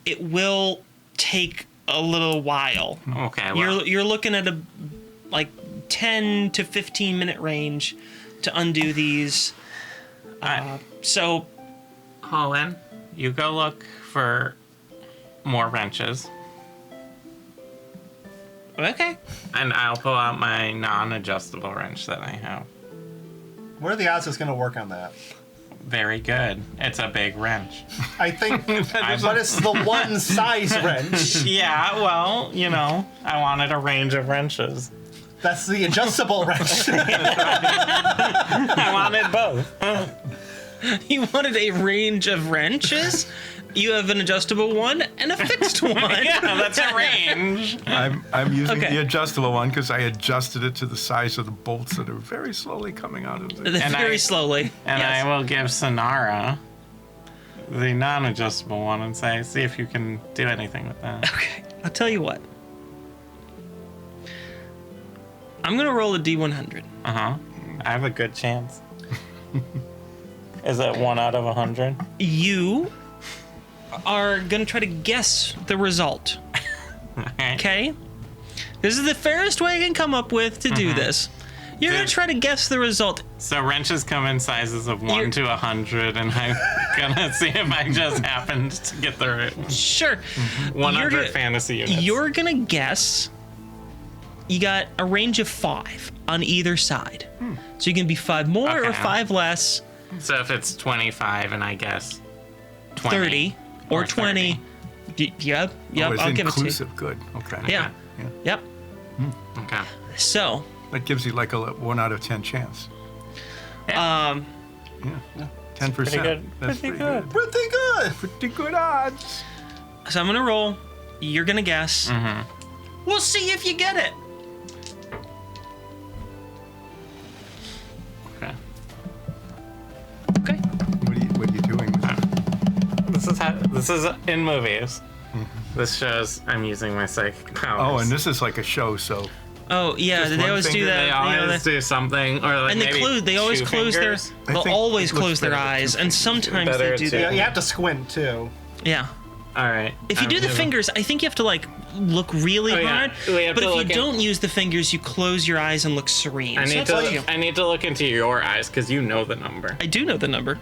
It will take a little while. Okay. Well, You're looking at a 10 to 15 minute range to undo these. So Holwyn, you go look for more wrenches, okay. and I'll pull out my non-adjustable wrench that I have. What are the odds it's going to work on that? Very good. It's a big wrench. I think, but it's the one size wrench. Yeah, well, I wanted a range of wrenches. That's the adjustable wrench. I wanted both. You wanted a range of wrenches? You have an adjustable one and a fixed one. Yeah, that's a range. I'm using Okay. the adjustable one because I adjusted it to the size of the bolts that are very slowly coming out of the. Very slowly. And yes. I will give Sanara the non-adjustable one and say, see if you can do anything with that. Okay, I'll tell you what. I'm gonna roll a D100. I have a good chance. Is it 1 out of 100? You are gonna try to guess the result. Okay? This is the fairest way I can come up with to do this. You're gonna try to guess the result. So wrenches come in sizes of 1 to 100, and I'm gonna see if I just happened to get the right Sure. 100 fantasy units. You're gonna guess. You got a range of 5 on either side. So you can be 5 more or Okay. 5 less. So if it's 25 and I guess 20, 30 or 20. 30. Yep. Oh, it's I'll give it to you. inclusive. Good. Okay. Yeah. Yep. Okay. So, That gives you like a 1 out of 10 chance. Yeah. 10%. Pretty good. That's Pretty pretty good. good. Pretty good. Pretty good odds. so I'm gonna roll. You're gonna guess. We'll see if you get it. Okay. Okay. What are you doing? This is in movies. This shows I'm using my psychic powers. Oh, and this is like a show, so Oh yeah, Just they one always do finger? that. They always do something, or like and maybe they always two close fingers. their. They'll think always it looks close their better with eyes, two and fingers. sometimes Better they do to- Yeah, that. you have to squint too. Yeah. All right. If you do the fingers, I think you have to like look really Oh, yeah. hard. We have But to if you look in- don't use the fingers, you close your eyes and look serene. I So need it's up to you. to. I need to look into your eyes because you know the number. I do know the number.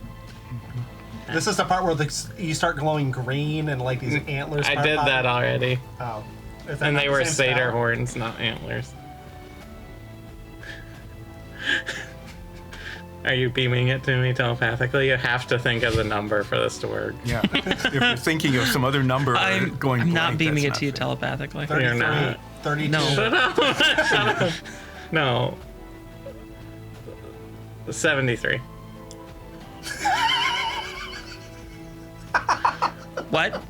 This is the part where you start glowing green and like these antlers. I start did popping. that already, Oh. Is that and not they the were same satyr spell? horns, not antlers. Are you beaming it to me telepathically? You have to think of the number for this to work. yeah. If you're thinking of some other number or I'm going not blank, beaming it that's to you not telepathically. 33, not. 32. No. No. 73. What?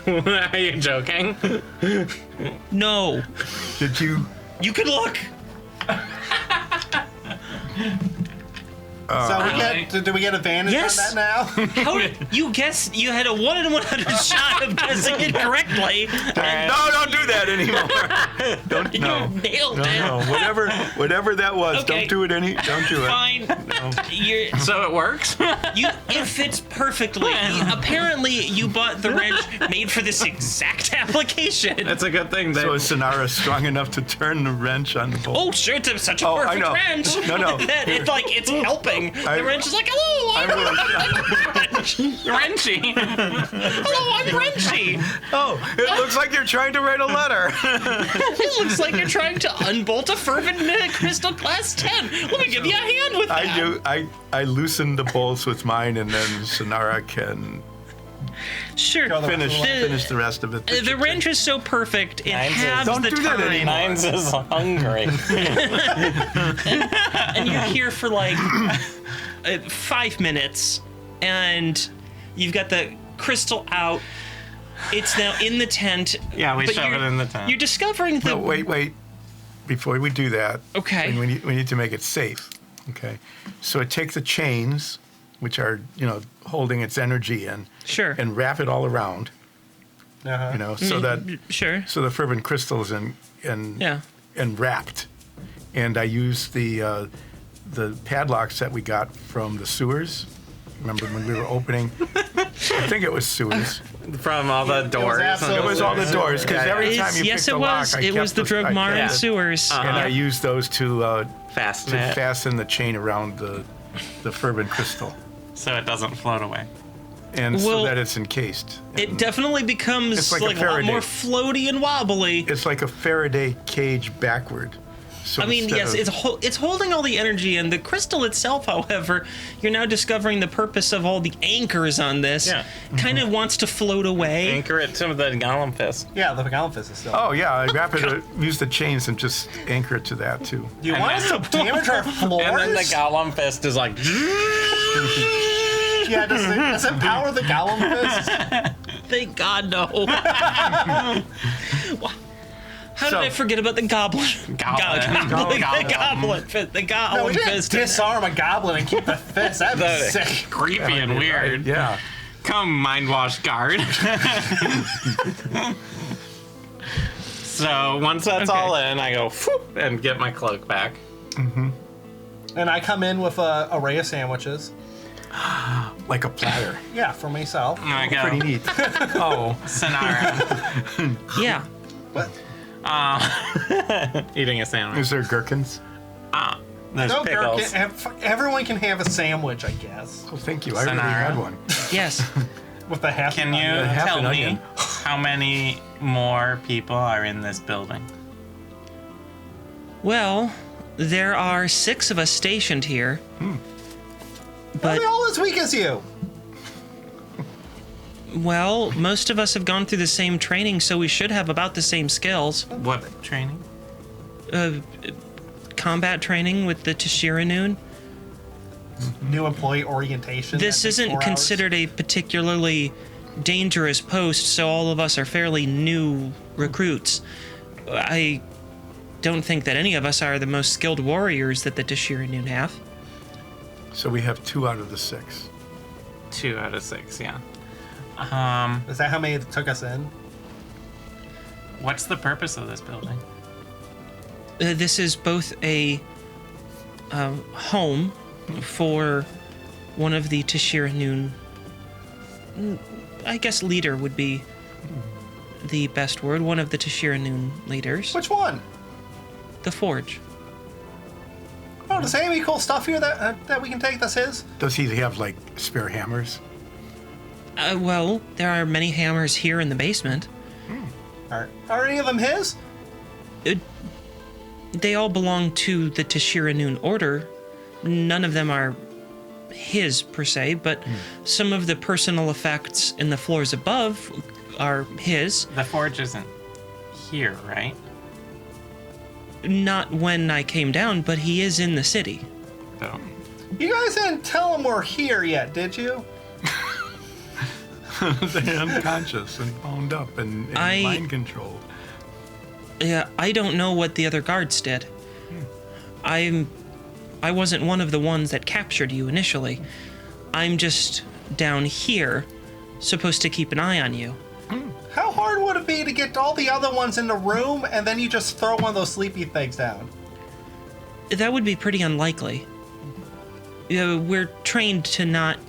Are you joking? No. fair. Did you? You could look. Do we get advantage Yes. on that now? How did you guess? You had a 1 in 100 shot of guessing it correctly. No, don't do that anymore. Don't. You No. nailed No, it. no. Whatever that was. Okay. Don't do it. Don't do it. Fine. So it works? It fits perfectly. Apparently, you bought the wrench made for this exact application. It's a good thing that. So is Sonara strong enough to turn the wrench on the bolt? Oh, sure, it's such a Oh, I perfect know. wrench. No. that it's helping. The wrench is like, hello, I'm wrench. Wrenchy. Hello, I'm Wrenchy. Oh, it looks like you're trying to write a letter. It looks like you're trying to unbolt a fervent crystal class 10. Let me give you a hand with that. I do. I loosen the bolts with mine, and then Sonara can Sure. Go the rest of the way. finish the rest of it. The wrench is so perfect, it Mine's halves Don't the do that time. anymore. Mine's is hungry. And you're here for like 5 minutes, and you've got the crystal out. It's now in the tent. Yeah, we but shove you're- it in the tent. You're discovering the. No, wait. Before we do that, Okay. we need to make it safe. Okay, so take the chains, which are holding its energy in, Sure. and wrap it all around. Uh-huh. So that Sure. the fervent crystals and Yeah. wrapped. And I used the padlocks that we got from the sewers. Remember when we were opening? I think it was sewers. From all the doors. absolutely- It was all the doors because every time you Yes, picked it a lock, was. I It was kept the I Drogmaran kept- sewers. And I used those to Fasten it fasten the chain around the fervent crystal, so it doesn't float away. and Well, so that it's encased. It And definitely becomes It's like like, a a lot Faraday. more floaty and wobbly. it's like a Faraday cage backward. So I mean, instead yes, of- it's holding all the energy, and the crystal itself, however, you're now discovering the purpose of all the anchors on this. Yeah. Kind of wants to float away. Anchor it to the golem fist. Yeah, the golem fist is still. Oh yeah, I wrap it. Use the chains and just anchor it to that too. Do you and want us to damage our floors? And then the golem fist is like. Yeah, does it power the golem fist? Thank God, no. How So- did I forget about the goblin? Goblin. The Goblin. goblin fist. The No, goblin we didn't fist. disarm a goblin and keep the fist. That'd be sick. Creepy and weird. Yeah. Come, mind wash guard. So once that's Okay. all in, I go whoop, and get my cloak back. And I come in with a array of sandwiches. Like a platter. Yeah, for myself. And I go, Pretty neat. Oh, Sonara, Yeah. What? Eating a sandwich. Is there gherkins? There's No, pickles. everyone can have a sandwich, I guess. Oh, thank you. I already Sonara? had one. Yes. With the half. Can you half tell an me onion. how many more people are in this building? Well, there are 6 of us stationed here. Are But, they all as weak as you? well, most of us have gone through the same training, so we should have about the same skills. What training? Combat training with the Tashir-anun. New employee orientation. This that takes isn't 4 hours. considered a particularly dangerous post, so all of us are fairly new recruits. I don't think that any of us are the most skilled warriors that the Tashir-anun have. So we have 2 out of the 6. 2 out of 6, yeah. Is that how many it took us in? What's the purpose of this building? This is both a home for one of the Tashir-anun. I guess leader would be the best word. One of the Tashir-anun leaders. Which one? The Forge. Oh, does any cool stuff here that we can take that's his? Does he have, like, spare hammers? Well, there are many hammers here in the basement. Are any of them his? They all belong to the Tashir-anun order. None of them are his per se, but some of the personal effects in the floors above are his. The forge isn't here, right? Not when I came down, but he is in the city. So, You guys didn't tell him we're here yet, did you? They're unconscious and bound up and mind controlled. Yeah, I don't know what the other guards did. I wasn't one of the ones that captured you initially. I'm just down here, supposed to keep an eye on you. How hard would it be to get all the other ones in the room and then you just throw one of those sleepy things down? That would be pretty unlikely. We're trained to not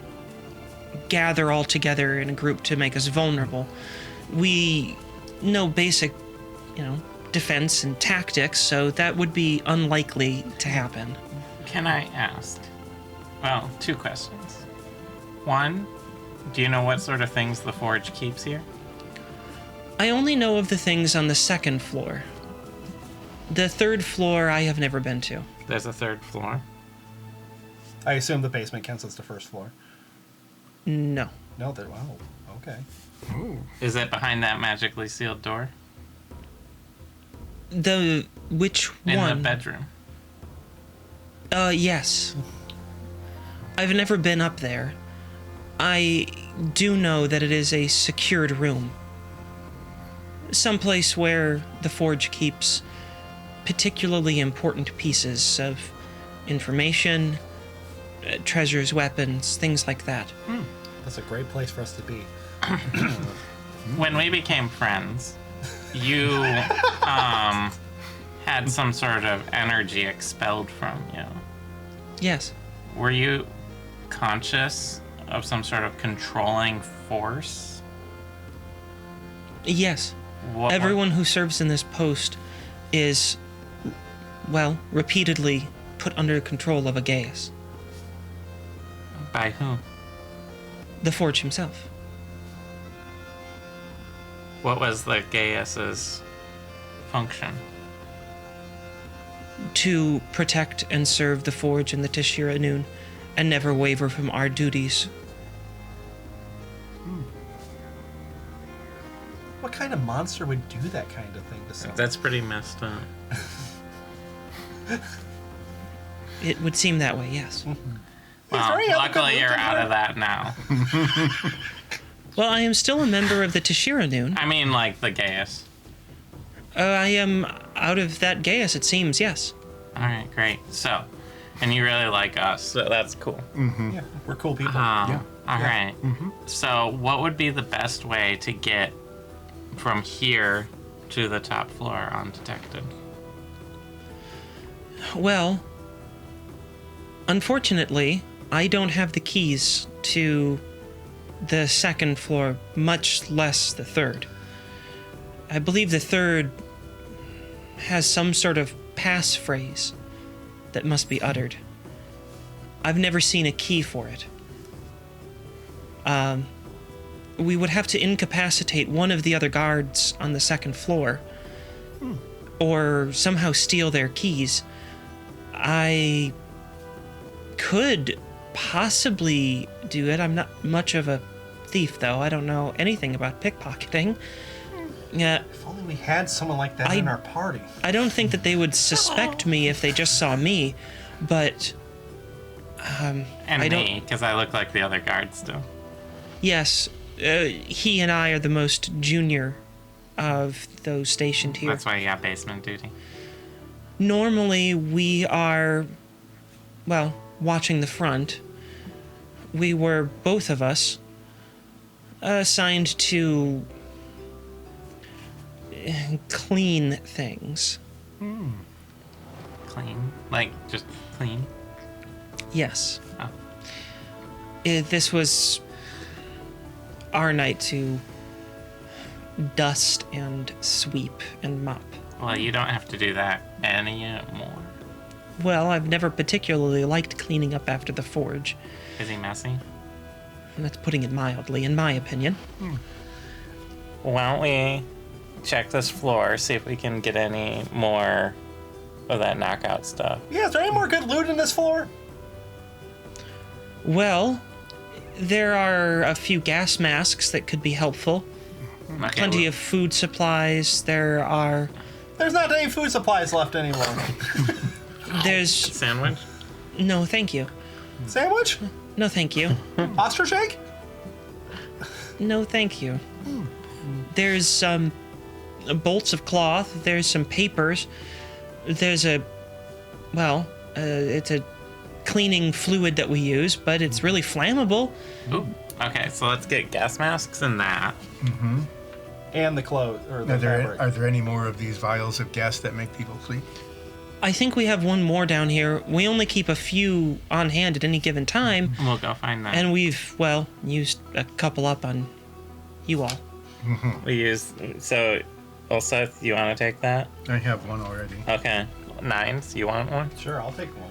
gather all together in a group to make us vulnerable. We know basic, defense and tactics, so that would be unlikely to happen. can I ask? Well, 2 questions. 1, do you know what sort of things the forge keeps here? I only know of the things on the 2nd floor. The 3rd floor I have never been to. There's a 3rd floor. I assume the basement counts as the first floor. No. No, they're wow. Okay. Is it behind that magically sealed door? Which In one? the bedroom. Yes. I've never been up there. I do know that it is a secured room. Someplace where the forge keeps particularly important pieces of information, treasures, weapons, things like that. That's a great place for us to be. When we became friends, you had some sort of energy expelled from you. Yes. Were you conscious of some sort of controlling force? Yes. What Everyone who serves in this post is, well, repeatedly put under control of a Gaius. By whom? The Forge himself. What was the Gaius's function? To protect and serve the Forge and the Tashir-anun, and never waver from our duties. What kind of monster would do that kind of thing to someone? That's pretty messed up. It would seem that way, yes. Well, there any other luckily good you're loot in out here? of that now. Well, I am still a member of the Tashir-anun. I mean, like the Gaius. I am out of that Gaius, it seems, yes. All right, great. So, and you really like us, so that's cool. Yeah, we're cool people. All right. So, what would be the best way to get from here to the top floor undetected? Well, unfortunately, I don't have the keys to the 2nd floor, much less the 3rd. I believe the 3rd has some sort of passphrase that must be uttered. I've never seen a key for it. We would have to incapacitate one of the other guards on the second floor, or somehow steal their keys. I could possibly do it. I'm not much of a thief, though. I don't know anything about pickpocketing. Yeah, If only we had someone like that in our party. I don't think that they would suspect me if they just saw me, but And I don't- me, because I look like the other guards do. yes, he and I are the most junior of those stationed here. That's why you got basement duty. Normally, we are, well, watching the front. We were, both of us, assigned to clean things. Clean. Like, just clean. Yes. Oh. This was our night to dust and sweep and mop. Well, you don't have to do that anymore. Well, I've never particularly liked cleaning up after the forge. Is he messy? And that's putting it mildly, in my opinion. Why don't we check this floor, see if we can get any more of that knockout stuff? Yeah, is there any more good loot in this floor? Well, there are a few gas masks that could be helpful. Okay, Plenty of food supplies. There are... There's not any food supplies left anymore. There's... Sandwich? No, thank you. Sandwich? No, thank you. Ostrich egg? No, thank you. There's some bolts of cloth. There's some papers. There's a... Well, it's a cleaning fluid that we use, but it's really flammable. Ooh. Okay, so let's get gas masks and that. And the clothes, or the fabric. Are there any more of these vials of gas that make people sleep? I think we have one more down here. We only keep a few on hand at any given time, We'll go find that. and we've, well, used a couple up on you all. We use... So, Ulseth, you want to take that? I have one already. Okay. Nines, you want one? Sure, I'll take one.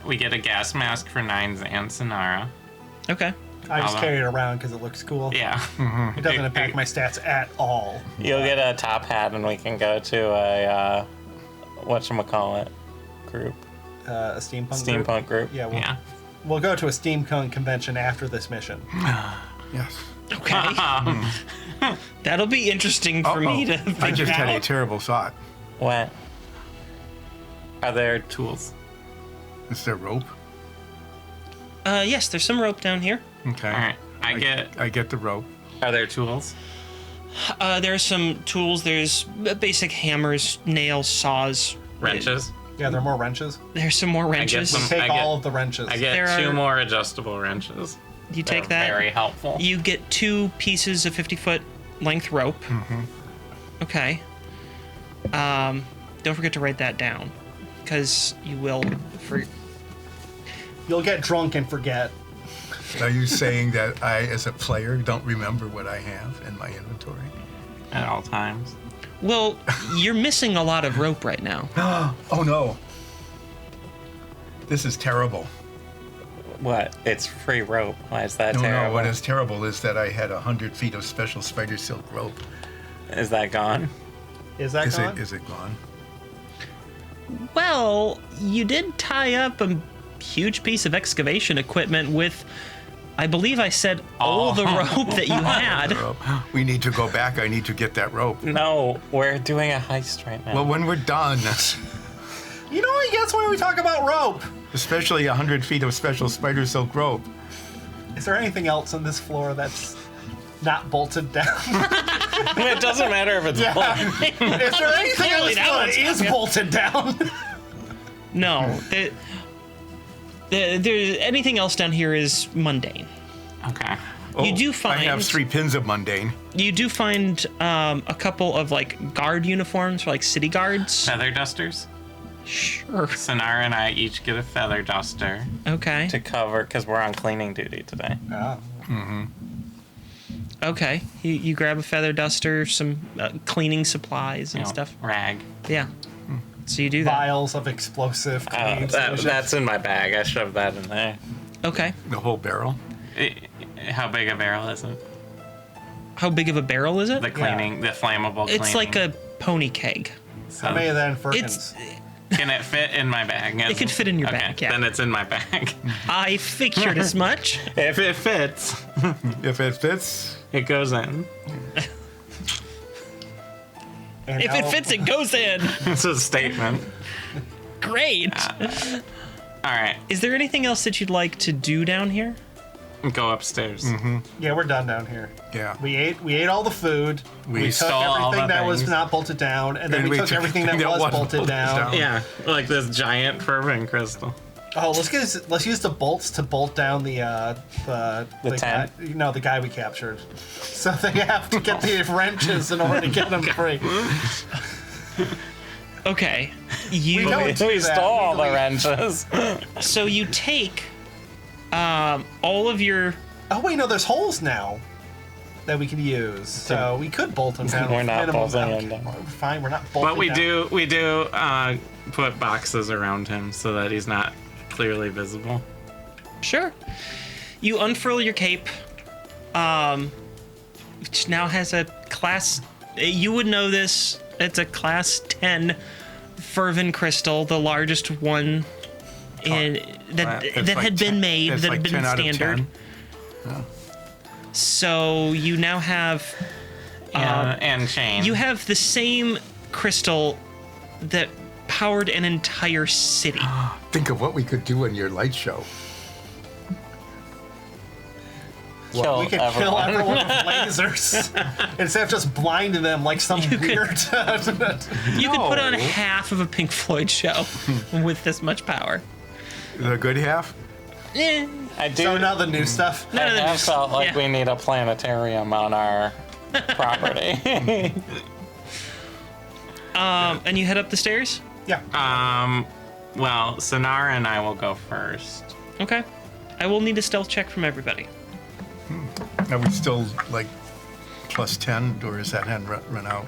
We get a gas mask for Nines and Sonara. Okay. I just I'll, carry it around because it looks cool. Yeah. It doesn't impact my stats at all. You'll get a top hat and we can go to a, whatchamacallit group. A steampunk Steampunk group. Yeah, Yeah. We'll go to a steampunk convention after this mission. Yes. Okay. That'll be interesting for me to figure I just had a out. terrible thought. What? Are there tools? Is there rope? Yes, there's some rope down here. Okay. All right. I get the rope. Are there tools? There's some tools. There's basic hammers, nails, saws. Wrenches? Yeah, there are more wrenches. There's some more get wrenches. some- Take I get- all of the wrenches. I get There two are- more adjustable wrenches. You take They're that. Very helpful. You get 2 pieces of 50-foot length rope. Okay. Don't forget to write that down, because you will. You'll get drunk and forget. Are you saying that I, as a player, don't remember what I have in my inventory? At all times. Well, you're missing a lot of rope right now. Oh no. This is terrible. What? It's free rope. Why is that No, terrible? what is terrible is that I had 100 feet of special spider silk rope. Is that gone? Is that gone? Is it gone? Well, you did tie up a huge piece of excavation equipment with, I believe I said, all the rope that you had. Rope. We need to go back. I need to get that rope. No, we're doing a heist right now. Well, when we're done, You know what gets when we talk about rope? especially 100 feet of special spider silk rope. Is there anything else on this floor that's not bolted down? It doesn't matter if it's Is there anything on Clearly this that floor one's- that is bolted down? No, there anything else down here is mundane. Okay. You do find- I have 3 pins of mundane. You do find a couple of like guard uniforms for like city guards. Feather dusters? Sure. Sonara and I each get a feather duster Okay. to cover, because we're on cleaning duty today. Oh. Okay. You grab a feather duster, some cleaning supplies and You know, stuff. rag. Yeah. So you do that. Vials of explosive cleaning solution. That's in my bag. I shoved that in there. Okay. The whole barrel. How big a barrel is it? How big of a barrel is it? The cleaning, the flammable cleaning. It's like a pony keg. So, How many of them It's. Firkins? can it fit in my bag? It could fit in your Okay, bag, yeah. then it's in my bag. I figured as much. If it fits, If it fits, it goes in. And If it now- fits, it goes in. It's a statement. Great. All right, Is there anything else that you'd like to do down here? go upstairs. Yeah, we're done down here. yeah. We ate all the food. We took stole all everything the that was things. not bolted down, and then And we took everything that was bolted down. Yeah, like this giant fervent crystal. Oh, let's use the bolts to bolt down the guy, tent? the guy we captured. So they have to get the wrenches in order to get him free. Okay. We don't do We that stole all the legally. wrenches. So you take all of your. Oh wait, no, there's holes now that we can use. So we could bolt them down. We're with not minimum bolting amount. them down. Fine, we're not bolting. But we down. do put boxes around him so that he's not clearly visible. Sure. You unfurl your cape, which now has a class. You would know this. It's a class 10 fervent crystal, the largest one that It's that like had been 10 made, it's that like had been 10 out of standard. 10. So you now have And chain. you have the same crystal that powered an entire city. Think of what we could do in your light show. kill We could everyone. kill everyone with lasers instead of just blinding them like some weird. You could put on No. half of a Pink Floyd show with this much power. The good half? Eh. I do. So now the new stuff. None of I the have news- felt like yeah. we need a planetarium on our property. And you head up the stairs? Yeah. Well, Sonara and I will go first. Okay. I will need a stealth check from everybody. Are we still like plus 10 or is that hand run out?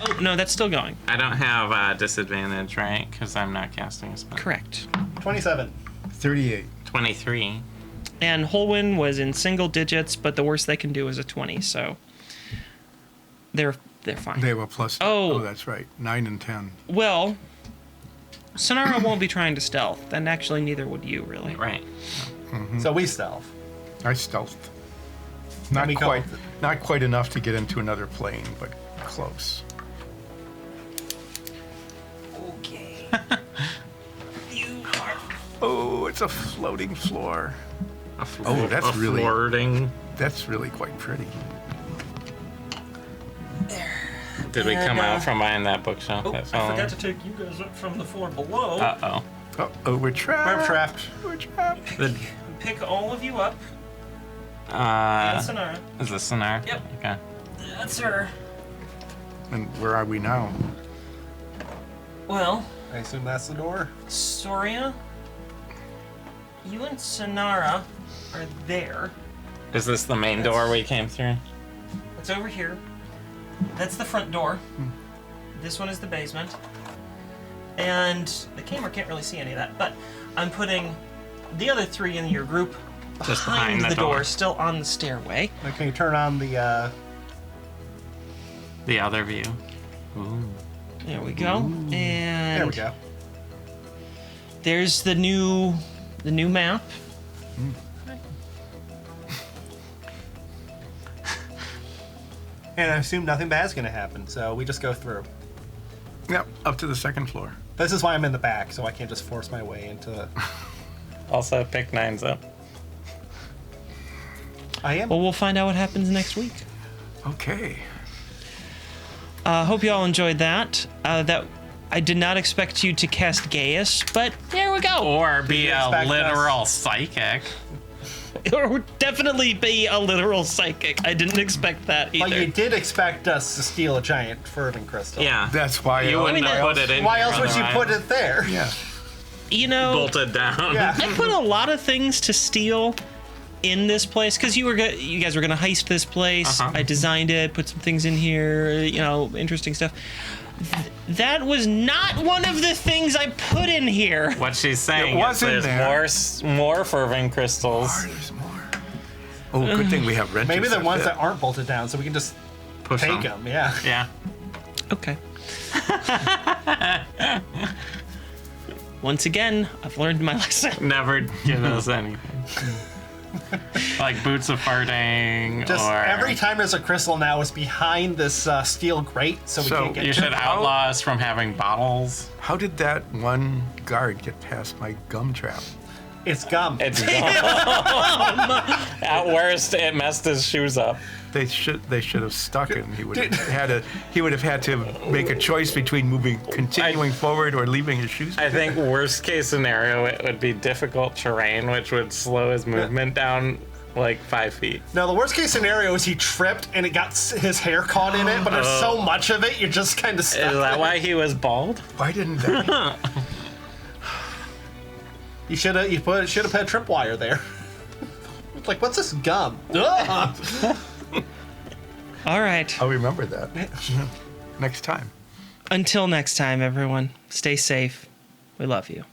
Oh, no, that's still going. I don't have disadvantage, right? Because I'm not casting a spell. Correct. 27. 38. 23. And Holwyn was in single digits, but the worst they can do is a 20, so they're fine. They were plus. Oh. That's right. 9 and 10. Well, Sonara won't be trying to stealth, and actually neither would you, really. Right. So we stealth. I stealthed. Not we go- quite. Not quite enough to get into another plane, but close. Okay. You are... Oh, it's a floating floor. Oh, that's really- flirting. That's really quite pretty. Did we come And, out from behind that bookshelf? Oh, I that fell forgot to take you guys up from the floor below. Uh-oh. Oh, we're trapped. We're trapped. We're trapped. The, Pick all of you up. That's Sonara. is this Sonar? Yep. Okay. That's her. And where are we now? Well, I assume that's the door. Soria, you and Sonara are there. Is this the main door we came through? It's over here. That's the front door. This one is the basement. And the camera can't really see any of that, but I'm putting the other three in your group Just behind behind the the door, door. still on the stairway. Can you turn on the? The other view. Ooh. There we go. And There we go. there's the new map. And I assume nothing bad's gonna happen, so we just go through. Yep, up to the second floor. This is why I'm in the back, so I can't just force my way into. Also, pick 9's up. I am. Well, we'll find out what happens next week. Okay. Hope you all enjoyed that. That I did not expect you to cast Gaius, but there we go. Or be you a expect literal psychic. Or definitely be a literal psychic. I didn't expect that But either. you did expect us to steal a giant fervent crystal. Yeah. That's why. You wouldn't have put it in Why here else would you otherwise. put it there? Yeah. You know, Bolted down. Yeah. I put a lot of things to steal in this place, because you guys were gonna heist this place. Uh-huh. I designed it, put some things in here, interesting stuff. That was not one of the things I put in here. What she's saying It is wasn't there's there. more fervent crystals. There's more. Oh, good thing we have wrenches. Maybe the ones fit. that aren't bolted down, so we can just Push take them. them. Yeah. Yeah. Okay. Once again, I've learned my lesson. Never give us anything. Like boots of farting, Just or every time there's a crystal now, it's behind this steel grate, so we So can't get you to should it. outlaw us from having bottles. How did that one guard get past my gum trap? It's gum. It's gum. At worst, it messed his shoes up. They should have stuck it. And he would have had to make a choice between continuing forward or leaving his shoes. I think worst case scenario, it would be difficult terrain, which would slow his movement down like 5 feet. Now, the worst case scenario is he tripped and it got his hair caught in it, but there's so much of it, you're just kind of stuck. Is that why he was bald? Why didn't that? You should have put tripwire there. It's like, what's this gum? Ugh. All right. I'll remember that next time. Until next time, everyone. Stay safe. We love you.